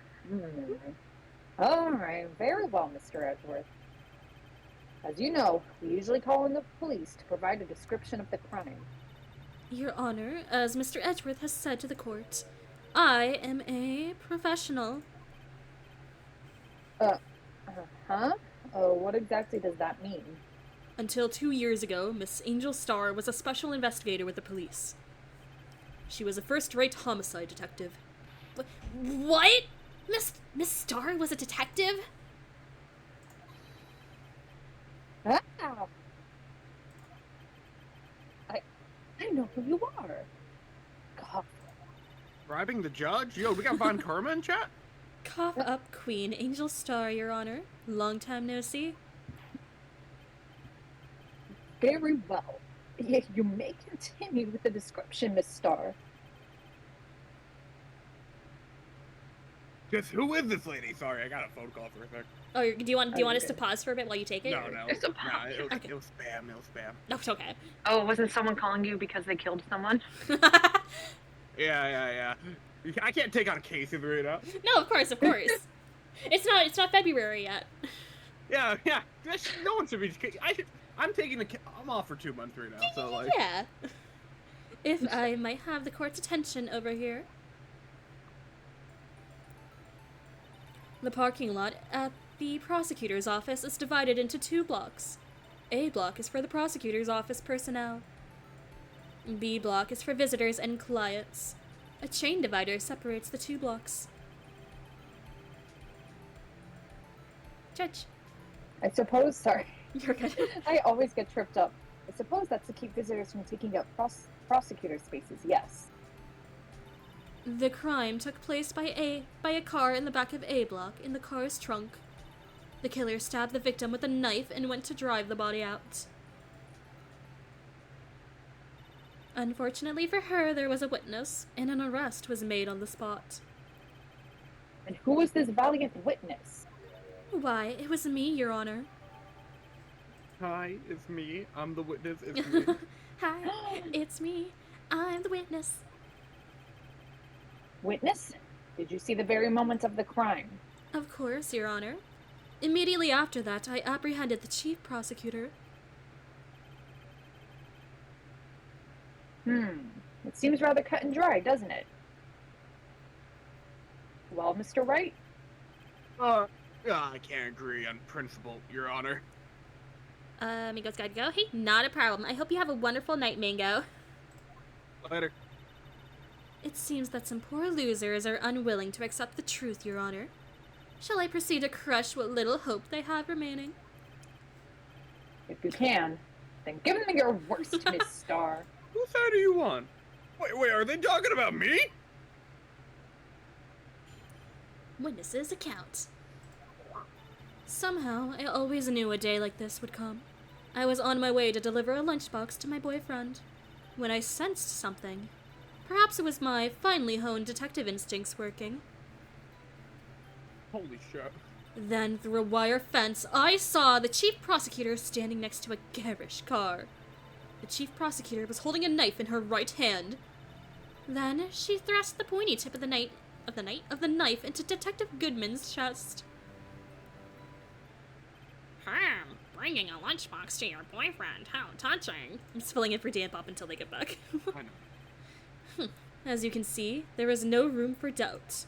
All right, very well, Mr. Edgeworth. As you know, we usually call in the police to provide a description of the crime. Your Honor, as Mr. Edgeworth has said to the court, I am a professional. Huh? Oh, what exactly does that mean? Until 2 years ago, Miss Angel Star was a special investigator with the police. She was a first-rate homicide detective. What? Miss Star was a detective? Ah! I know who you are. God. Bribing the judge? Yo, we got Von Karma in chat? Cough up, Queen Angel Star, Your Honor. Long time no see. Very well. Yeah, you may continue with the description, Miss Star. Just who is this lady? Sorry, I got a phone call for a sec. Oh, do you want us to pause for a bit while you take it? No, or- no. It's a- Nah, it was Okay. spam. It was spam. No, it's okay. Oh, wasn't someone calling you because they killed someone? Yeah. I can't take on cases right now. No, of course. It's not February yet. Yeah. No one should be. I'm off for 2 months right now, so like. Yeah. If I might have the court's attention over here. The parking lot at the prosecutor's office is divided into 2 blocks. A block is for the prosecutor's office personnel. B block is for visitors and clients. A chain divider separates the 2 blocks. Judge, I suppose, sorry. you're good. I always get tripped up. I suppose that's to keep visitors from taking up prosecutor spaces, yes. The crime took place by a car in the back of A block in the car's trunk. The killer stabbed the victim with a knife and went to drive the body out. Unfortunately for her, there was a witness, and an arrest was made on the spot. And who was this valiant witness? Why, it was me, Your Honor. Hi, it's me. I'm the witness. It's me. Hi, it's me. I'm the witness. Witness? Did you see the very moment of the crime? Of course, Your Honor. Immediately after that, I apprehended the chief prosecutor. It seems rather cut and dry, doesn't it? Well, Mr. Wright, I can't agree on principle, Your Honor. Mango's gotta go. Hey, not a problem. I hope you have a wonderful night, Mango. Later. It seems that some poor losers are unwilling to accept the truth, Your Honor. Shall I proceed to crush what little hope they have remaining? if you can, then give them your worst, Miss Star. Whose side are you on? Wait, are they talking about me? Witnesses account. Somehow, I always knew a day like this would come. I was on my way to deliver a lunchbox to my boyfriend when I sensed something. Perhaps it was my finely honed detective instincts working. Holy shit. Then, through a wire fence, I saw the chief prosecutor standing next to a garish car. The chief prosecutor was holding a knife in her right hand. Then she thrust the pointy tip of the knife into Detective Goodman's chest. Bringing a lunchbox to your boyfriend. How touching. I'm spelling it for Dan Pop until they get back. I know. As you can see, there is no room for doubt.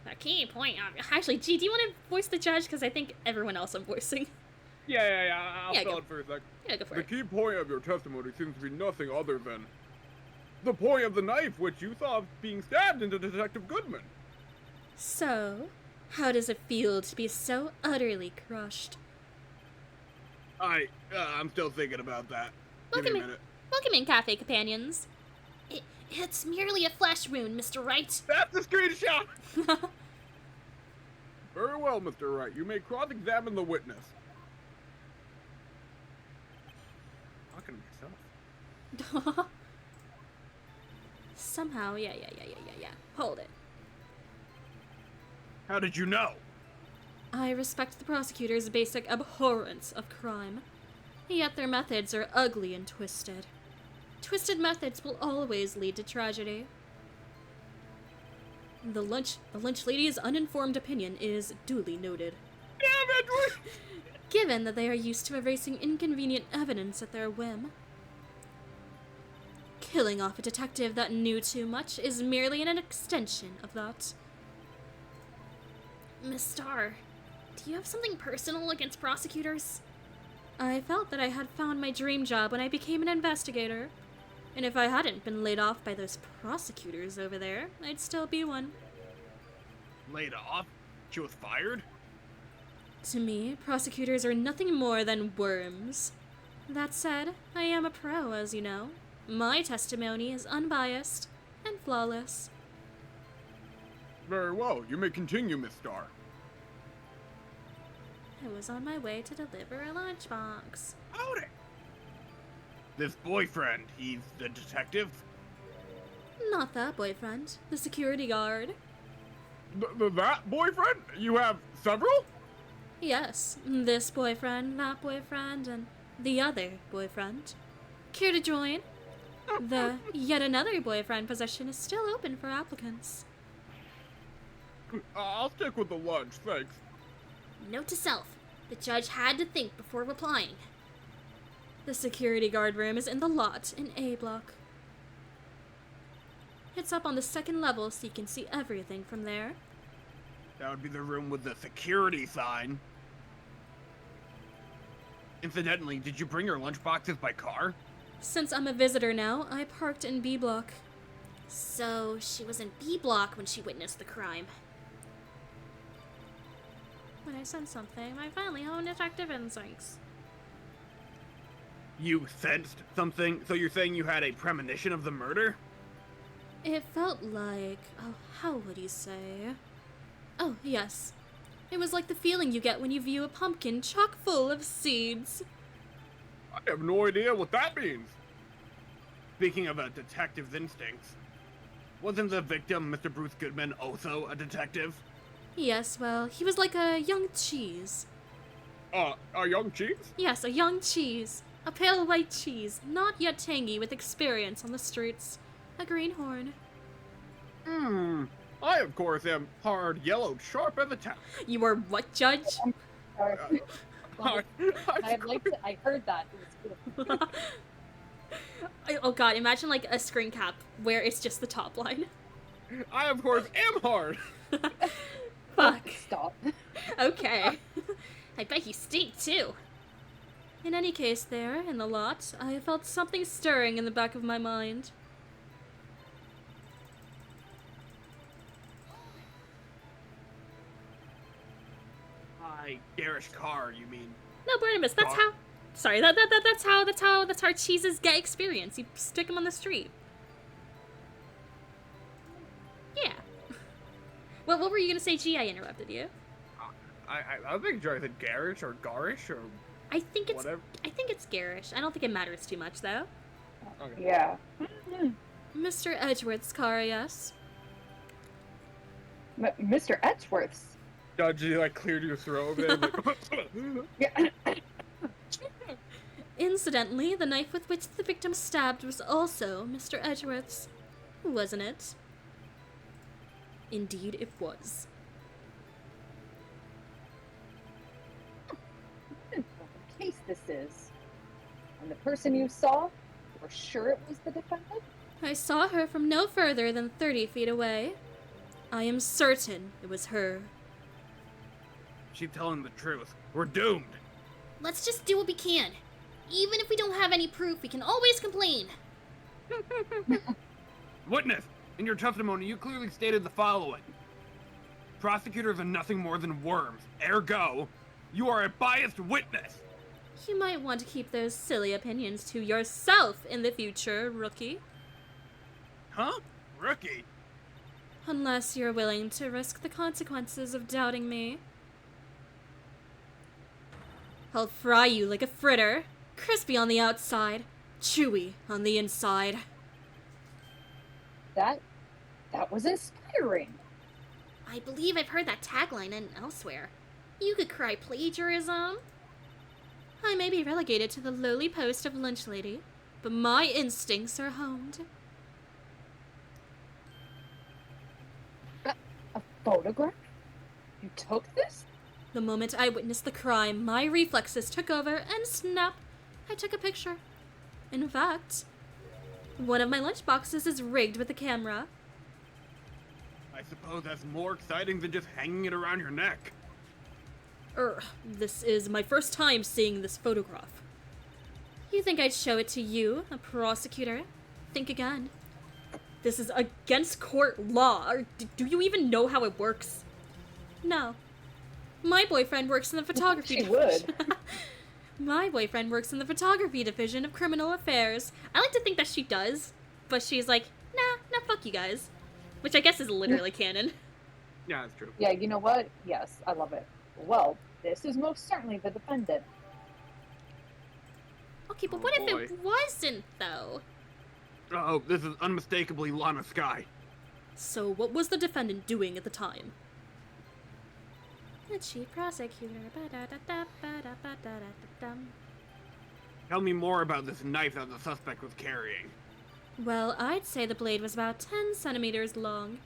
The key point of Actually, G, do you want to voice the judge? Because I think everyone else I'm voicing. Yeah. I'll Yeah, spell go. it for a sec. Yeah, go for The it. key point of your testimony seems to be nothing other than the point of the knife which you saw being stabbed into Detective Goodman. So, how does it feel to be so utterly crushed? I'm still thinking about that. Give Welcome me a in. minute. Welcome in, Cafe Companions. It's merely a flesh wound, Mr. Wright. That's the screenshot! Very well, Mr. Wright. You may cross-examine the witness. Talking to myself. Somehow, yeah. Hold it. How did you know? I respect the prosecutor's basic abhorrence of crime, yet their methods are ugly and twisted. Twisted methods will always lead to tragedy. The lunch lady's uninformed opinion is duly noted. Damn, Edward! Given that they are used to erasing inconvenient evidence at their whim. Killing off a detective that knew too much is merely an extension of that. Miss Starr, do you have something personal against prosecutors? I felt that I had found my dream job when I became an investigator. And if I hadn't been laid off by those prosecutors over there, I'd still be one. Laid off? She was fired? To me, prosecutors are nothing more than worms. That said, I am a pro, as you know. My testimony is unbiased and flawless. Very well. You may continue, Miss Starr. I was on my way to deliver a lunchbox. Howdy! This boyfriend, he's the detective? Not that boyfriend, the security guard. That boyfriend? You have several? Yes, this boyfriend, that boyfriend, and the other boyfriend. Care to join? The yet another boyfriend position is still open for applicants. I'll stick with the lunch, thanks. Note to self, the judge had to think before replying. The security guard room is in the lot in A block. It's up on the second level so you can see everything from there. That would be the room with the security sign. Incidentally, did you bring your lunchboxes by car? Since I'm a visitor now, I parked in B block. So, she was in B block when she witnessed the crime. When I sense something, I finally hone detective instincts. You sensed something? So you're saying you had a premonition of the murder? It felt like... oh, how would you say? Oh, yes. It was like the feeling you get when you view a pumpkin chock full of seeds. I have no idea what that means. Speaking of a detective's instincts, wasn't the victim, Mr. Bruce Goodman, also a detective? Yes, well, he was like a young cheese. A young cheese? Yes, a young cheese. A pale white cheese, not yet tangy with experience on the streets. A greenhorn. I, of course, am hard, yellow, sharp as a tack. You are what, Judge? I heard that. It was good. Oh god, imagine like a screen cap where it's just the top line. I, of course, am hard. Fuck. Stop. Okay. I bet you stink too. In any case, there, in the lot, I felt something stirring in the back of my mind. Garish car, you mean? No, Barnabas, that's Gar- how... Sorry, that's how cheeses get experience. You stick them on the street. Yeah. Well, what were you gonna say, G? I interrupted you. I think I said garish or garish or I think it's whatever. garish. I don't think it matters too much, though. Okay. Yeah. Mr. Edgeworth's car, yes. Mr. Edgeworth's. Judge, you like cleared your throat over there. Like, Yeah. Incidentally, the knife with which the victim was stabbed was also Mr. Edgeworth's, wasn't it? Indeed, it was. What a case this is. And the person you saw, you're sure it was the defendant? I saw her from no further than 30 feet away. I am certain it was her. She's telling the truth. We're doomed. Let's just do what we can. Even if we don't have any proof, we can always complain. Witness, in your testimony, you clearly stated the following. Prosecutors are nothing more than worms. Ergo, you are a biased witness. You might want to keep those silly opinions to yourself in the future, rookie. Huh? Rookie? Unless you're willing to risk the consequences of doubting me. I'll fry you like a fritter, crispy on the outside, chewy on the inside. That was inspiring. I believe I've heard that tagline in elsewhere. You could cry plagiarism. I may be relegated to the lowly post of lunch lady, but my instincts are honed. A photograph? You took this? The moment I witnessed the crime, my reflexes took over, and snap, I took a picture. In fact, one of my lunch boxes is rigged with a camera. I suppose that's more exciting than just hanging it around your neck. This is my first time seeing this photograph. You think I'd show it to you, a prosecutor? Think again. This is against court law. Do you even know how it works? No. My boyfriend works in the photography She would. My boyfriend works in the photography division of criminal affairs. I like to think that she does, but she's like, nah, fuck you guys. Which I guess is literally canon. Yeah, that's true. Yeah, you know what? Yes, I love it. Well, this is most certainly the defendant. Okay, but Oh, what if boy. it wasn't, though? Oh, this is unmistakably Lana Sky. So what was the defendant doing at the time? The chief prosecutor. Ba-da-da-da-ba-da-ba-da-da-dum. Tell me more about this knife that the suspect was carrying. Well, I'd say the blade was about 10 centimeters long.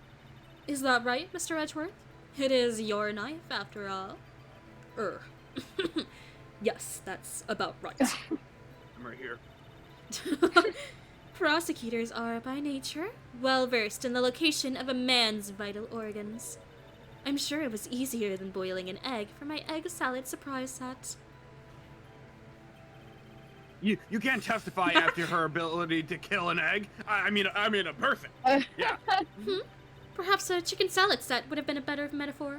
Is that right, Mr. Edgeworth? It is your knife, after all. Yes, that's about right. I'm right here. Prosecutors are, by nature, well versed in the location of a man's vital organs. I'm sure it was easier than boiling an egg for my egg salad surprise set. You can't testify after her ability to kill an egg. I mean a person. Yeah. Perhaps a chicken salad set would have been a better metaphor.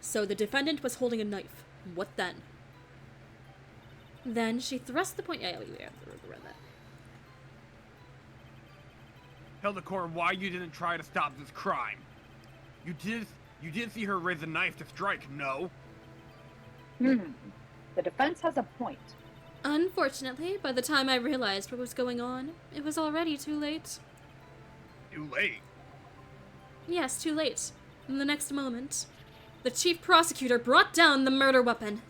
So the defendant was holding a knife. What then? Then she thrust the point. Yeah, we have to read that. Tell the court why you didn't try to stop this crime. You did see her raise a knife to strike, no? The defense has a point. Unfortunately, by the time I realized what was going on, it was already too late. Too late. Yes, too late. In the next moment, the chief prosecutor brought down the murder weapon.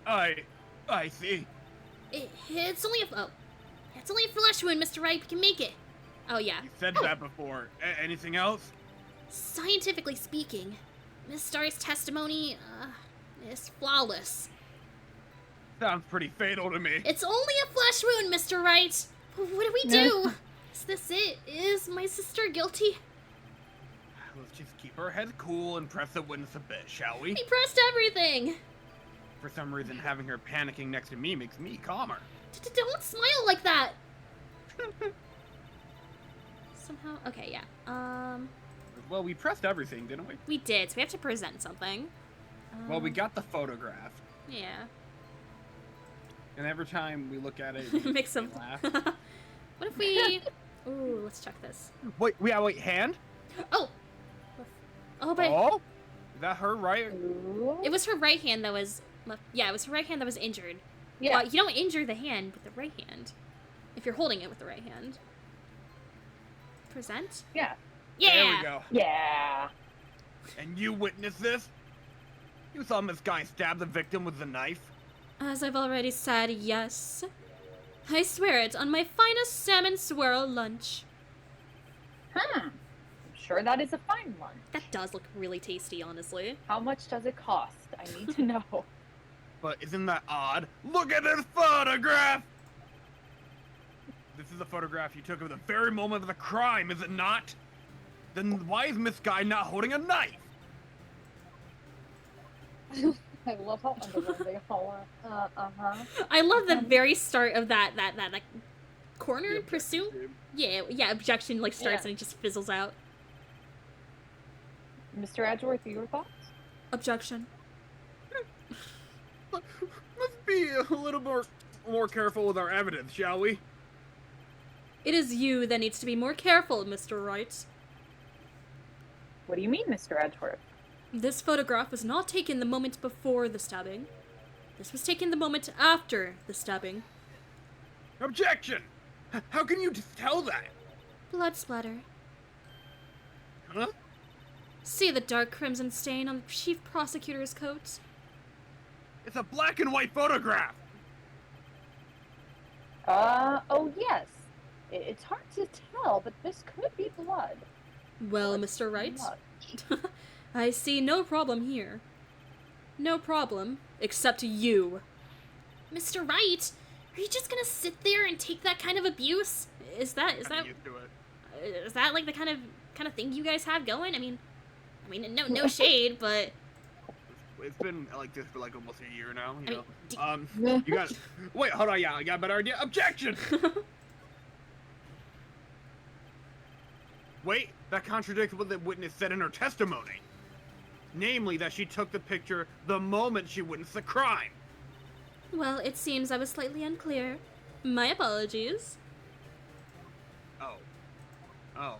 I see. It's only a flesh wound, Mr. Wright. We can make it. Oh, yeah. You said that before. Anything else? Scientifically speaking, Miss Starr's testimony, is flawless. Sounds pretty fatal to me. It's only a flesh wound, Mr. Wright. What do we do? Is this it? Is my sister guilty? Let's just keep our heads cool and press the witness a bit, shall we? We pressed everything. For some reason, having her panicking next to me makes me calmer. Don't smile like that. Somehow, okay, yeah. Well, we pressed everything, didn't we? We did, so we have to present something. Well, we got the photograph, Yeah. and every time we look at it, it Make some. we laugh. What if we? Ooh, let's check this. Wait, hand? Oh. Oh, but Oh? Is that her, right? Ooh. it was her right hand that was. Yeah, it was her right hand that was injured. Yeah. You don't injure the hand with the right hand if you're holding it with the right hand. Present. Yeah. Yeah. There we go. Yeah. And you witnessed this? You saw Miss Guy stab the victim with the knife? As I've already said, yes. I swear it on my finest salmon swirl lunch. I'm sure that is a fine lunch. That does look really tasty, honestly. How much does it cost? I need to know. But isn't that odd? Look at this photograph! This is a photograph you took of the very moment of the crime, is it not? Then why is Miss Guy not holding a knife? I love how underground they all are. I love the very start of that like corner The pursuit. objection. Yeah, objection like starts Yeah. and it just fizzles out. Mr. Edgeworth, your thoughts? Objection. Let's be a little more careful with our evidence, shall we? It is you that needs to be more careful, Mr. Wright. What do you mean, Mr. Edgeworth? This photograph was not taken the moment before the stabbing. This was taken the moment after the stabbing. Objection! How can you just tell that? Blood splatter. Huh? See the dark crimson stain on the chief prosecutor's coat? It's a black and white photograph! Oh yes. It's hard to tell, but this could be blood. Well, Mr. Wright, Blood. I see no problem here. No problem, except you. Mr. Wright, are you just gonna sit there and take that kind of abuse? Is that I'm used to it. like the kind of thing you guys have going? I mean, no shade, but It's been like this for like almost a year now, you I know. mean, You got. Wait, hold on, yeah, I got a better idea. Objection! Wait, that contradicts what the witness said in her testimony. Namely, that she took the picture the moment she witnessed the crime. well, it seems I was slightly unclear. My apologies. Oh. Oh.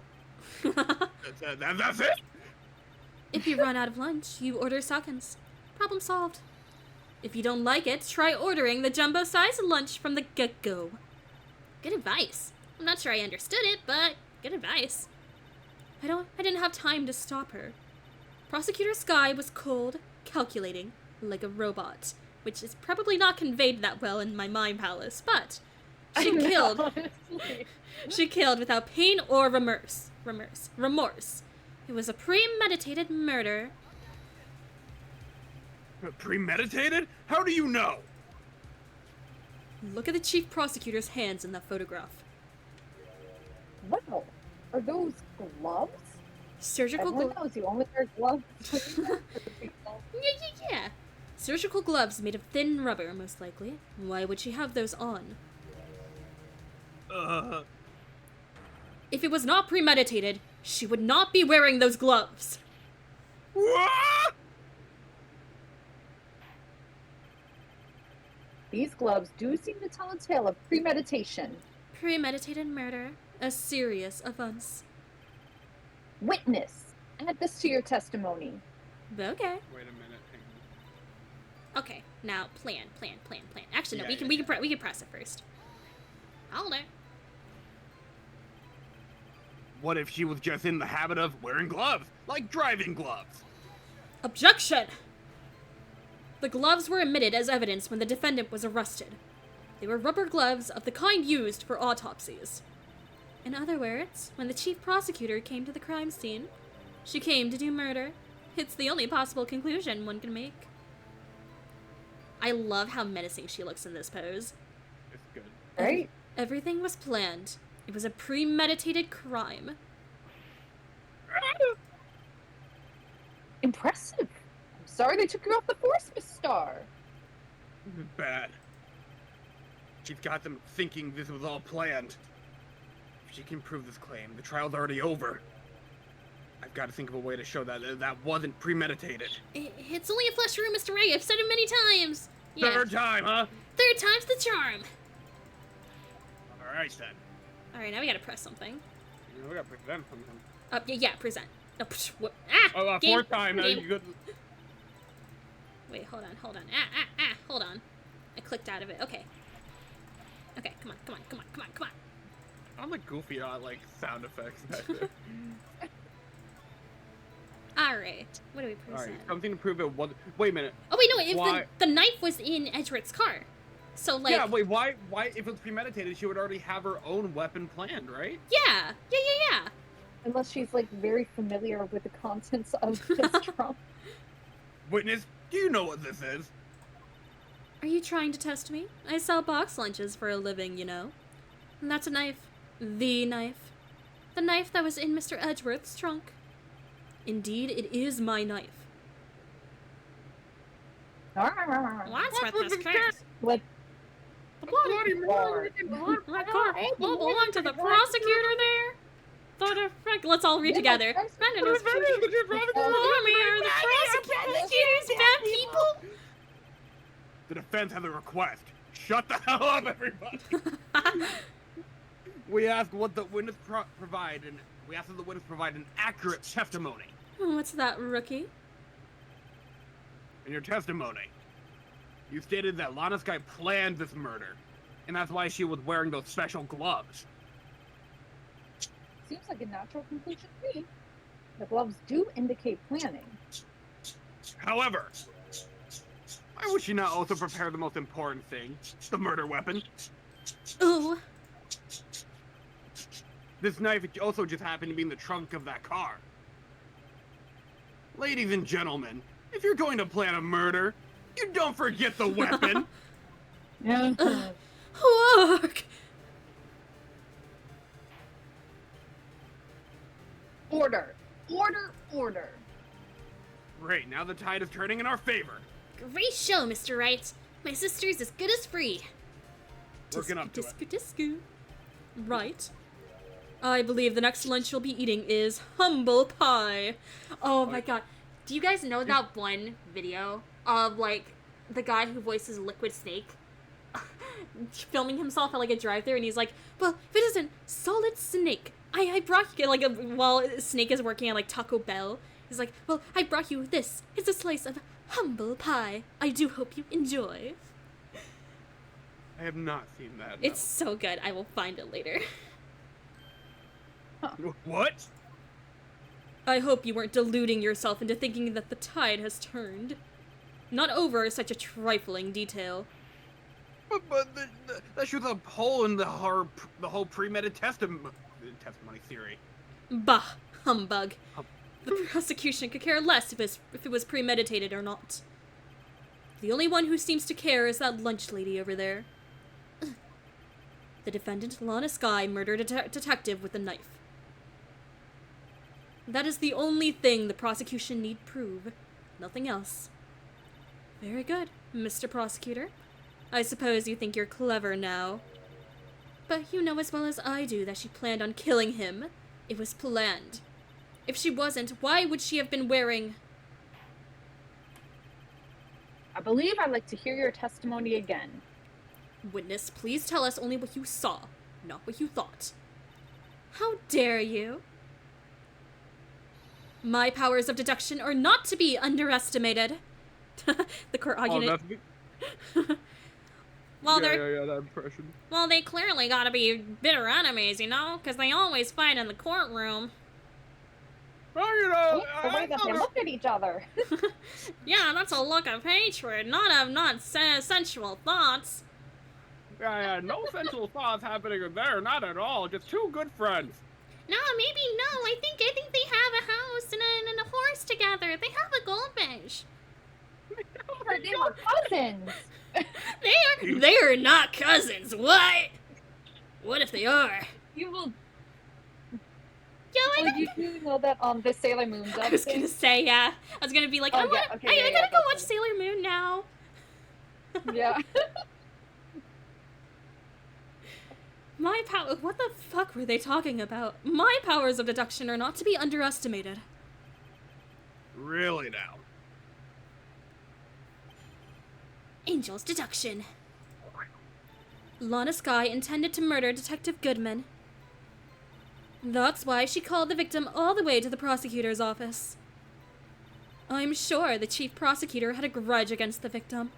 That's it? If you run out of lunch, you order seconds. Problem solved. If you don't like it, try ordering the jumbo-sized lunch from the get-go. Good advice. I'm not sure I understood it, but good advice. I didn't have time to stop her. Prosecutor Skye was cold, calculating, like a robot, which is probably not conveyed that well in my mind palace, but she killed. Honestly. She killed without pain or remorse. It was a premeditated murder. Premeditated? How do you know? Look at the chief prosecutor's hands in that photograph. Wow. Are those gloves? Surgical Everyone gloves. knows you only wear gloves. Yeah. Surgical gloves made of thin rubber, most likely. Why would she have those on? If it was not premeditated, she would not be wearing those gloves. What? These gloves do seem to tell a tale of premeditation. Premeditated murder. A serious offense. Witness. Add this to your testimony. Okay. Wait a minute. Hang Okay, now plan. Actually, no, Yeah, we yeah, can press it first. Hold it. on. What if she was just in the habit of wearing gloves? Like driving gloves? Objection! The gloves were admitted as evidence when the defendant was arrested. They were rubber gloves of the kind used for autopsies. In other words, when the chief prosecutor came to the crime scene, she came to do murder. It's the only possible conclusion one can make. I love how menacing she looks in this pose. It's good. Right? Everything was planned. It was a premeditated crime. Impressive. I'm sorry they took you off the force, Miss Starr. This is bad. She's got them thinking this was all planned. If she can prove this claim, the trial's already over. I've got to think of a way to show that that wasn't premeditated. It's only a flesh wound, Mr. Ray. I've said it many times. Yeah. Third time, huh? Third time's the charm. All right then. All right, now we gotta press something. You know, we gotta present something. Yeah, present. Oh, psh, what? Ah! Oh, Game- fourth time. game- You good? Wait, hold on. Hold on. I clicked out of it. Okay. Okay, come on. I'm like goofy on like sound effects. Back there. All Alright. What do we present? Alright, something to prove it was. Wait a minute. Oh wait, no, if Why- the knife was in Edgeworth's car. So like Yeah, wait, why, if it was premeditated, she would already have her own weapon planned, right? yeah. Unless she's like very familiar with the contents of this trunk. Witness, do you know what this is? Are you trying to test me? I sell box lunches for a living, you know. And that's a knife. The knife. The knife that was in Mr. Edgeworth's trunk. Indeed, it is my knife. What's with this case? Like, The bloody Lord. that car belonged to the prosecutor there? Let's all read together. Brendan is Mommy, are the prosecutors bad people? The defense has a request. Shut the hell up, everybody! We ask what the witness provide, and we ask that the witness provide an accurate testimony. What's that, rookie? In your testimony, you stated that Lana Skye planned this murder, and that's why she was wearing those special gloves. seems like a natural conclusion to me. The gloves do indicate planning. However, why would she not also prepare the most important thing, the murder weapon? Ooh. This knife also just happened to be in the trunk of that car. Ladies and gentlemen, if you're going to plan a murder, you don't forget the weapon. Look! Order! Order! Order! Great, now the tide is turning in our favor. Great show, Mr. Wright. My sister's as good as free. Working up to it. Disco. Right. I believe the next lunch you'll be eating is humble pie. Oh my god. Do you guys know that one video of, like, the guy who voices Liquid Snake filming himself at, like, a drive-thru, and he's like, well, if it isn't Solid Snake, I brought you, like, while Snake is working at, like, Taco Bell, he's like, well, I brought you this. It's a slice of humble pie. I do hope you enjoy. I have not seen that. It's so good. I will find it later. no. What? I hope you weren't deluding yourself into thinking that the tide has turned. Not over such a trifling detail. But that shoots a hole in the whole premeditated testimony theory. Bah, humbug. The prosecution could care less if it was premeditated or not. The only one who seems to care is that lunch lady over there. The defendant, Lana Skye, murdered a detective with a knife. That is the only thing the prosecution need prove. Nothing else. Very good, Mr. Prosecutor. I suppose you think you're clever now. But you know as well as I do that she planned on killing him. It was planned. If she wasn't, why would she have been wearing... I believe I'd like to hear your testimony again. Witness, please tell us only what you saw, not what you thought. How dare you? My powers of deduction are not to be underestimated. The court argument. Well, that impression. Well, they clearly gotta be bitter enemies, you know? Because they always fight in the courtroom. Well, you know, The way that they look at each other. Yeah, that's a look of hatred, not sensual thoughts. Yeah, no sensual thoughts happening there, not at all. Just two good friends. No, maybe no. I think they have a house and a horse together. They have a goldfish. They were cousins. They are not cousins. What? What if they are? You will. Yo, You do know that the Sailor Moon does. I was gonna say, yeah. I was gonna be like, I gotta go watch Sailor Moon now. Yeah. My power. What the fuck were they talking about? My powers of deduction are not to be underestimated. Really now? Angel's deduction. Lana Skye intended to murder Detective Goodman. That's why she called the victim all the way to the prosecutor's office. I'm sure the chief prosecutor had a grudge against the victim.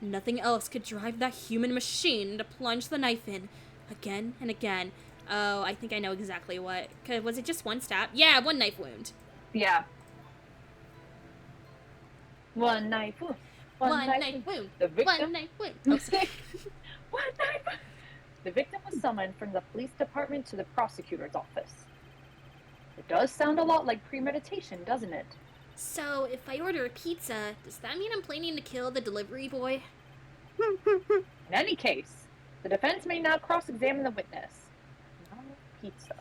Nothing else could drive that human machine to plunge the knife in, again and again. Oh, I think I know exactly what. Was it just one stab? Yeah, one knife wound. Yeah. One knife wound. One knife wound. The victim. One knife wound. Oh, sorry. One knife wound. The victim was summoned from the police department to the prosecutor's office. It does sound a lot like premeditation, doesn't it? So, if I order a pizza, does that mean I'm planning to kill the delivery boy? In any case, the defense may now cross-examine the witness. Now, pizza.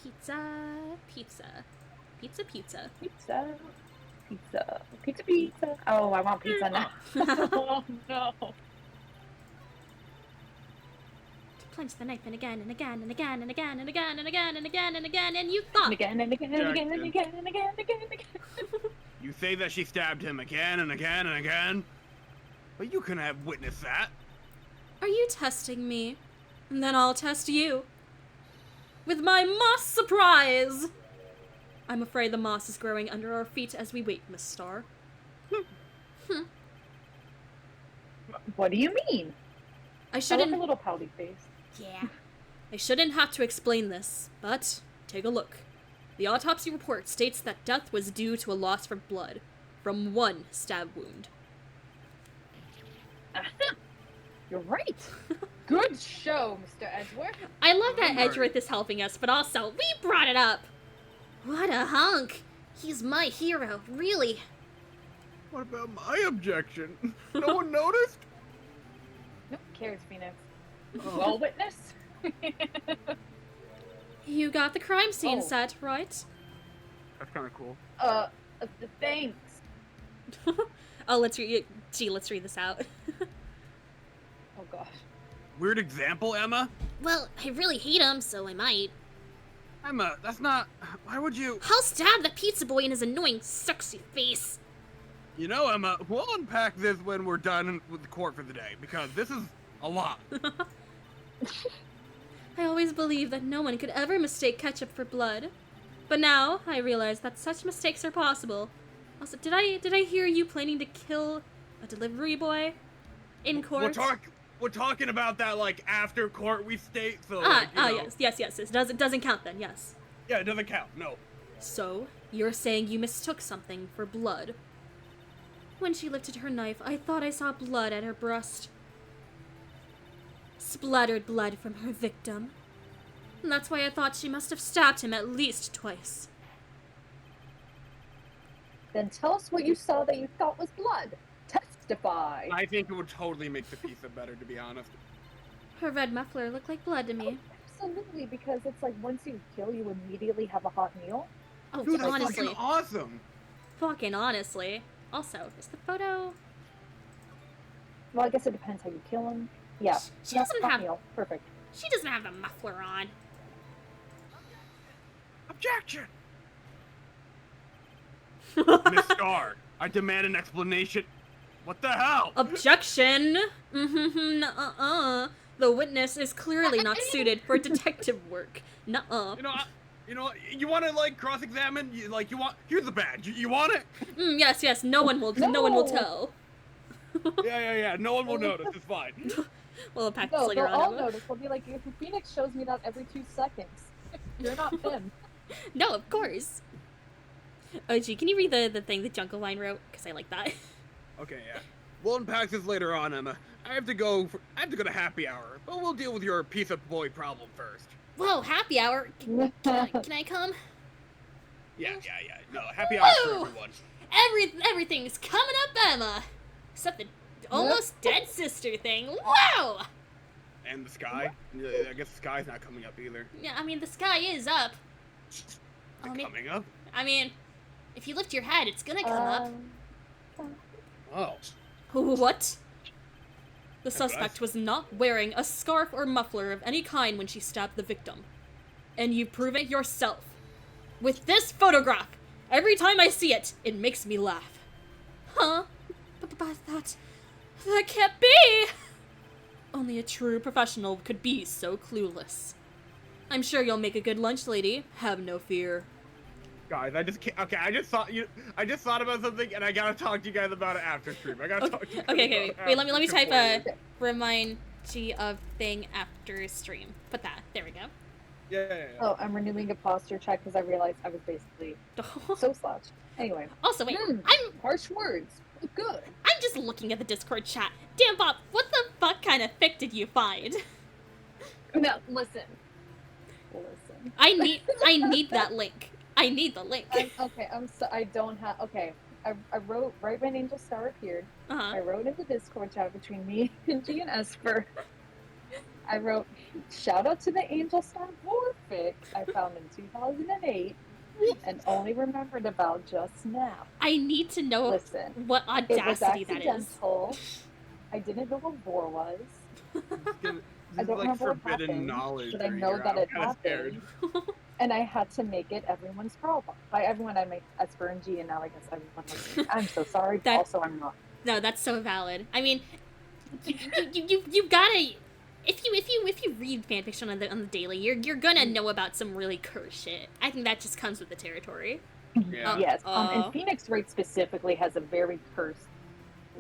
Pizza, pizza, pizza, pizza. Pizza. Pizza. Pizza, pizza. Oh, I want pizza now. Oh, no. To plunge the knife in again and again and again and again and again and again and again and again, and you thought. And again and again and again and again and again and again and again. You say that she stabbed him again and again and again, but you couldn't have witnessed that. Are you testing me? Then I'll test you. With my moss surprise! I'm afraid the moss is growing under our feet as we wait, Miss Starr. What do you mean? I I shouldn't. love her little pouty face. Yeah. I shouldn't have to explain this, but take a look. The autopsy report states that death was due to a loss of blood from one stab wound. You're right. Good show, Mr. Edgeworth. I love that Remember. Edgeworth is helping us, but also, we brought it up! What a hunk! He's my hero, really. What about my objection? No one noticed? Who cares, Phoenix? Well, witness. You got the crime scene Oh. set, right? That's kind of cool. Thanks. Oh, let's read this out. Oh gosh. Weird example, Emma? Well, I really hate him, so I might. Emma, that's not... Why would you... I'll stab the pizza boy in his annoying, sexy face. You know, Emma, we'll unpack this when we're done with the court for the day, because this is a lot. I always believed that no one could ever mistake ketchup for blood. But now, I realize that such mistakes are possible. Also, did I hear you planning to kill a delivery boy? In court? We're talking about that, like, after court we state, so, like, you know. Yes. It doesn't count then, yes. Yeah, it doesn't count, no. So, you're saying you mistook something for blood. When she lifted her knife, I thought I saw blood at her breast. Splattered blood from her victim. And that's why I thought she must have stabbed him at least twice. Then tell us what you saw that you thought was blood. Testify. I think it would totally make the pizza better, to be honest. Her red muffler looked like blood to me. Absolutely, because it's like once you kill, you immediately have a hot meal. Oh, Dude, that's honestly. fucking awesome. Fucking honestly. Also, is the photo... Well, I guess it depends how you kill him. Yeah. She yeah, doesn't hot have... meal. Perfect. She doesn't have the muffler on. Objection! Miss Starr, I demand an explanation. What the hell? Objection! The witness is clearly not suited for detective work. Nuh-uh. You want to, like, cross-examine? Here's the badge. You want it? Yes, no one will No. tell. Yeah. No one will notice. It's fine. We'll pack No, this later they'll all on. notice. They'll be like, if Phoenix shows me that every 2 seconds. You're not him. No, of course. Oh, gee, can you read the thing that Jungle Line wrote? Because I like that. Okay, yeah. We'll unpack this later on, Emma. I have to go to happy hour, but we'll deal with your pizza boy problem first. Whoa, happy hour. Can I come? Yeah. No, happy hour for Woo! everyone. Everything's coming up, Emma. Except the almost dead sister thing. Wow! And the sky? Yeah, I guess the sky's not coming up either. Yeah, I mean, the sky is up. Is it coming up? I mean, if you lift your head, it's gonna come up. Oh. What? The That's what I suspect was not wearing a scarf or muffler of any kind when she stabbed the victim. And you prove it yourself. With this photograph! Every time I see it, it makes me laugh. Huh? But that can't be! Only a true professional could be so clueless. I'm sure you'll make a good lunch lady. Have no fear. Guys, I just can't. Okay, I just thought about something, and I gotta talk to you guys about it after stream. I gotta talk to you guys Okay, about it wait, let me after type stream. remind G of thing after stream. Put that. There we go. Yeah. Oh, I'm renewing a posture check because I realized I was basically so slouched. Anyway. Also, wait, Harsh words. But good. I'm just looking at the Discord chat. Damn, Bob, what the fuck kind of fic did you find? No, listen. I need that link. I need the link. I don't have. Okay, I wrote right when Angel Star appeared. I wrote in the Discord chat between me and G and Esper. I wrote, shout out to the Angel Star War fic I found in 2008 and only remembered about just now. I need to know what audacity that is. I didn't know what war was. I don't like remember forbidden knowledge. But I know that it happened. And I had to make it everyone's problem. By everyone, I make Esper and G, and now I guess everyone listening. I'm so sorry, but also I'm not. No, that's so valid. I mean, you gotta. If you read fanfiction on the daily, you're gonna know about some really cursed shit. I think that just comes with the territory. Yeah. Yes. And Phoenix Wright specifically has a very cursed.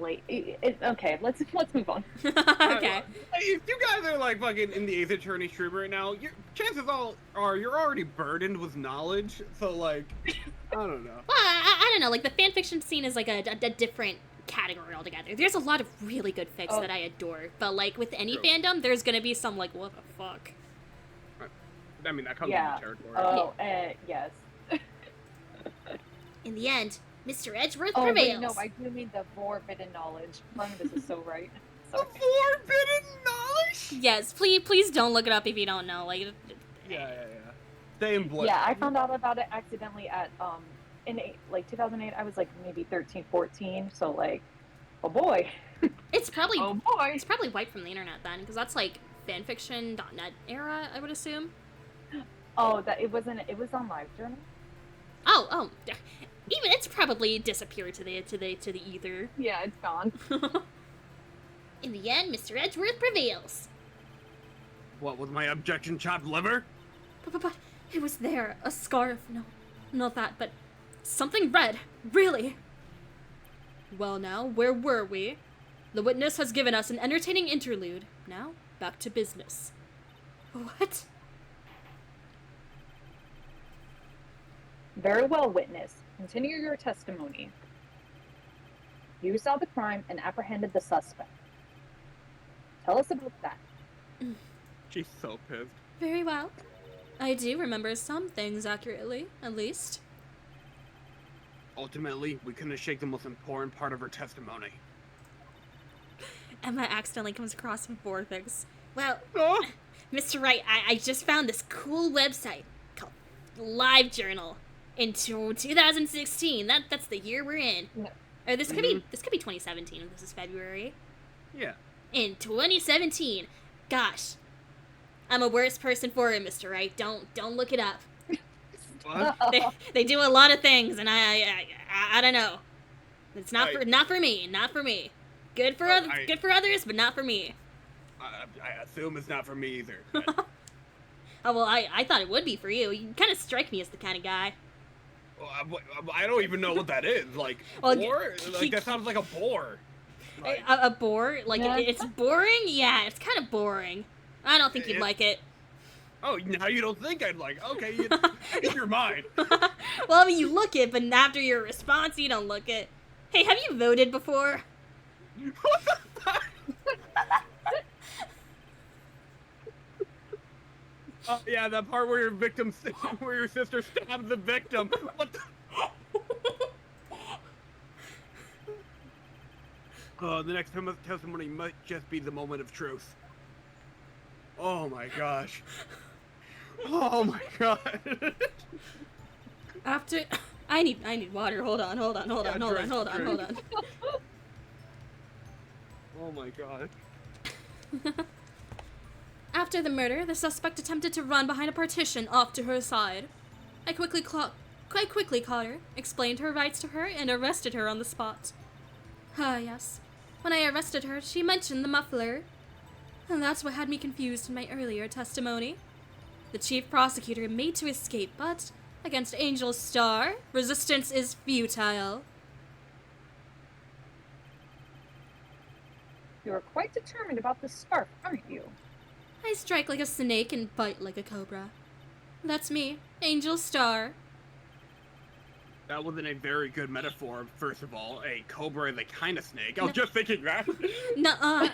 Okay, let's move on. Okay. If you guys are like fucking in the Ace Attorney stream right now, chances are you're already burdened with knowledge. So like, I don't know. Well, I don't know. Like the fanfiction scene is like a different category altogether. There's a lot of really good fics that I adore, but like with any fandom, there's gonna be some like what the fuck. I mean that comes with the territory. Yes. In the end, Mr. Edgeworth prevails. Wait, no, I do mean the forbidden knowledge. This is so right. The forbidden knowledge? Yes, please don't look it up if you don't know. Like, yeah. Stay in blood. Yeah, I found out about it accidentally at in 2008. I was like maybe 13, 14. So like, oh boy. It's probably it's probably wiped from the internet then, because that's like fanfiction.net era, I would assume. Oh, that it wasn't. It was on LiveJournal. Oh. Even it's probably disappeared to the ether. Yeah, it's gone. In the end, Mr. Edgeworth prevails. What was my objection, chopped liver? But it was there, a scarf. No, not that, but something red. Really. Well, now where were we? The witness has given us an entertaining interlude. Now back to business. What? Very well, witness. Continue your testimony. You saw the crime and apprehended the suspect. Tell us about that. She's so pissed. Very well. I do remember some things accurately, at least. Ultimately, we couldn't shake the most important part of her testimony. Emma accidentally comes across some vortex. Well, Mr. Wright, I just found this cool website called LiveJournal. In 2016, that's the year we're in. No. Or this could be 2017 if this is February. Yeah. In 2017, gosh, I'm a worse person for it, Mr. Wright. Don't look it up. What? They do a lot of things, and I don't know. It's not for me. Good for others, but not for me. I assume it's not for me either. Oh well, I thought it would be for you. You kind of strike me as the kind of guy. I don't even know what that is. Like, boar? Like, that sounds like a boar. Like, a boar? Like, it's boring? Yeah, it's kind of boring. I don't think you'd like it. Oh, now you don't think I'd like okay, in your mind. Well, I mean, you look it, but after your response, you don't look it. Hey, have you voted before? What the fuck? Oh yeah, that part where where your sister stabs the victim. What the? Oh, the next testimony might just be the moment of truth. Oh my gosh. Oh my god. After, I need water. Hold on. Oh my god. After the murder, the suspect attempted to run behind a partition off to her side. I quickly caught her, explained her rights to her, and arrested her on the spot. Ah, yes. When I arrested her, she mentioned the muffler. And that's what had me confused in my earlier testimony. The chief prosecutor made to escape, but against Angel Star, resistance is futile. You're quite determined about the scarf, aren't you? I strike like a snake and bite like a cobra. That's me, Angel Star. That wasn't a very good metaphor, first of all. A cobra is a kind of snake. I was just thinking that. Nuh-uh,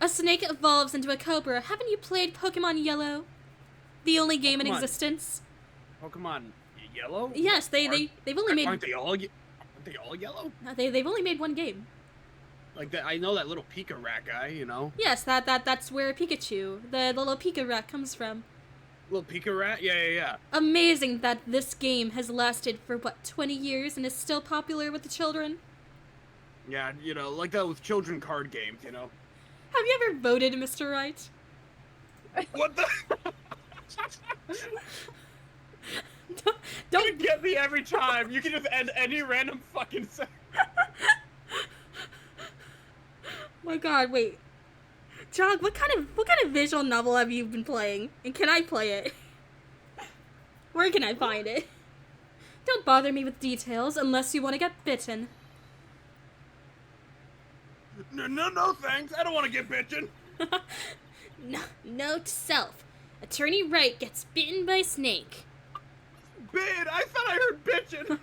a snake evolves into a cobra. Haven't you played Pokemon Yellow? The only game in existence. Pokemon Yellow? Yes, they've only made. Aren't they all yellow? They've only made one game. Like that, I know that little Pika rat guy, you know. Yes, that's where Pikachu, the little Pika rat, comes from. Little Pika rat? Yeah. Amazing that this game has lasted for, 20 years and is still popular with the children? Yeah, you know, like those children card games, you know. Have you ever voted, Mr. Wright? What the? Don't You get me every time. You can just end any random fucking sentence. My god, wait. Jog, what kind of visual novel have you been playing? And can I play it? Where can I find it? Don't bother me with details unless you want to get bitten. No, thanks. I don't want to get bitchin'. Note to self. Attorney Wright gets bitten by a snake. Bid, I thought I heard bitchin'.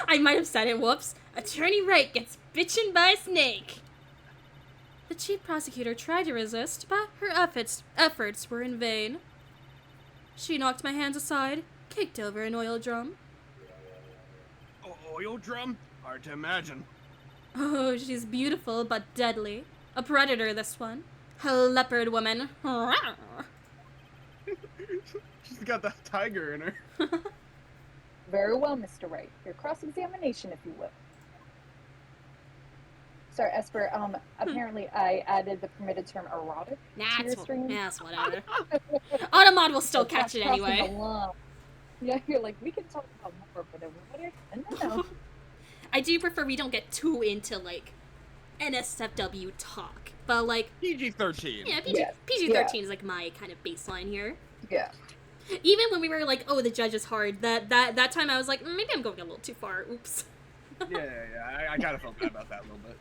I might have said it, whoops. Attorney Wright gets bitchin' by a snake. The chief prosecutor tried to resist, but her efforts were in vain. She knocked my hands aside, kicked over an oil drum. Oil drum? Hard to imagine. Oh, she's beautiful but deadly. A predator, this one. A leopard woman. She's got that tiger in her. Very well, Mr. Wright. Your cross-examination, if you will. Sorry, Esper, apparently I added the permitted term erotic to your stream. Yes, whatever. Automod will still catch it Crossing anyway. the line. Yeah, you're like, we can talk about more, but no. I do prefer we don't get too into, like, NSFW talk. But, like... PG-13. Yeah, Yes. PG-13 is, like, my kind of baseline here. Yeah. Even when we were like, oh, the judge is hard, that time I was like, maybe I'm going a little too far. Oops. Yeah. I kind of felt bad about that a little bit.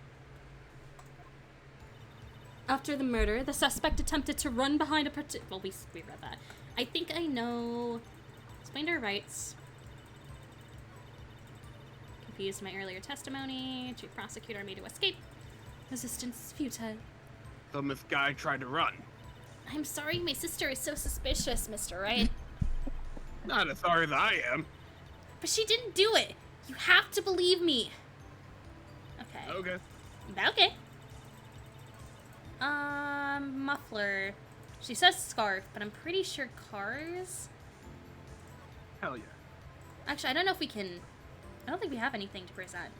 After the murder, the suspect attempted to run behind a well, we read that. I think I know... Explained her rights. Confused my earlier testimony. Chief prosecutor made to escape. Resistance futile. So this guy tried to run. I'm sorry my sister is so suspicious, Mr. Wright. Not as sorry as I am. But she didn't do it. You have to believe me. Okay. Okay. Muffler. She says scarf, but I'm pretty sure cars. Hell yeah. Actually, I don't know if we can... I don't think we have anything to present.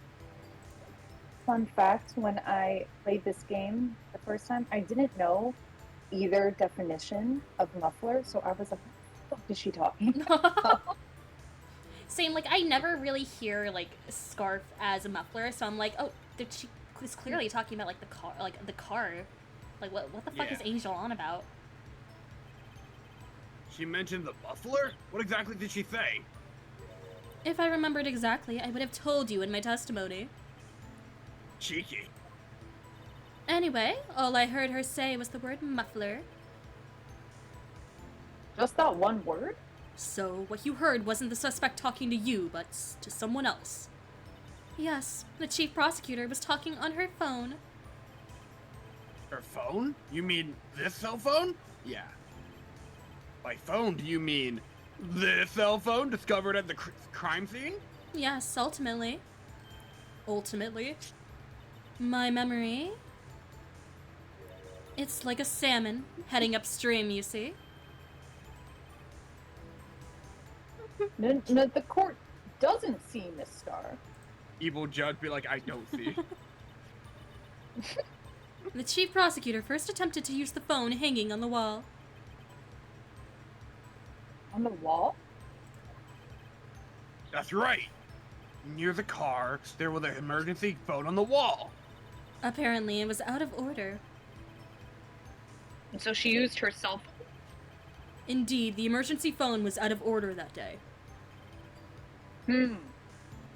Fun fact, when I played this game the first time, I didn't know either definition of muffler, so I was like, what the fuck is she talking about? Same, like, I never really hear, like, scarf as a muffler, so I'm like, oh, she is clearly talking about, like, the car. Like, what the fuck is Angel on about? She mentioned the muffler? What exactly did she say? If I remembered exactly, I would have told you in my testimony. Cheeky. Anyway, all I heard her say was the word muffler. Just that one word? So, what you heard wasn't the suspect talking to you, but to someone else. Yes, the chief prosecutor was talking on her phone. Her phone? You mean this cell phone? Yeah. By phone, do you mean this cell phone discovered at the crime scene? Yes, ultimately. My memory... It's like a salmon heading upstream, you see. No, the court doesn't see Miss Star. Evil judge be like, I don't see. The chief prosecutor first attempted to use the phone hanging on the wall. On the wall? That's right. Near the car, there was an emergency phone on the wall. Apparently, it was out of order. And so she used her cell phone. Indeed, the emergency phone was out of order that day.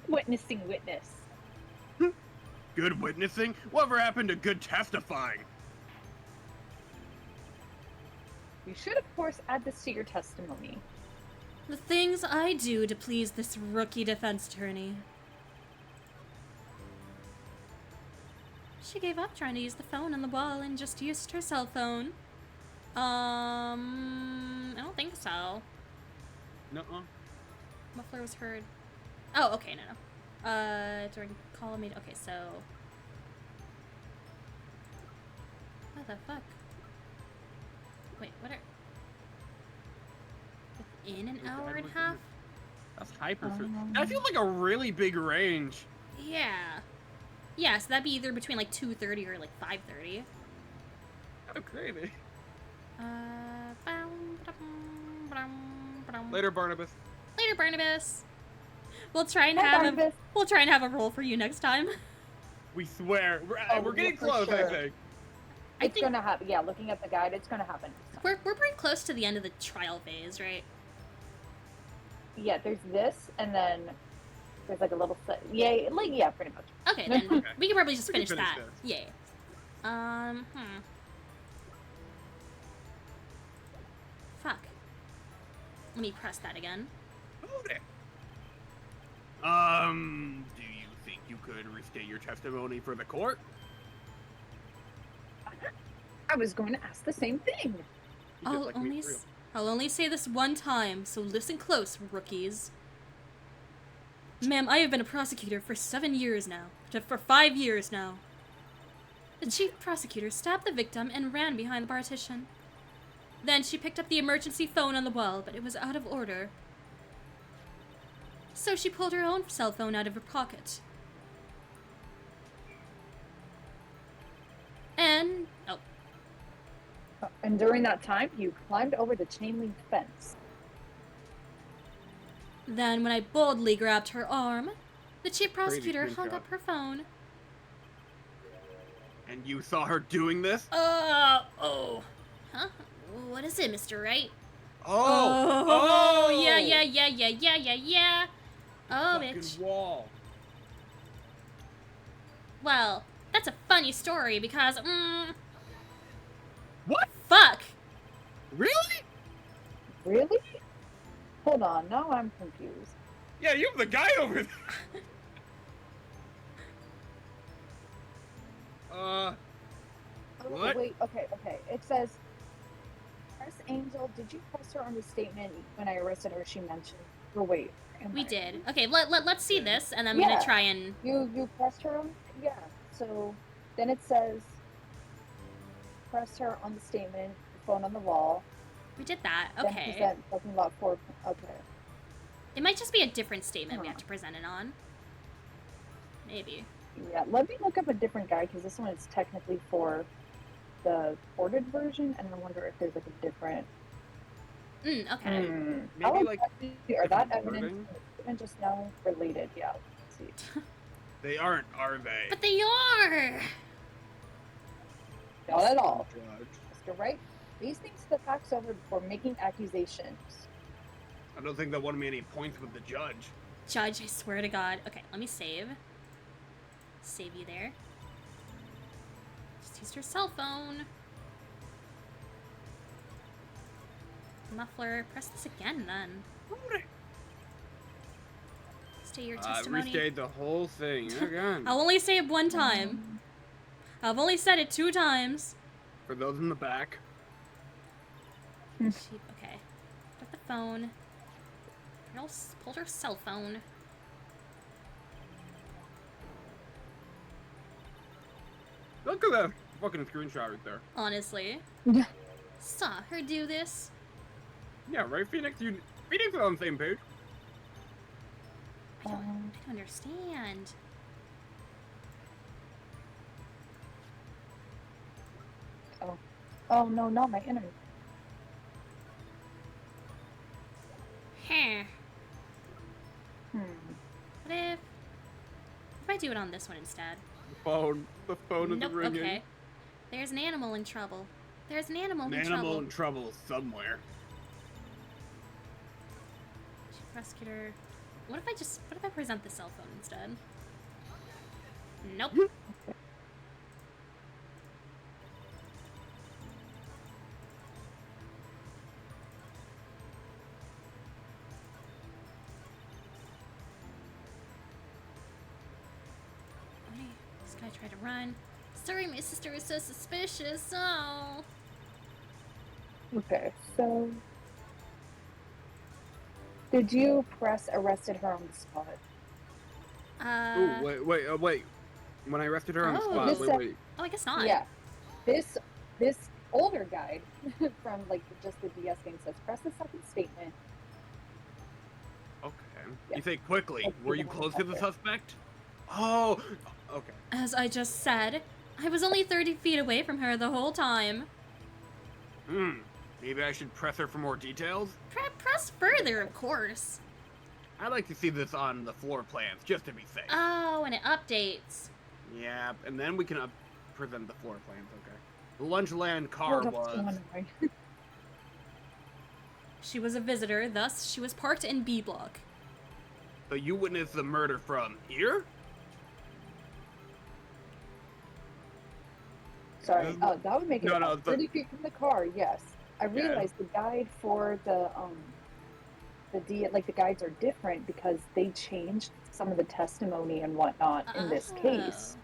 Witnessing witness. Good witnessing? Whatever happened to good testifying? You should, of course, add this to your testimony. The things I do to please this rookie defense attorney. She gave up trying to use the phone on the wall and just used her cell phone. I don't think so. Nuh-uh. Muffler was heard. Oh, okay, no. During call made. Okay, so. What the fuck? Wait, what are. Within an hour and a half? That's hyper. That feels like a really big range. Yeah. Yeah, so that'd be either between like 2:30 or like 5:30. Oh, crazy. Bum, ba-dum, ba-dum. Later, Barnabas. Later, Barnabas. We'll try and Bye, have Barnabas. we'll try and have a roll for you next time. We swear. We're getting yeah, for close, I sure. think. I It's think gonna happen. Yeah, looking at the guide, it's gonna happen. next time. we're pretty close to the end of the trial phase, right? Yeah, there's this, and then there's like a little set. Yeah, pretty much. Okay, then Okay. we can probably just We can finish finish that. this. Yeah. Fuck. Let me press that again. Okay. Do you think you could restate your testimony for the court? I was going to ask the same thing. You just like me, for real. I'll only say this one time, so listen close, rookies. Ma'am, I have been a prosecutor for 7 years now. For 5 years now. The chief prosecutor stabbed the victim and ran behind the partition. Then she picked up the emergency phone on the wall, but it was out of order. So she pulled her own cell phone out of her pocket. And... oh. And during that time, you climbed over the chain link fence. Then, when I boldly grabbed her arm, the chief prosecutor hung screenshot. up her phone. And you saw her doing this? Oh. Huh? What is it, Mr. Wright? Oh! Yeah. Oh, Fucking bitch. wall. Well, that's a funny story because, What? fuck. Really? Really? Hold on, now I'm confused. Yeah, you're the guy over there. Oh, What? wait, okay. It says, press Angel, did you press her on the statement when I arrested her? She mentioned. Oh, wait. am We I- did. Okay, let's see this, and I'm Yeah. gonna try and... You pressed her on? Yeah. So then it says, press her on the statement, phone on the wall. We did that. Then Okay. present talking about four. Okay. It might just be a different statement we have Huh. to present it on. Maybe. Yeah, let me look up a different guide because this one is technically for the ported version, and I wonder if there's like a different. Okay. How Maybe, like, exactly are that different evidence wording? and just now related? Yeah. Let's see. They aren't, are they? But they are! Not at all, Judge. Mr. Wright. These things the facts over before making accusations. I don't think that won me any points with the judge. Judge, I swear to God. Okay, let me save. Save you there. Just used her cell phone. Muffler. Press this again, then. State your testimony. Restate the whole thing again. I'll only say it one time. I've only said it 2 times. For those in the back. Okay. Put the phone. Pulled her cell phone. Look at that fucking screenshot right there. Honestly. Yeah. Saw her do this. Yeah, right, Phoenix? Phoenix is on the same page. I don't understand. Oh no, not my internet. Huh. Hmm. What if I do it on this one instead? The phone is Nope, ringing. okay. There's an animal in trouble. There's an animal An in animal trouble. in trouble somewhere. Chief prosecutor. What if I present the cell phone instead? Nope. I try to run. Sorry, my sister is so suspicious. Oh. Okay, so did you press arrested her on the spot? Ooh, wait. When I arrested her on the Oh, spot, this wait. Oh, I guess not. Yeah. This older guide from like just the DS game says press the second statement. Okay. Yeah. You say quickly. Let's Were see you the close to the one suspect? Oh, okay. As I just said, I was only 30 feet away from her the whole time. Maybe I should press her for more details? Press further, of course. I'd like to see this on the floor plans, just to be safe. Oh, and it updates. Yeah, and then we can present the floor plans, okay. The Lunchland car Oh, that's so was... annoying. She was a visitor, thus she was parked in B block. So you witnessed the murder from here? Sorry. Oh, that would make it No, about 30 feet from the car. Yes, I realized the guide for the guides are different because they changed some of the testimony and whatnot in this case.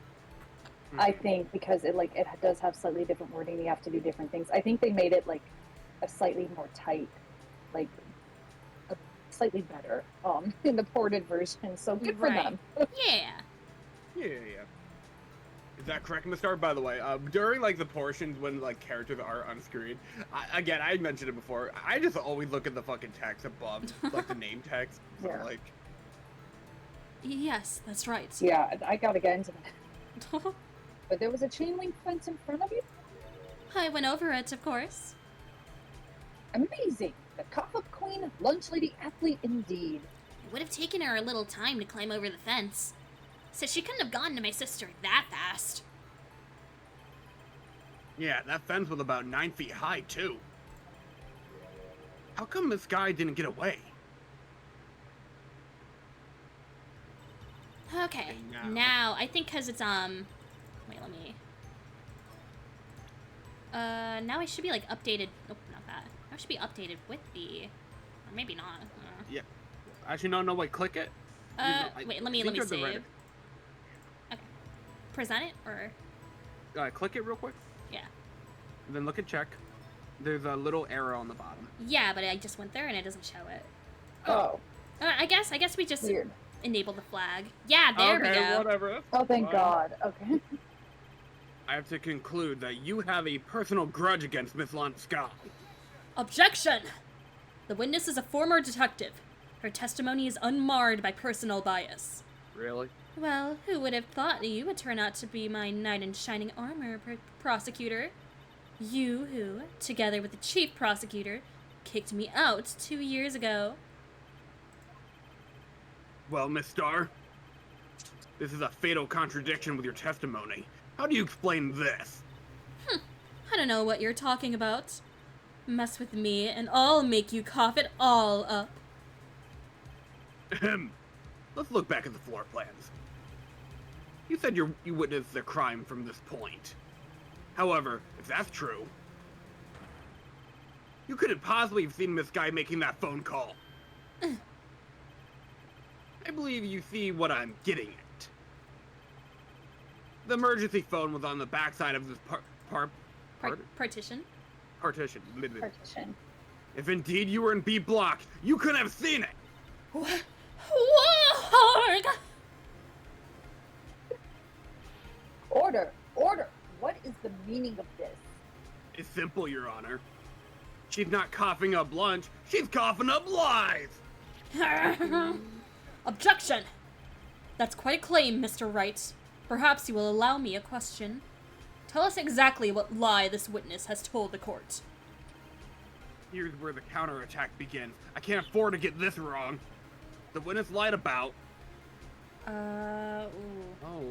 I think because it does have slightly different wording. You have to do different things. I think they made it like a slightly more tight, like slightly better in the ported version. So good for them. Yeah. Yeah. Is that correct, Mr. By the way, during like the portions when like characters are on screen, I mentioned it before. I just always look at the fucking text above, like the name text. So, Yeah. like. Yes, that's right. Yeah, I gotta get into that. But there was a chain link fence in front of you. I went over it, of course. Amazing. The cough-up queen, lunch lady athlete indeed. It would have taken her a little time to climb over the fence. So she couldn't have gotten to my sister that fast. Yeah, that fence was about 9 feet high too. How come this guy didn't get away? Okay, now I think because it's wait, let me. Now I should be like updated. Nope, not that. I should be updated with the, or maybe not. Yeah. Actually, no, wait, click it. Wait, let me you're the save. right- Okay. Present it or? Click it real quick. Yeah. And then look at check. There's a little arrow on the bottom. Yeah, but I just went there and it doesn't show it. Oh, I guess we just weird. enable the flag. Yeah, there we go. Whatever. Oh, thank Fine. God. Okay. I have to conclude that you have a personal grudge against Miss Lanska. Objection! The witness is a former detective. Her testimony is unmarred by personal bias. Really? Well, who would have thought you would turn out to be my knight in shining armor, prosecutor? You who, together with the chief prosecutor, kicked me out 2 years ago. Well, Miss Starr, this is a fatal contradiction with your testimony. How do you explain this? I don't know what you're talking about. Mess with me, and I'll make you cough it all up. Ahem. Let's look back at the floor plans. You said you witnessed the crime from this point. However, if that's true, you couldn't possibly have seen this guy making that phone call. I believe you see what I'm getting at. The emergency phone was on the backside of this Partition? partition. Partition. If indeed you were in B block, you couldn't have seen it. What? Order! Order! What is the meaning of this? It's simple, Your Honor. She's not coughing up lunch, she's coughing up lies! Objection! That's quite a claim, Mr. Wright. Perhaps you will allow me a question. Tell us exactly what lie this witness has told the court. Here's where the counterattack begins. I can't afford to get this wrong. The witness lied about... Ooh. Oh.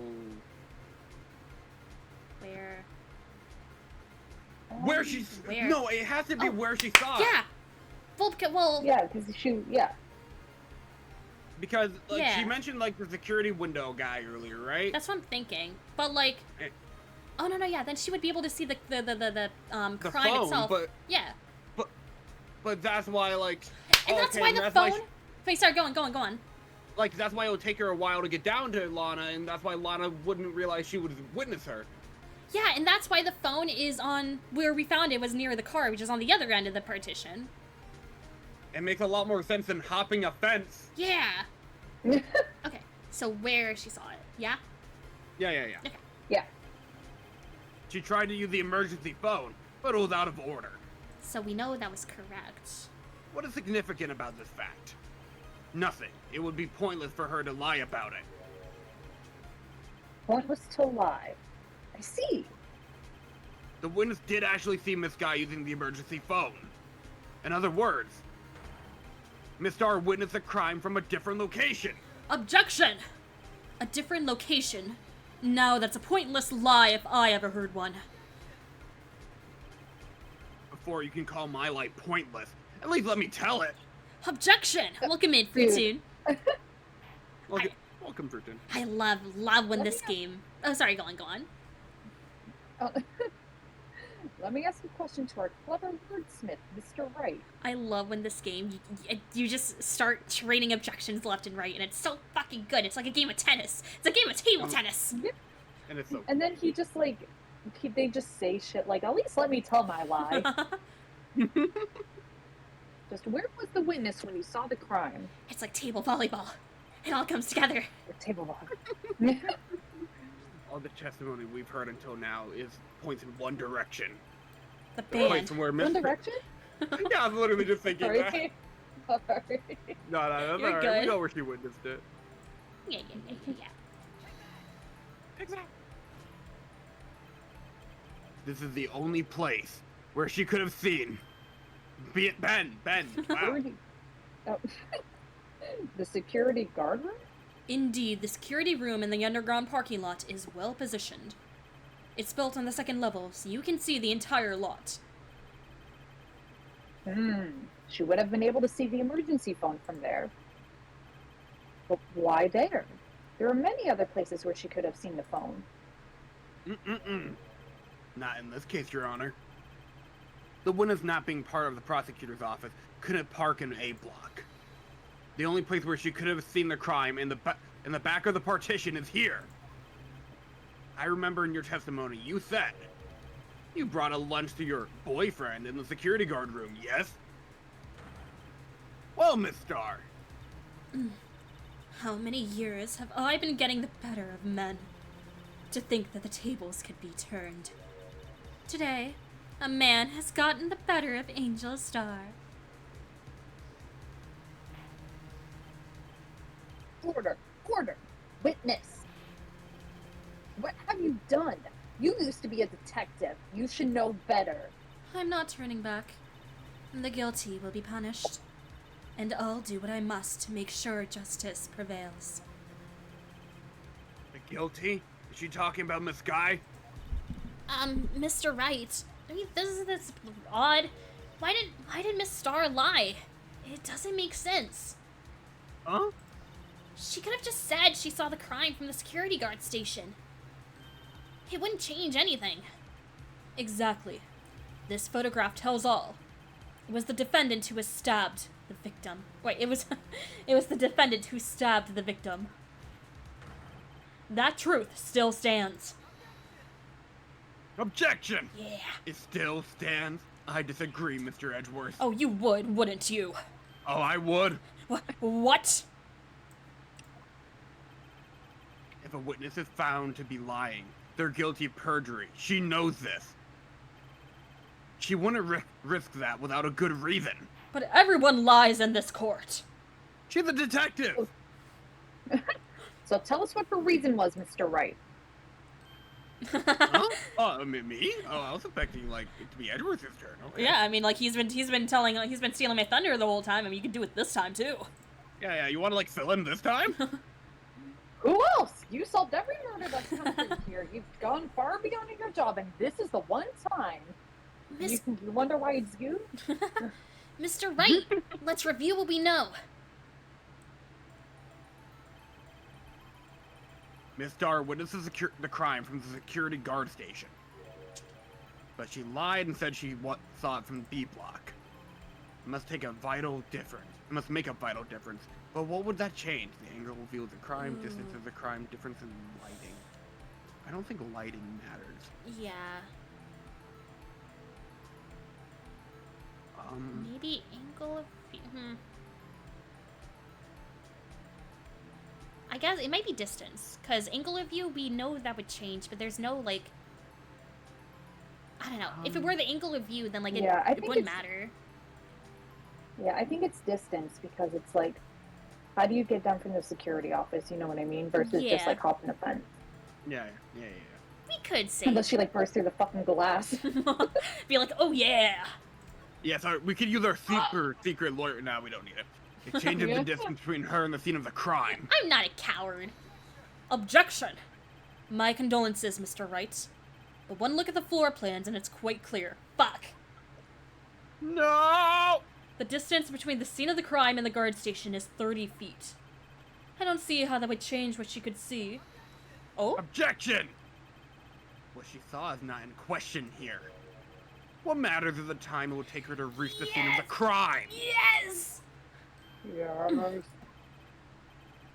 Where? Where she's... Where? No, it has to be where she saw it. Yeah! Well, Yeah, because yeah. Because, like, Yeah. she mentioned, like, the security window guy earlier, right? that's what I'm thinking. But, like... Eh. Oh, no, yeah, then she would be able to see the The crime phone, itself. but... Yeah. But that's why, like... And that's okay, why the that's phone... why Wait, sorry, go on. Like, that's why it would take her a while to get down to Lana, and that's why Lana wouldn't realize she would witness her. Yeah, and that's why the phone is on where we found it was near the car, which is on the other end of the partition. It makes a lot more sense than hopping a fence. Yeah. Okay, so where she saw it, yeah? Yeah. Okay. Yeah. She tried to use the emergency phone, but it was out of order. So we know that was correct. What is significant about this fact? Nothing. It would be pointless for her to lie about it. Pointless to lie. I see. The witness did actually see Miss Guy using the emergency phone. In other words, Miss Star witnessed a crime from a different location. Objection! A different location? No, that's a pointless lie if I ever heard one. Before you can call my lie pointless, at least let me tell it. Objection! Welcome in, Fruitoon. Welcome, Fruitoon. I love when this game... Oh, sorry, go on. Oh. Let me ask a question to our clever wordsmith, Mr. Wright. I love when this game, you just start training objections left and right, and it's so fucking good. It's like a game of tennis. It's a game of table tennis. And it's so... And then he just like, they just say shit like, at least let me tell my lie. Just, where was the witness when you saw the crime? It's like table volleyball. It all comes together. Or table volleyball. All the testimony we've heard until now points in one direction. The Points band. from where One Mr. Direction? Yeah, I was literally just thinking that. Sorry. No, that's You're alright. good. We know where she witnessed it. Yeah. Exactly. This is the only place where she could have seen. Be it Ben. Wow. Oh. The security guard room? Indeed, the security room in the underground parking lot is well positioned. It's built on the second level, so you can see the entire lot. She would have been able to see the emergency phone from there. But why there? There are many other places where she could have seen the phone. Not in this case, Your Honor. The witness not being part of the prosecutor's office couldn't park in A block. The only place where she could have seen the crime in the back of the partition is here. I remember in your testimony you said you brought a lunch to your boyfriend in the security guard room, yes? Well, Miss Star. How many years have I been getting the better of men? To think that the tables could be turned. Today, a man has gotten the better of Angel Star. Order! Witness! What have you done? You used to be a detective. You should know better. I'm not turning back. The guilty will be punished. And I'll do what I must to make sure justice prevails. The guilty? Is she talking about Miss Guy? Mr. Wright. I mean, this is odd. Why did Miss Star lie? It doesn't make sense. Huh? She could have just said she saw the crime from the security guard station. It wouldn't change anything. Exactly. This photograph tells all. It was the defendant who was stabbed the victim. Wait, it was the defendant who stabbed the victim. That truth still stands. Objection! Yeah. It still stands. I disagree, Mr. Edgeworth. Oh, you would, wouldn't you? Oh, I would. What? If a witness is found to be lying, they're guilty of perjury. She knows this. She wouldn't risk that without a good reason. But everyone lies in this court. She's a detective. So tell us what her reason was, Mr. Wright. Huh? Oh, me? Oh, I was expecting like it to be Edgeworth's turn. Okay. Yeah, I mean, like he's been stealing my thunder the whole time. I mean, you can do it this time too. Yeah. You want to like fill in this time? Who else? You solved every murder that's come through here. You've gone far beyond your job, and this is the one time. You wonder why it's you? Mr. Wright, let's review what we know. Miss Star witnesses the crime from the security guard station. But she lied and said she saw it from B block. must take a vital difference. It must make a vital difference. But what would that change? The angle will view the crime, distance of the crime, difference in lighting. I don't think lighting matters. Yeah. Maybe angle of view. I guess it might be distance, because angle of view, we know that would change, but there's no, like... I don't know. If it were the angle of view, then, like, it wouldn't matter. Yeah, I think it's distance, because it's like, how do you get down from the security office, you know what I mean? Versus just, like, hopping a fence. Yeah. We could say. Unless she, like, bursts through the fucking glass. Be like, oh, yeah! Yeah, sorry, we could use our secret lawyer. No, we don't need it. It changes the distance between her and the scene of the crime. I'm not a coward. Objection! My condolences, Mr. Wright. But one look at the floor plans and it's quite clear. Fuck! No! The distance between the scene of the crime and the guard station is 30 feet. I don't see how that would change what she could see. Oh? Objection! What she saw is not in question here. What matters is the time it will take her to reach the scene of the crime. Yes! Yes.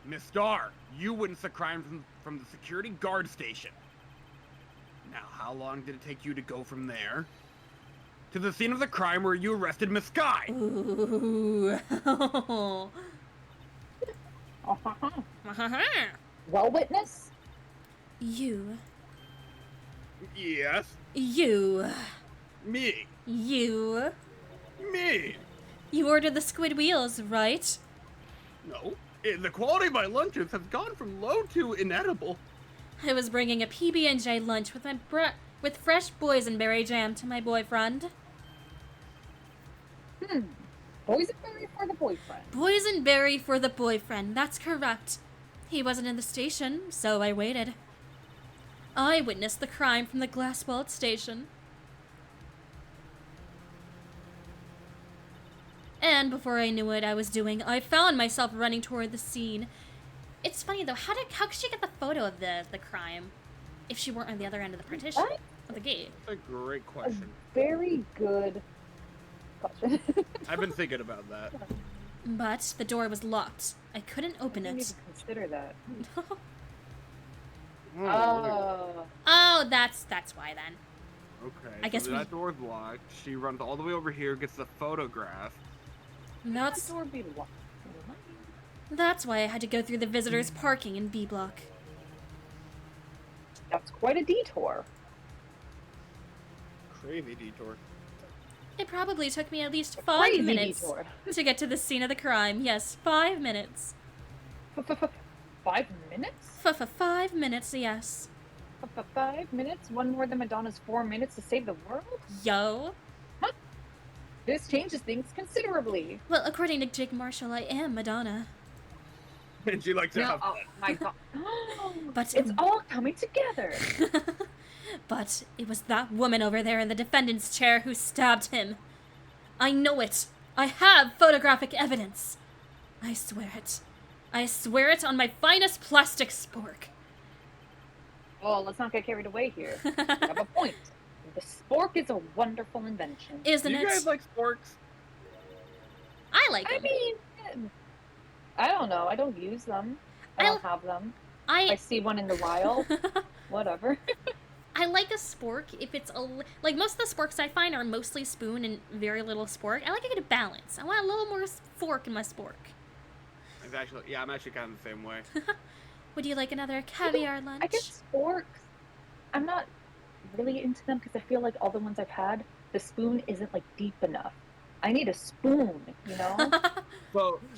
Miss Starr, you witnessed the crime from the security guard station. Now, how long did it take you to go from there to the scene of the crime where you arrested Miss Skye? Ooh. Well, witness? You. Yes. You. Me. You. Me. You ordered the squid wheels, right? No. The quality of my lunches has gone from low to inedible. I was bringing a PB&J lunch with with fresh boysenberry jam to my boyfriend. Boysenberry for the boyfriend. Boysenberry for the boyfriend, that's correct. He wasn't in the station, so I waited. I witnessed the crime from the glass-walled station. And before I knew what I was doing, I found myself running toward the scene. It's funny though, how could she get the photo of the crime if she weren't on the other end of the partition of the gate? That's a great question. Very good question. I've been thinking about that. But the door was locked. I couldn't open I didn't it. even consider that. Oh, that's why then. Okay. I guess that door's locked. She runs all the way over here, gets the photograph. That's That door be locked. that's why I had to go through the visitors' parking in B block. That's quite a detour. Crazy detour. It probably took me at least 5 Crazy minutes detour. to get to the scene of the crime. Yes, 5 minutes. 5 minutes? 5 minutes, yes. 5 minutes? One more than Madonna's 4 minutes to save the world? Yo. This changes things considerably. Well, according to Jake Marshall, I am Madonna. And she likes to have Oh fun. my god. But It's all coming together. But it was that woman over there in the defendant's chair who stabbed him. I know it. I have photographic evidence. I swear it. I swear it on my finest plastic spork. Oh, let's not get carried away here. You have a point. The spork is a wonderful invention. Isn't Do you it? guys like sporks? I like I them. mean, I don't know. I don't use them. I don't have them. I I see one in the wild. Whatever. I like a spork if it's like most of the sporks I find are mostly spoon and very little spork. I like a good balance. I want a little more fork in my spork. I'm actually kind of the same way. Would you like another caviar lunch? I guess sporks. I'm not really into them because I feel like all the ones I've had, the spoon isn't like deep enough. I need a spoon, you know?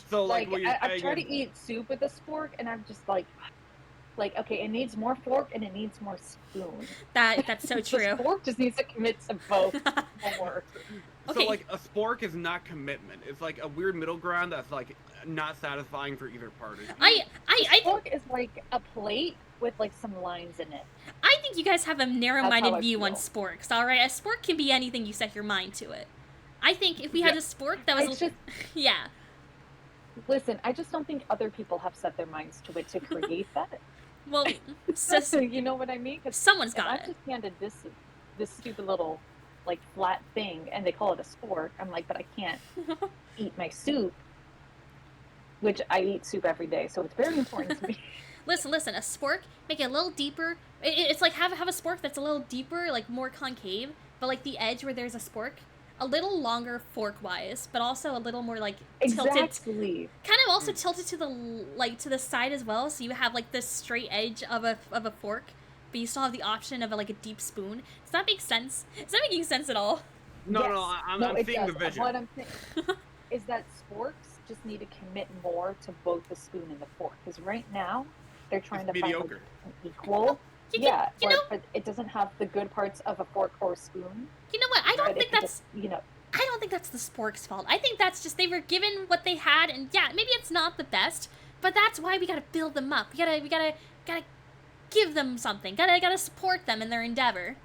So like what you're I've saying tried is- to eat soup with a spork, and I'm just like, okay, it needs more fork and it needs more spoon. That's so The true. spork just needs to commit to both more. Okay. So like a spork is not commitment. It's like a weird middle ground that's like not satisfying for either party. I Spork is like a plate with like some lines in it. think you guys have a That's narrow-minded how I view on feel. sporks. All right, a spork can be anything you set your mind to it. I think if we had Yeah. a spork that was It's just, yeah. listen, I just don't think other people have set their minds to it to create that. Well, sis, You know what I mean? 'Cause someone's if I got it. just handed this stupid little like flat thing and they call it a spork. I'm like, but I can't eat my soup, which I eat soup every day, so it's very important to me. Listen, a spork, make it a little deeper. It's like have a spork that's a little deeper, like more concave, but like the edge where there's a spork, a little longer fork-wise, but also a little more like tilted. Exactly. Kind of also tilted to the side as well, so you have like this straight edge of a fork, but you still have the option of like a deep spoon. Does that make sense? Is that making sense at all? No, Yes. no, I'm it seeing does. the vision. What I'm saying is that sporks just need to commit more to both the spoon and the fork, because right now they're trying It's to find mediocre. like, an equal. You know- but it doesn't have the good parts of a fork or a spoon. You know what? I don't but it think can that's. just, I don't think that's the spork's fault. I think that's just they were given what they had, and yeah, maybe it's not the best, but that's why we gotta build them up. We gotta give them something. Gotta support them in their endeavor.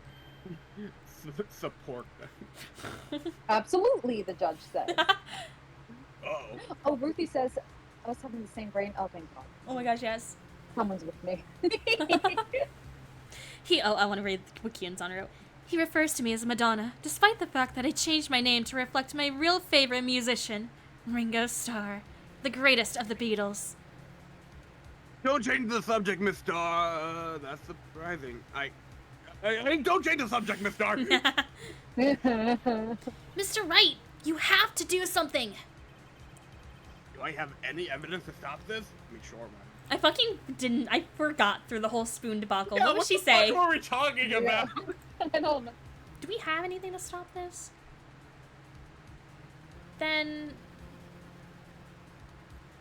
Support them. Absolutely, the judge said. Oh. Oh, Ruthie says, I was having the same brain. Oh, thank God. Oh my gosh, yes. Someone's with me. I want to read what Kian's on wrote. He refers to me as Madonna, despite the fact that I changed my name to reflect my real favorite musician, Ringo Starr, the greatest of the Beatles. Don't change the subject, Miss Starr. That's surprising. I don't change the subject, Miss Starr. Mr. Wright, you have to do something. Do I have any evidence to stop this? I mean, sure, man. I fucking didn't. I forgot through the whole spoon debacle. Yeah, what would she the say? fuck were we talking about? I don't know. Do we have anything to stop this? Then.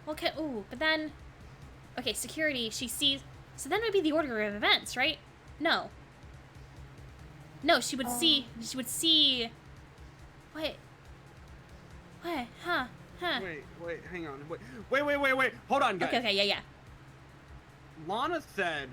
Okay, ooh, but then. Okay, security, she sees. So then it would be the order of events, right? No. No, she would see. She would see. Wait. What? Huh? Wait, hang on. Wait. Hold on, guys. Okay, yeah. Lana said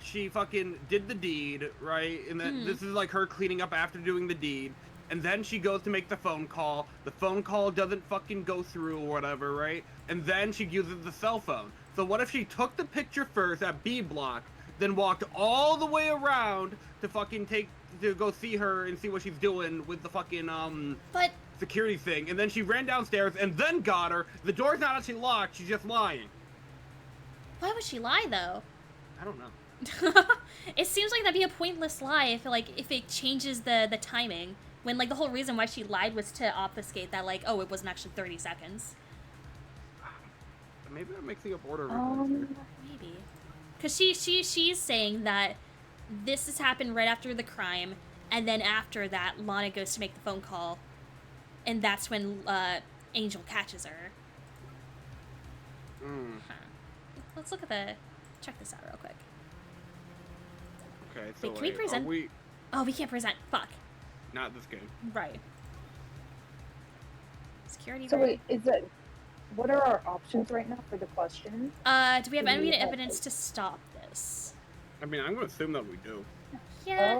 she fucking did the deed, right? And then this is like her cleaning up after doing the deed. And then she goes to make the phone call. The phone call doesn't fucking go through or whatever, right? And then she uses the cell phone. So what if she took the picture first at B block, then walked all the way around to fucking to go see her and see what she's doing with the fucking But security thing, and then she ran downstairs and then got her. The door's not actually locked, she's just lying. why would she lie though? I don't know. It seems like that'd be a pointless lie if it changes the timing. When like the whole reason why she lied was to obfuscate that like, oh, it wasn't actually 30 seconds. Maybe I'm mixing up order of events here. Maybe. Cause she's saying that this has happened right after the crime, and then after that Lana goes to make the phone call, and that's when Angel catches her. Huh. Let's look at check this out real quick. Okay, so Wait, can we present? are we Oh, we can't present. Fuck. not this game? Right. Security. So ready? wait, what are our options right now for the question? Do we have do any we have, evidence like- to stop this? I mean, I'm gonna assume that we do. Yeah.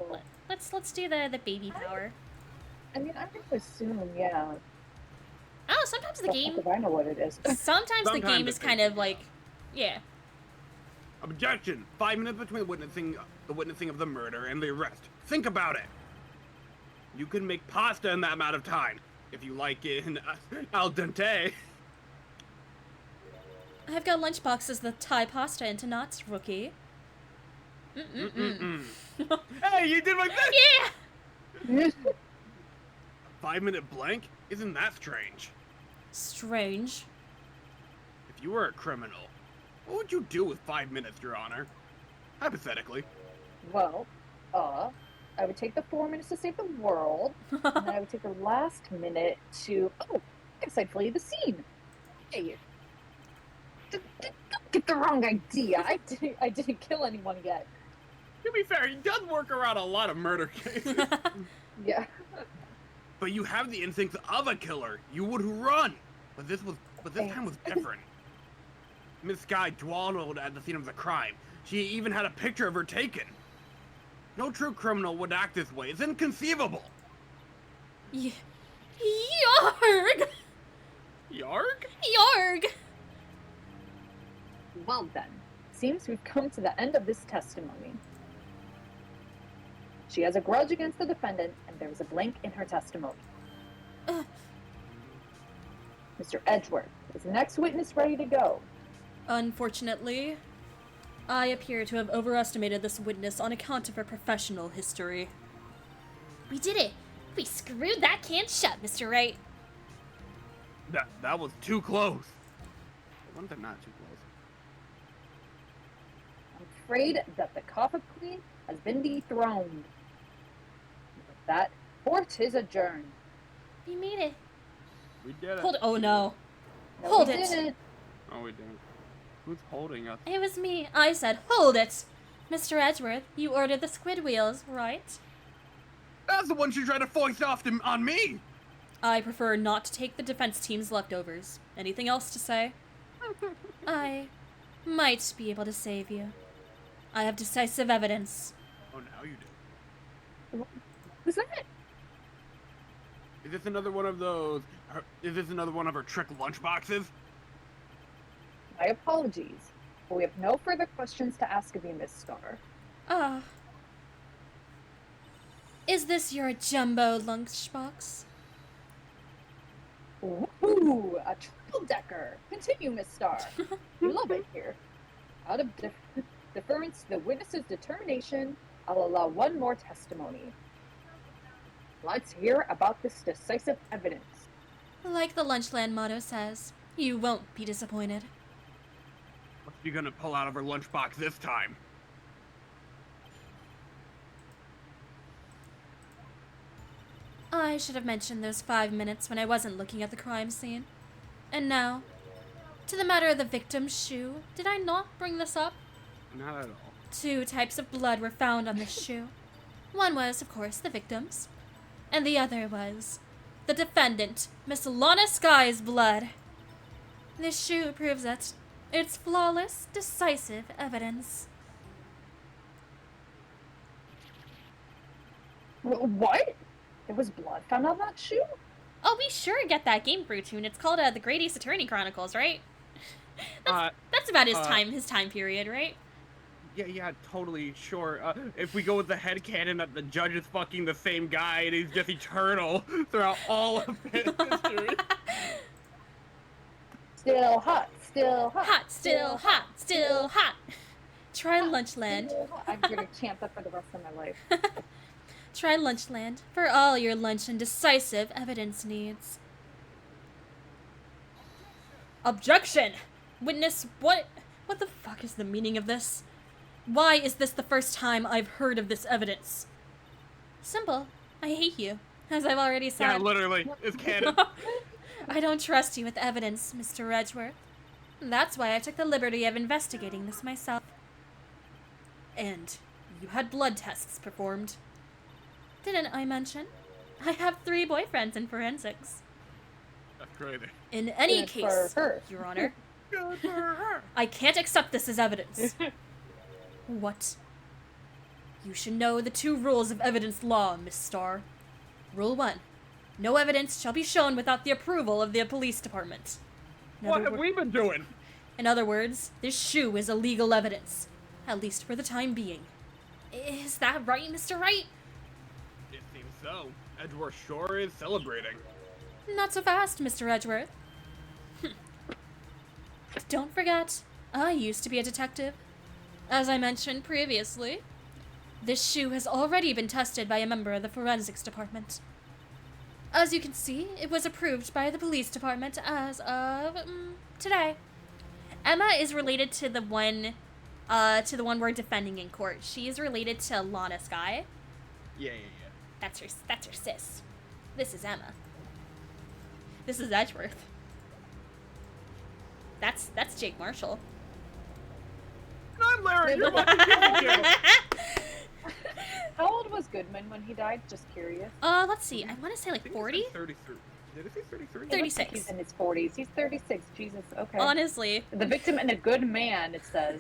Oh, Let's do the baby power. I mean, I'm gonna assume, yeah. Oh, sometimes the game. If I know what it is. Sometimes the game Sometimes is it kind of like, yeah. Objection! 5 minutes between the witnessing of the murder and the arrest. Think about it. You can make pasta in that amount of time if you like it in al dente. I've got lunchboxes that tie pasta into knots, rookie. Mm-mm-mm. Hey, you did like this. Yeah. 5-minute blank? Isn't that strange? Strange. If you were a criminal, what would you do with 5 minutes, Your Honor? Hypothetically. Well, I would take the 4 minutes to save the world, and then I would take the last minute to, I guess I'd flee the scene. Hey, don't get the wrong idea. I didn't kill anyone yet. To be fair, he does work around a lot of murder cases. Yeah. But you have the instincts of a killer. You would run. But this time was different. Miss Sky dawdled at the scene of the crime. She even had a picture of her taken. No true criminal would act this way. It's inconceivable. Yarg! Yarg? Yarg! Well then, seems we've come to the end of this testimony. She has a grudge against the defendant, and there is a blank in her testimony. Mr. Edgeworth, is the next witness ready to go? Unfortunately, I appear to have overestimated this witness on account of her professional history. We did it! We screwed that can shut, Mr. Wright. That was too close. One thing not too close. I'm afraid that the Coffin Queen has been dethroned. With that, court is adjourned. We made it. We did it. Hold oh no. No, Hold we it. didn't. Oh, we didn't. Who's holding us? It was me. I said, hold it! Mr. Edgeworth, you ordered the squid wheels, right? That's the one she tried to foist off on me! I prefer not to take the defense team's leftovers. Anything else to say? I might be able to save you. I have decisive evidence. Oh, now you do. Who's that? Is this another one of those... Is this another one of her trick lunchboxes? My apologies, but we have no further questions to ask of you, Miss Starr. Ah. Is this your jumbo lunchbox? Ooh, a triple-decker. Continue, Miss Starr. We love it here. Out of deference to the witness's determination, I'll allow one more testimony. Let's hear about this decisive evidence. Like the Lunchland motto says, you won't be disappointed. What's she gonna pull out of her lunchbox this time? I should have mentioned those 5 minutes when I wasn't looking at the crime scene. And now, to the matter of the victim's shoe, did I not bring this up? Not at all. 2 types of blood were found on this shoe. One was, of course, the victim's, and the other was the defendant, Miss Lana Sky's blood. This shoe proves it. It's flawless, decisive evidence. What? There was blood found on that shoe? Oh, we sure get that Game Brew tune. It's called the Great Ace Attorney Chronicles, right? That's about his time period, right? Yeah, totally, sure. If we go with the headcanon that the judge is fucking the same guy and he's just eternal throughout all of his history. Still hot, still hot. Hot, still hot, still hot. Try Lunchland. Still hot. I'm gonna chant that for the rest of my life. Try Lunchland for all your lunch and decisive evidence needs. Objection! Witness, what the fuck is the meaning of this? Why is this the first time I've heard of this evidence? Simple. I hate you, as I've already said. Yeah, literally. It's canon. I don't trust you with evidence, Mr. Edgeworth. That's why I took the liberty of investigating this myself. And you had blood tests performed. Didn't I mention? I have 3 boyfriends in forensics. That's crazy. In any Good for case, her. Your Honor, Good for her. I can't accept this as evidence. What? You should know the 2 rules of evidence law, Miss Starr. Rule 1. No evidence shall be shown without the approval of the police department. What have we been doing? In other words, this shoe is illegal evidence. At least for the time being. Is that right, Mr. Wright? It seems so. Edgeworth sure is celebrating. Not so fast, Mr. Edgeworth. Don't forget, I used to be a detective. As I mentioned previously, this shoe has already been tested by a member of the forensics department. As you can see, it was approved by the police department as of today. Emma is related to the one we're defending in court. She is related to Lana Sky. Yeah. That's her sis. This is Emma. This is Edgeworth. That's Jake Marshall. And I'm Larry. You're watching Kill Kill. How old was Goodman when he died? Just curious. Let's see. I want to say I like think he 40. said 33. Did it say 33? 36. He's in his 40s. He's 36. Jesus. Okay. Honestly, The victim and a good man, it says.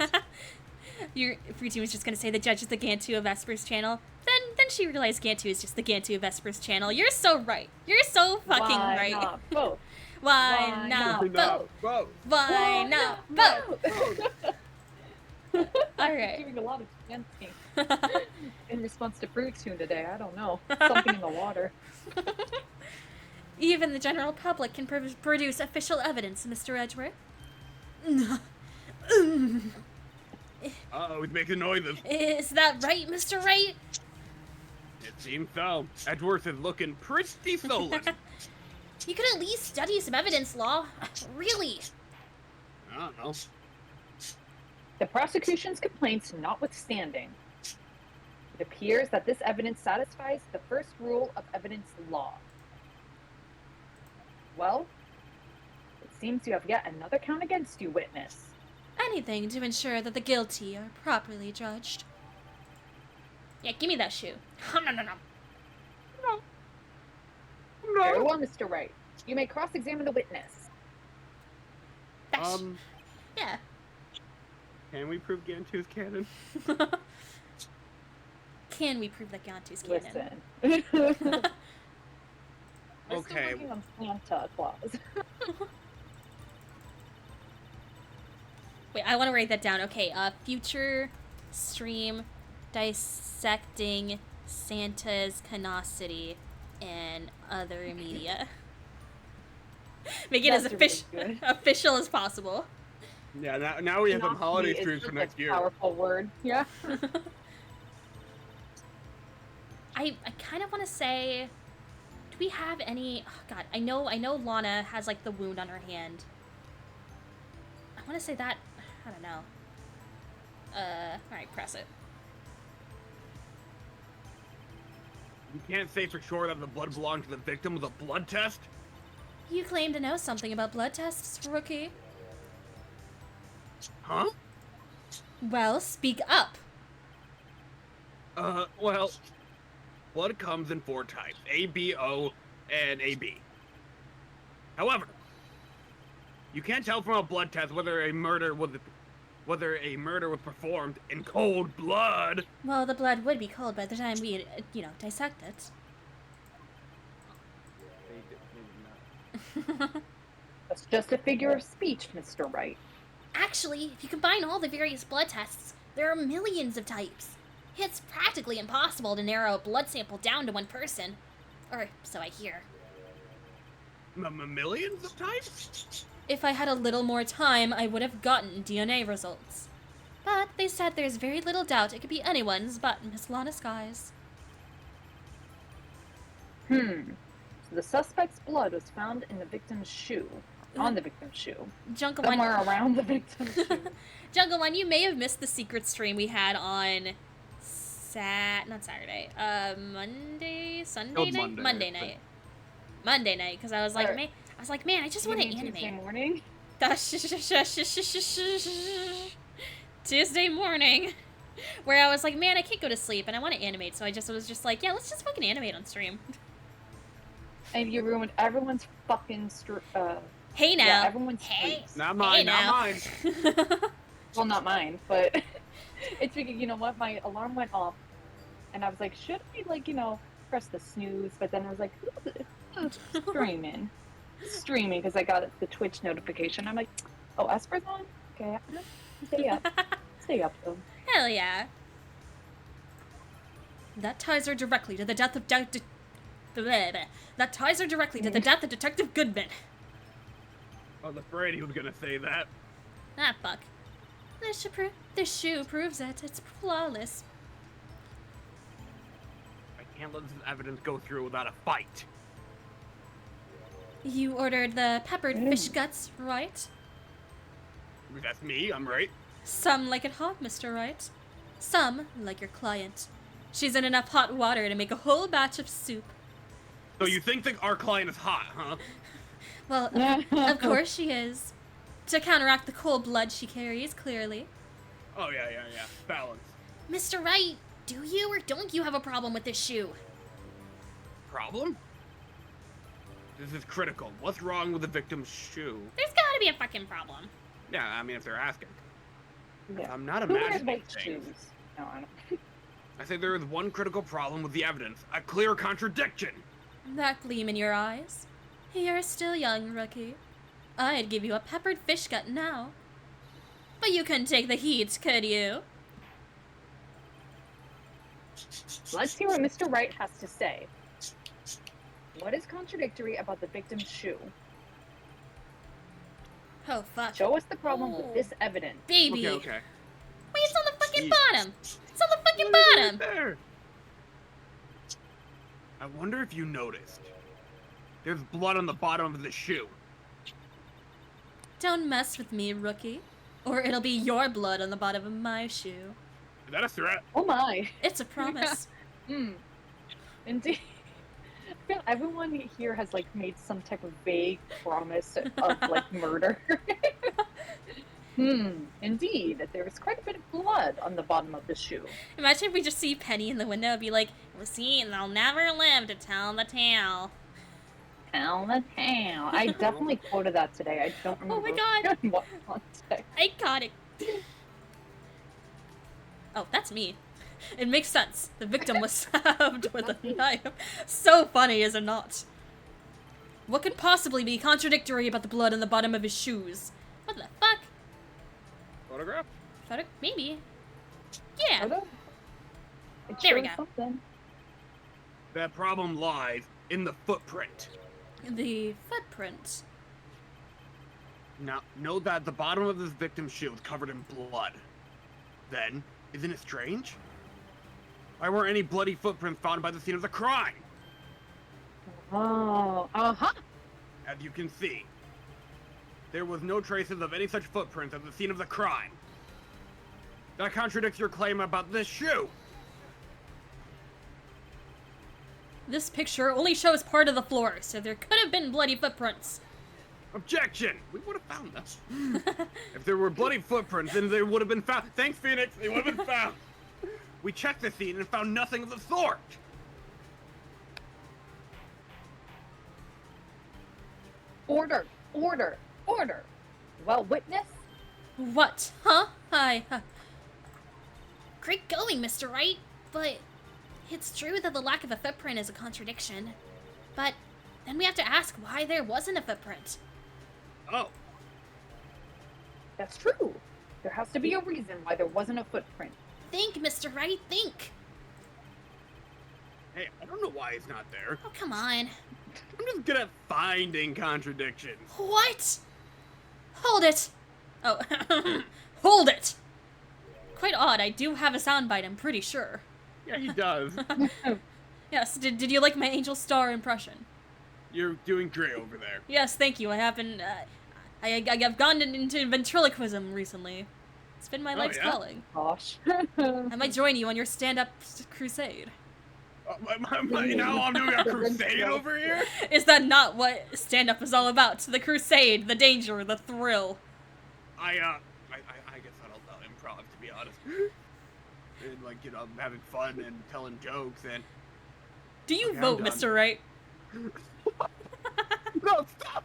your free team was just gonna say the judge is the Gantu of Vesper's channel. Then she realized Gantu is just the Gantu of Vesper's channel. You're so right. You're so fucking Why right. not both? Why Why not Why both? not both? Why not both? All right. Doing a lot of dancing in response to Fruit Tune today. I don't know. Something in the water. Even the general public can produce official evidence, Mr. Edgeworth. He's making noises. Is that right, Mr. Wright? It seems so. Edgeworth is looking pretty sullen. You could at least study some evidence, Law. Really. I don't know. The prosecution's complaints notwithstanding, it appears that this evidence satisfies the first rule of evidence law. Well, it seems you have yet another count against you, witness. Anything to ensure that the guilty are properly judged. Yeah, give me that shoe. Very well, Mr. Wright. You may cross-examine the witness. Yeah. Can we prove Gantu's canon? Can we prove that Gantu's canon? Listen. Okay. We're still working on Santa Claus. Wait, I want to write that down. Okay, future stream dissecting Santa's canosity and other media. Make it as That's really good. official as possible. Yeah, now we have some holiday It's streams such for a next year. Powerful word. Yeah. I kind of want to say, do we have any? Oh God, I know Lana has like the wound on her hand. I want to say that. I don't know. All right, press it. You can't say for sure that the blood belonged to the victim with a blood test? You claim to know something about blood tests, rookie. Huh? Well, speak up. Well, blood comes in 4 types, A, B, O, and AB. However, you can't tell from a blood test whether a murder was performed in cold blood. Well, the blood would be cold by the time we, dissect it. That's just a figure of speech, Mr. Wright. Actually, if you combine all the various blood tests, there are millions of types. It's practically impossible to narrow a blood sample down to one person. Or so I hear. Millions of types? If I had a little more time, I would have gotten DNA results. But they said there's very little doubt it could be anyone's but Miss Lana Skies. So the suspect's blood was found in the victim's shoe. On the victim's shoe. Jungle Somewhere One, around the victim's shoe. Jungle One, you may have missed the secret stream we had on not Saturday. Monday, Sunday Oh, night, Monday, Monday night, because I was like, Or- man, I just want to You mean Tuesday animate. morning? Tuesday morning, where I was like, man, I can't go to sleep and I want to animate, so I was just like, yeah, let's just fucking animate on stream. And you ruined everyone's fucking Hey now. Yeah, everyone's Hey. sleeps. Not mine, not mine. Well, not mine, but it's because, you know what, my alarm went off, and I was like, should I, press the snooze? But then I was like, streaming, because I got the Twitch notification. I'm like, oh, Esper's on? Okay, stay up, though. Hell yeah. That ties her directly to the death of Detective Goodman. I was afraid he was gonna say that. Ah, fuck. This shoe proves it. It's flawless. I can't let this evidence go through without a fight. You ordered the peppered fish guts, right? That's me, I'm right. Some like it hot, Mr. Wright. Some like your client. She's in enough hot water to make a whole batch of soup. So you think that our client is hot, huh? Well, of course she is. To counteract the cold blood she carries, clearly. Oh, yeah. Balance. Mr. Wright, do you or don't you have a problem with this shoe? Problem? This is critical. What's wrong with the victim's shoe? There's gotta be a fucking problem. Yeah, I mean, if they're asking. Yeah. I'm not Who wears imagining baked things. shoes? No, I don't. I say there is one critical problem with the evidence. A clear contradiction. That gleam in your eyes? You're still young, rookie. I'd give you a peppered fish gut now. But you couldn't take the heat, could you? Let's hear what Mr. Wright has to say. What is contradictory about the victim's shoe? Oh, fuck. Show us the problem with this evidence. Baby. Okay. Wait, it's on the fucking Jeez. bottom. It's on the fucking What is bottom. right there? I wonder if you noticed. There's blood on the bottom of the shoe. Don't mess with me, rookie. Or it'll be your blood on the bottom of my shoe. Is that a threat? Oh my. It's a promise. Indeed. I feel everyone here has like made some type of vague promise of like murder. Indeed. There is quite a bit of blood on the bottom of the shoe. Imagine if we just see Penny in the window and be like, "We'll see, and they'll never live to tell the tale." Tell the tale. I definitely quoted that today. I don't remember. Oh my god. What context. I got it. Oh, that's me. It makes sense. The victim was stabbed with a knife. So funny, is it not? What could possibly be contradictory about the blood on the bottom of his shoes? What the fuck? Photograph? Maybe. Yeah. Photo? It There we shows go. something. That problem lies in the footprint. The footprint. Now, know that the bottom of this victim's shoe is covered in blood. Then, isn't it strange? Why weren't any bloody footprints found by the scene of the crime? Oh, As you can see, there was no traces of any such footprints at the scene of the crime. That contradicts your claim about this shoe. This picture only shows part of the floor, so there could have been bloody footprints. Objection! We would have found them. If there were bloody footprints, then they would have been found. Thanks, Phoenix. They would have been found. We checked the scene and found nothing of the sort. order, order, order. Well, witness, What? Huh? Great going, Mr. Wright, but it's true that the lack of a footprint is a contradiction. But then we have to ask why there wasn't a footprint. Oh, that's true. There has to be a reason why there wasn't a footprint. Think, Mr. Wright, think. hey, I don't know why it's not there. Oh, come on. I'm just good at finding contradictions. What? Hold it. Oh, hold it. Quite odd. I do have a soundbite, I'm pretty sure. Yeah, he does. Yes, did you like my Angel Star impression? You're doing great over there. Yes, thank you. I have been, I've gone into ventriloquism recently. It's been my life's yeah? calling. Gosh. I might join you on your stand-up crusade. Now I'm doing a crusade over here? Is that not what stand-up is all about? The crusade, the danger, the thrill. I guess I don't know improv, to be honest. And, like, you know, having fun and telling jokes and... Do you Okay, I'm vote, done. Mr. Wright? No, stop!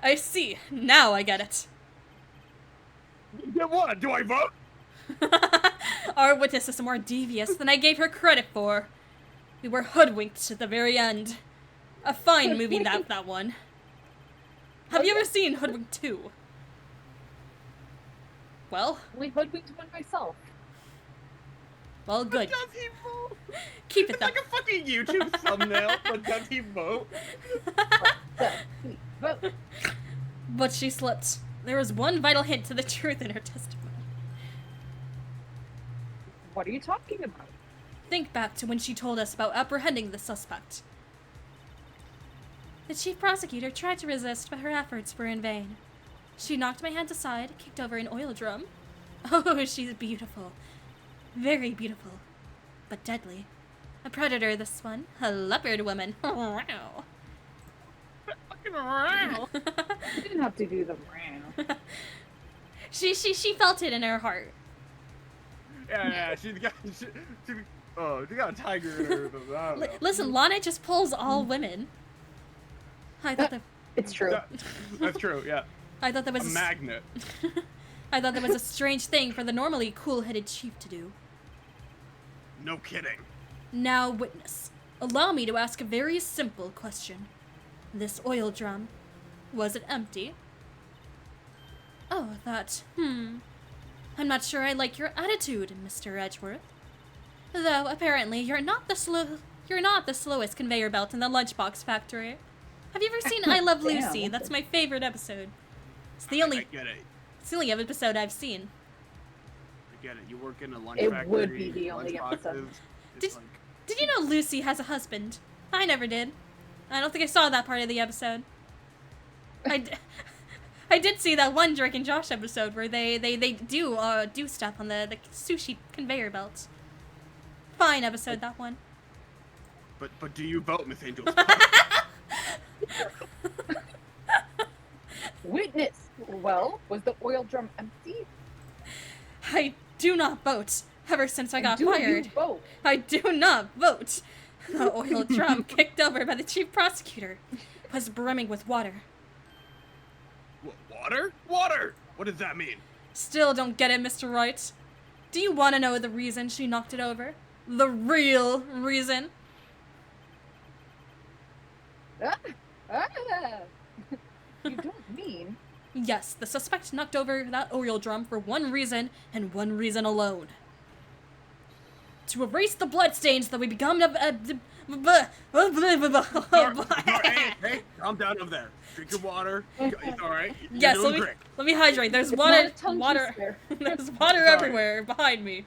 I see. Now I get it. Get what? Do I vote? Our witness is more devious than I gave her credit for. We were hoodwinked to the very end. A fine movie, that one. Have you ever seen Hoodwink 2? Well, Only hoodwinked one myself. well, good. Does he vote? Keep it It's that like a fucking YouTube thumbnail, but does he vote? Vote. But she slipped. There was one vital hint to the truth in her testimony. What are you talking about? Think back to when she told us about apprehending the suspect. The chief prosecutor tried to resist, but her efforts were in vain. She knocked my hand aside, kicked over an oil drum. Oh, she's beautiful. Very beautiful. But deadly. A predator, this one. A leopard woman. Wow. Fucking around. You didn't have to do the round. She felt it in her heart. Yeah, she's got... She got a tiger in her. I don't know. Listen, Lana just pulls all women. I thought that... It's true. That's true, yeah. I thought that A was magnet. I thought that was a strange thing for the normally cool-headed chief to do. No kidding. Now, witness, allow me to ask a very simple question. This oil drum, was it empty? Oh, that, I'm not sure I like your attitude, Mr. Edgeworth. Though apparently you're not the slowest conveyor belt in the lunchbox factory. Have you ever seen I Love Damn, Lucy? okay. That's my favorite episode. It's the I only get it. episode I've seen. I get it. You work in a lunch It factory. would be the only lunch episode. boxes. It's Did- Did you know Lucy has a husband? I never did. I don't think I saw that part of the episode. I did see that one Drake and Josh episode where they do stuff on the sushi conveyor belts. Fine episode, that one. But do you vote, Miss Angel? Witness. Well, was the oil drum empty? I do not vote. Ever since I got Do fired, you vote? I do not vote. The oil drum kicked over by the chief prosecutor was brimming with water. Water? Water! What does that mean? Still don't get it, Mr. Wright. Do you want to know the reason she knocked it over? The real reason? You don't mean? Yes, the suspect knocked over that oil drum for one reason and one reason alone. To erase the bloodstains that we become Hey, calm down over there. Drink your water. It's alright. You're Yes, doing great. let me hydrate. There's It's not a tongue water. twister. There's water Sorry. everywhere behind me.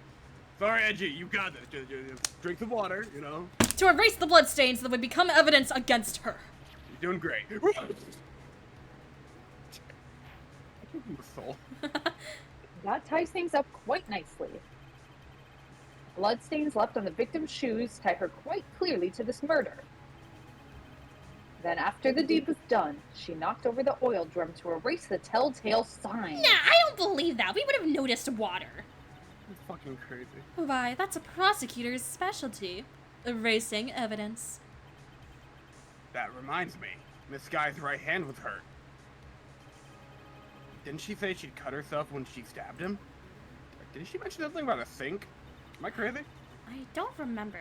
Sorry, Edgy, you got this. Just drink the water, you know. To erase the bloodstains that would become evidence against her. You're doing great. Soul. That ties things up quite nicely. Bloodstains left on the victim's shoes tie her quite clearly to this murder. Then, after the deed was done, she knocked over the oil drum to erase the telltale sign. Nah, I don't believe that. We would have noticed water. It's fucking crazy. Why, that's a prosecutor's specialty. Erasing evidence. That reminds me. Miss Guy's right hand was hurt. Didn't she say she'd cut herself when she stabbed him? Didn't she mention something about a sink? Am I crazy? I don't remember.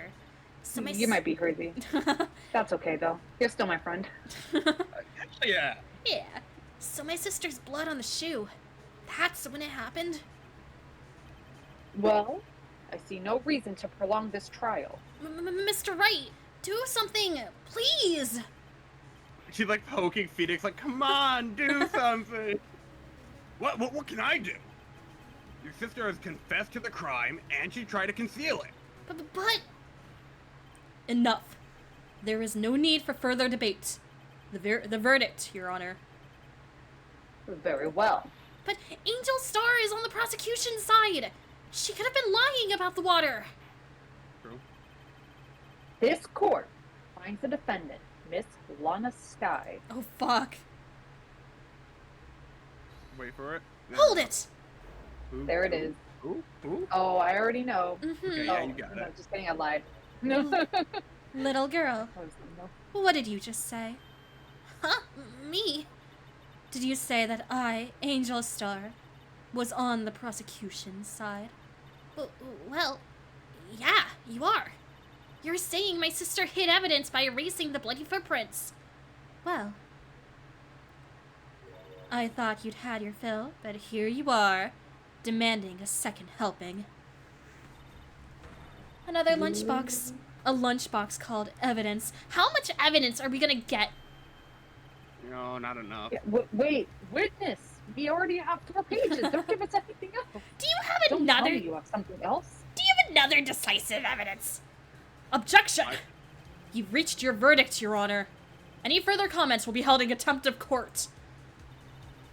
So my You might be crazy. That's okay, though. You're still my friend. Yeah. Yeah. So my sister's blood on the shoe. That's when it happened? Well, I see no reason to prolong this trial. Mr. Wright, do something, please. She's like poking Phoenix, like, come on, do something. What can I do? Your sister has confessed to the crime, and she tried to conceal it. But... Enough. There is no need for further debate. The verdict, Your Honor. Very well. But Angel Star is on the prosecution's side. She could have been lying about the water. True. This court finds the defendant, Miss Lana Sky. Oh, fuck. Wait for it. Hold it! Who? There it is. Who? Oh, I already know. Okay, Hmm. yeah, Oh, you got no, it. just kidding, I lied. No. Little girl, No. what did you just say? Huh? Me? Did you say that I, Angel Star, was on the prosecution's side? Well, yeah, you are. You're saying my sister hid evidence by erasing the bloody footprints. Well, I thought you'd had your fill, but here you are, demanding a second helping. Another lunchbox. A lunchbox called evidence. How much evidence are we gonna get? No, not enough. Yeah, wait, witness. We already have 4 pages. Don't give us anything else. Do you have Don't tell another? me you have something else. Do you have another decisive evidence? Objection! You've reached your verdict, Your Honor. Any further comments will be held in contempt of court.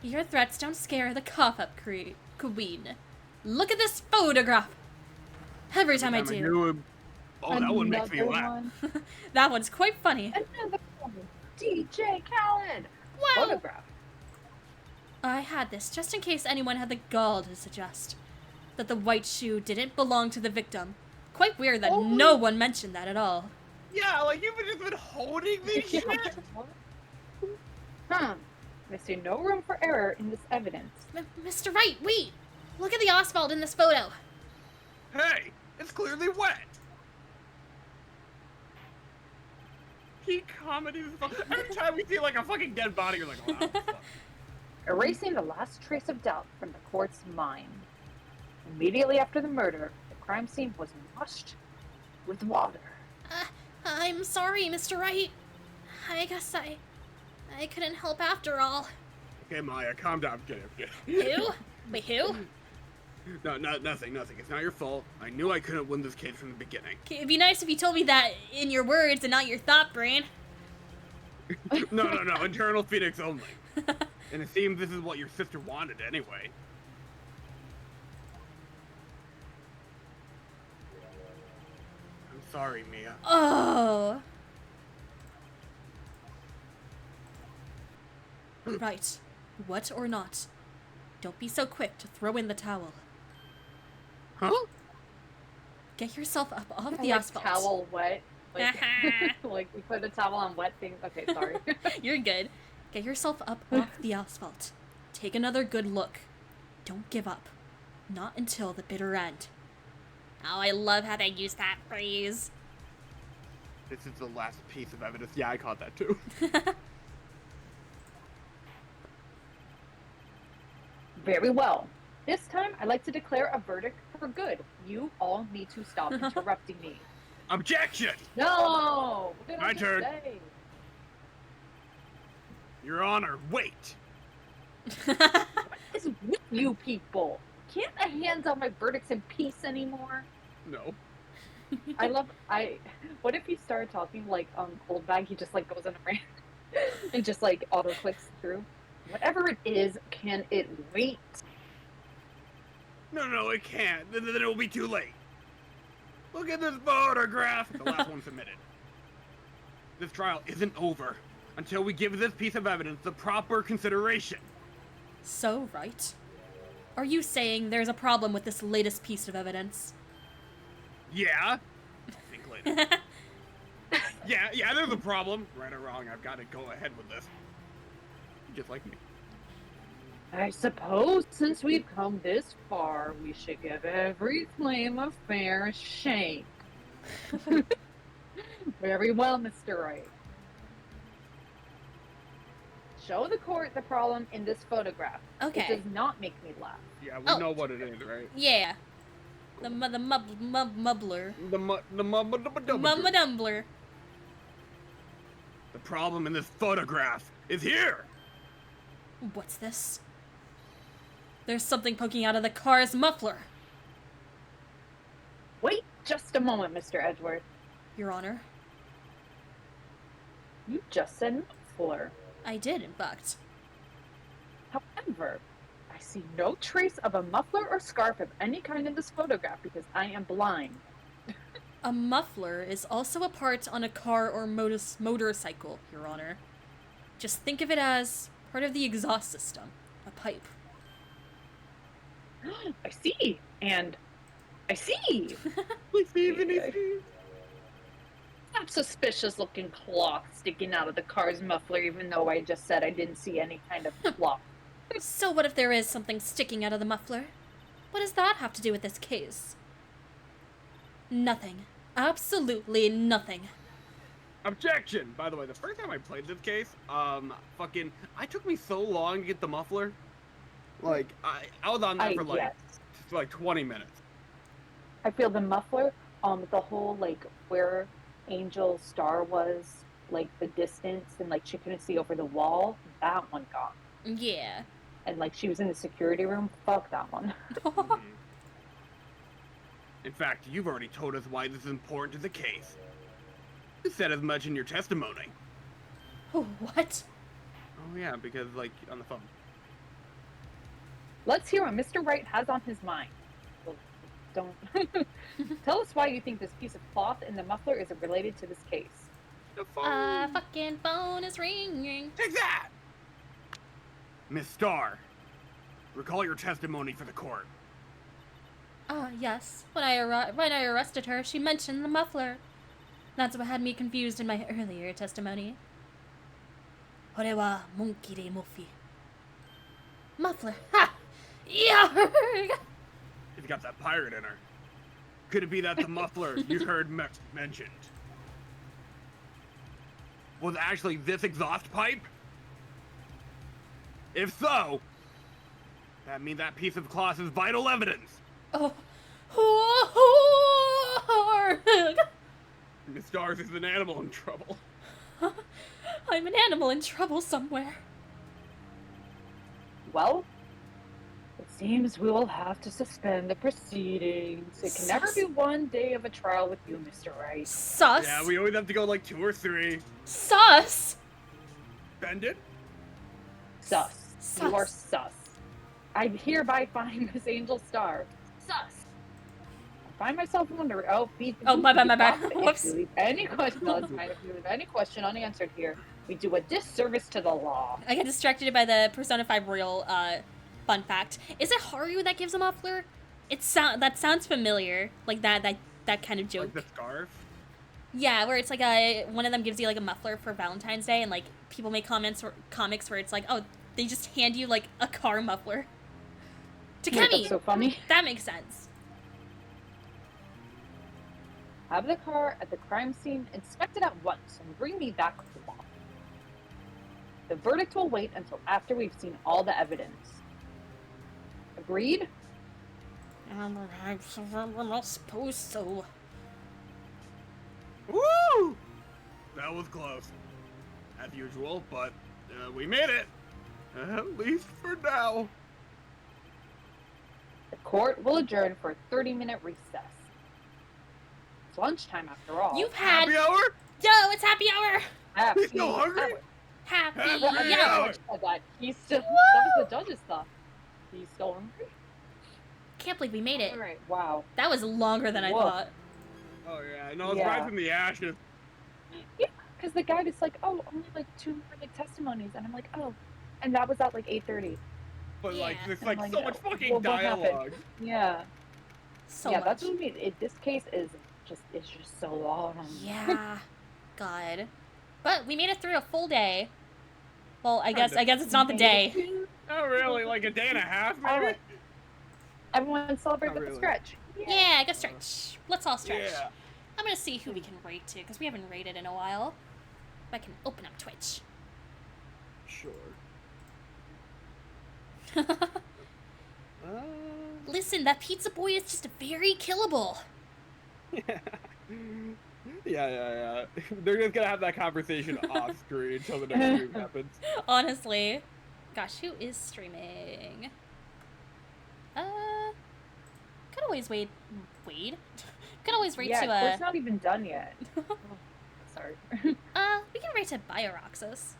Your threats don't scare the cough-up queen. Look at this photograph. Every time I do. knew him. Oh, that one makes me Another laugh. one. That one's quite funny. Another one. DJ Khaled. Wow. Photograph. I had this just in case anyone had the gall to suggest that the white shoe didn't belong to the victim. Quite weird that no one mentioned that at all. Yeah, like you've just been holding this shit. I see no room for error in this evidence. Mr. Wright, wait! Look at the asphalt in this photo. Hey, it's clearly wet. Peak comedy. Every time we see like a fucking dead body, you're like, oh, wow, fuck. Erasing the last trace of doubt from the court's mind. Immediately after the murder, the crime scene was washed with water. I'm sorry, Mr. Wright. I guess I couldn't help after all. Okay, Maya, calm down. Get it. Who? Wait, who? No, nothing. It's not your fault. I knew I couldn't win this case from the beginning. Okay, it'd be nice if you told me that in your words and not your thought brain. No. Internal Phoenix only. And it seems this is what your sister wanted anyway. I'm sorry, Mia. Oh. Right. What or not? Don't be so quick to throw in the towel. Huh? Get yourself up off the Like asphalt. towel wet. Like, like we put a towel on wet things. Okay, sorry. You're good. Get yourself up off the asphalt. Take another good look. Don't give up. Not until the bitter end. Oh, I love how they use that phrase. This is the last piece of evidence. Yeah, I caught that too. Very well. This time, I'd like to declare a verdict for good. You all need to stop interrupting me. Objection! No! What did My I just turn. say? Your Honor, wait! What is with you people? Can't I hand out my verdicts in peace anymore? No. What if he started talking like Coldbag, he just like goes on a rant and just like auto clicks through? Whatever it is, can it wait? No, it can't. Then it will be too late. Look at this photograph! The last one submitted. This trial isn't over until we give this piece of evidence the proper consideration. So, right. Are you saying there's a problem with this latest piece of evidence? Yeah? Think later. Yeah, there's a problem. Right or wrong, I've got to go ahead with this. Just like me. I suppose since we've come this far, we should give every claim a fair shake. Very well, Mr. Wright. Show the court the problem in this photograph. Okay. It does not make me laugh. Yeah, we Oh. know what it is, right? Yeah. The mubbler. The Mumma-dumbler. The problem in this photograph is here! What's this? There's something poking out of the car's muffler. Wait just a moment, Mr. Edgeworth. Your Honor. You just said muffler. I did, in fact. However, I see no trace of a muffler or scarf of any kind in this photograph because I am blind. A muffler is also a part on a car or motorcycle, Your Honor. Just think of it as part of the exhaust system. A pipe. I see, and I see. That suspicious looking cloth sticking out of the car's muffler, even though I just said I didn't see any kind of cloth. So what if there is something sticking out of the muffler? What does that have to do with this case? Nothing. Absolutely nothing. Objection! By the way, the first time I played this case, I took me so long to get the muffler. Like, I was on that for like, yes. for like 20 minutes. I feel the muffler, the whole like where Angel Star was, like the distance and like she couldn't see over the wall, that one got. Yeah. And like she was in the security room, fuck that one. Mhm. In fact, you've already told us why this is important to the case. You said as much in your testimony. What? Oh yeah, because like on the phone. Let's hear what Mr. Wright has on his mind. Well, don't tell us why you think this piece of cloth in the muffler is related to this case. The phone. Fucking phone is ringing. Take that! Miss Starr, recall your testimony for the court. Yes. When I arrested her, she mentioned the muffler. That's what had me confused in my earlier testimony. これはモンキでモフィ. Muffler. Ha! Yeah! She's got that pirate in her. Could it be that the muffler you heard mentioned was actually this exhaust pipe? If so, that means that piece of cloth is vital evidence. Oh. Miss Stars is an animal in trouble. I'm an animal in trouble somewhere. Well, it seems we will have to suspend the proceedings. It can never be one day of a trial with you, Mr. Wright. Sus. Yeah, we always have to go like 2 or 3. Sus. Spend it? Sus. Sus. You are sus. I hereby find Miss Angel Star sus. I find myself wondering. Oh, my bad. If Whoops. you leave any question, if you leave any question unanswered here, we do a disservice to the law. I get distracted by the Persona 5 Royal fun fact. Is it Haru that gives a muffler? That sounds familiar. Like that kind of joke. Like the scarf? Yeah, where it's like one of them gives you like a muffler for Valentine's Day, and like people make comics where it's like, oh, they just hand you like a car muffler. Takemi! That's so funny. That makes sense. Have the car at the crime scene inspected at once and bring me back the law. The verdict will wait until after we've seen all the evidence. Agreed? We're not supposed to. Woo! That was close. As usual, but we made it. At least for now. The court will adjourn for a 30-minute recess. It's lunchtime after all. You've had. Happy hour? Yo, it's happy hour. Happy You still hungry? hour. Happy Happy Well, I mean, hour. I hour. said that. He's still. That was the judge's thought. He's still hungry? Can't believe we made it. Alright, wow. That was longer than I Whoa. thought. Oh yeah, no, it's Yeah. right from the ashes. Yeah, because the guy was like, oh, only like 2 more like testimonies. And I'm like, oh. And that was at like 8:30. But like, Yeah. there's I'm like like, so much well, fucking what happened? dialogue. Yeah. So yeah, much. that's what I mean. This case is just so long. Yeah. God. But we made it through a full day. Well, I guess Kinda. it's not the day. Oh really? Like a day and a half, maybe? Alright. Everyone celebrate Not with a really. stretch. Yeah, go stretch. Let's all stretch. Yeah. I'm gonna see who we can rate to, because we haven't rated in a while. If I can open up Twitch. Sure. Listen, that pizza boy is just very killable. Yeah. They're just gonna have that conversation off screen until the next stream happens. Honestly. Gosh, who is streaming? Could always wait. Could always rate Yeah, to it's not even done yet. Oh, sorry. we can rate to Bioroxus.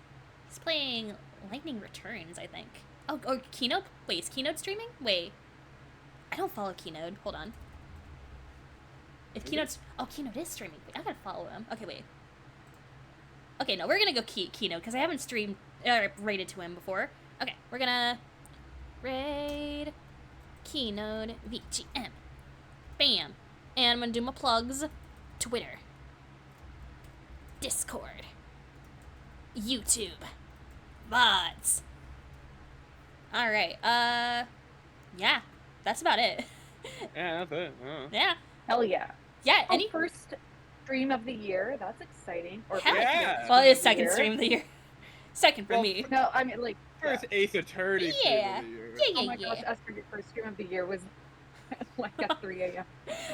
He's playing Lightning Returns, I think. Oh, or Keynote? Wait, is Keynote streaming? Wait. I don't follow Keynote. Hold on. If Keynote's... Oh, Keynote is streaming. Wait, I gotta follow him. Okay, wait. Okay, no, we're gonna go Keynote, because I haven't rated to him before. Okay, we're gonna... Raid... Keynote VGM. Bam. And I'm gonna do my plugs. Twitter. Discord. YouTube. VODs. Alright, yeah. That's about it. Yeah, that's it. Yeah. Hell yeah. Yeah, Our any... first stream of the year. That's exciting. Or Hell first yeah. Well, stream it's of the second year. stream of the year. Second for Well, me. No, I mean, like, First Ace Attorney stream Yeah. of the year. Yeah, oh my yeah, gosh, yeah. Esther, your first stream of the year was like at 3 a.m.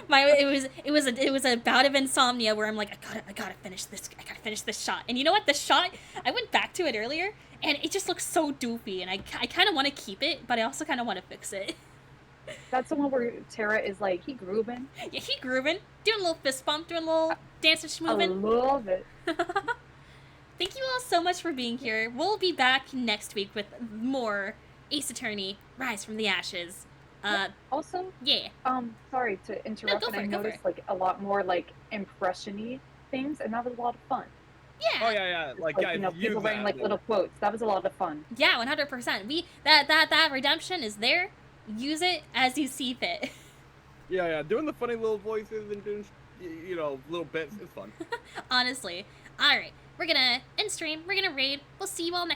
It was a bout of insomnia where I'm like, I gotta finish this shot. And you know what? The shot, I went back to it earlier, and it just looks so doofy, and I kind of want to keep it, but I also kind of want to fix it. That's the one where Tara is like, he grooving. Yeah, he grooving, doing a little fist bump, doing a little dancing, I schmoovin'. love it. Thank you all so much for being here. We'll be back next week with more Ace Attorney: Rise from the Ashes. Also, Yeah. sorry to interrupt, go but for I it, go for noticed like a lot more like impression-y things, and that was a lot of fun. Yeah. Oh yeah. Like, Like, guys, you know, use people writing that like more. little quotes. That was a lot of fun. Yeah, 100%. That redemption is there. Use it as you see fit. Yeah. Doing the funny little voices and doing, little bits is fun. Honestly. Alright, we're gonna end stream, we're gonna raid. We'll see you all next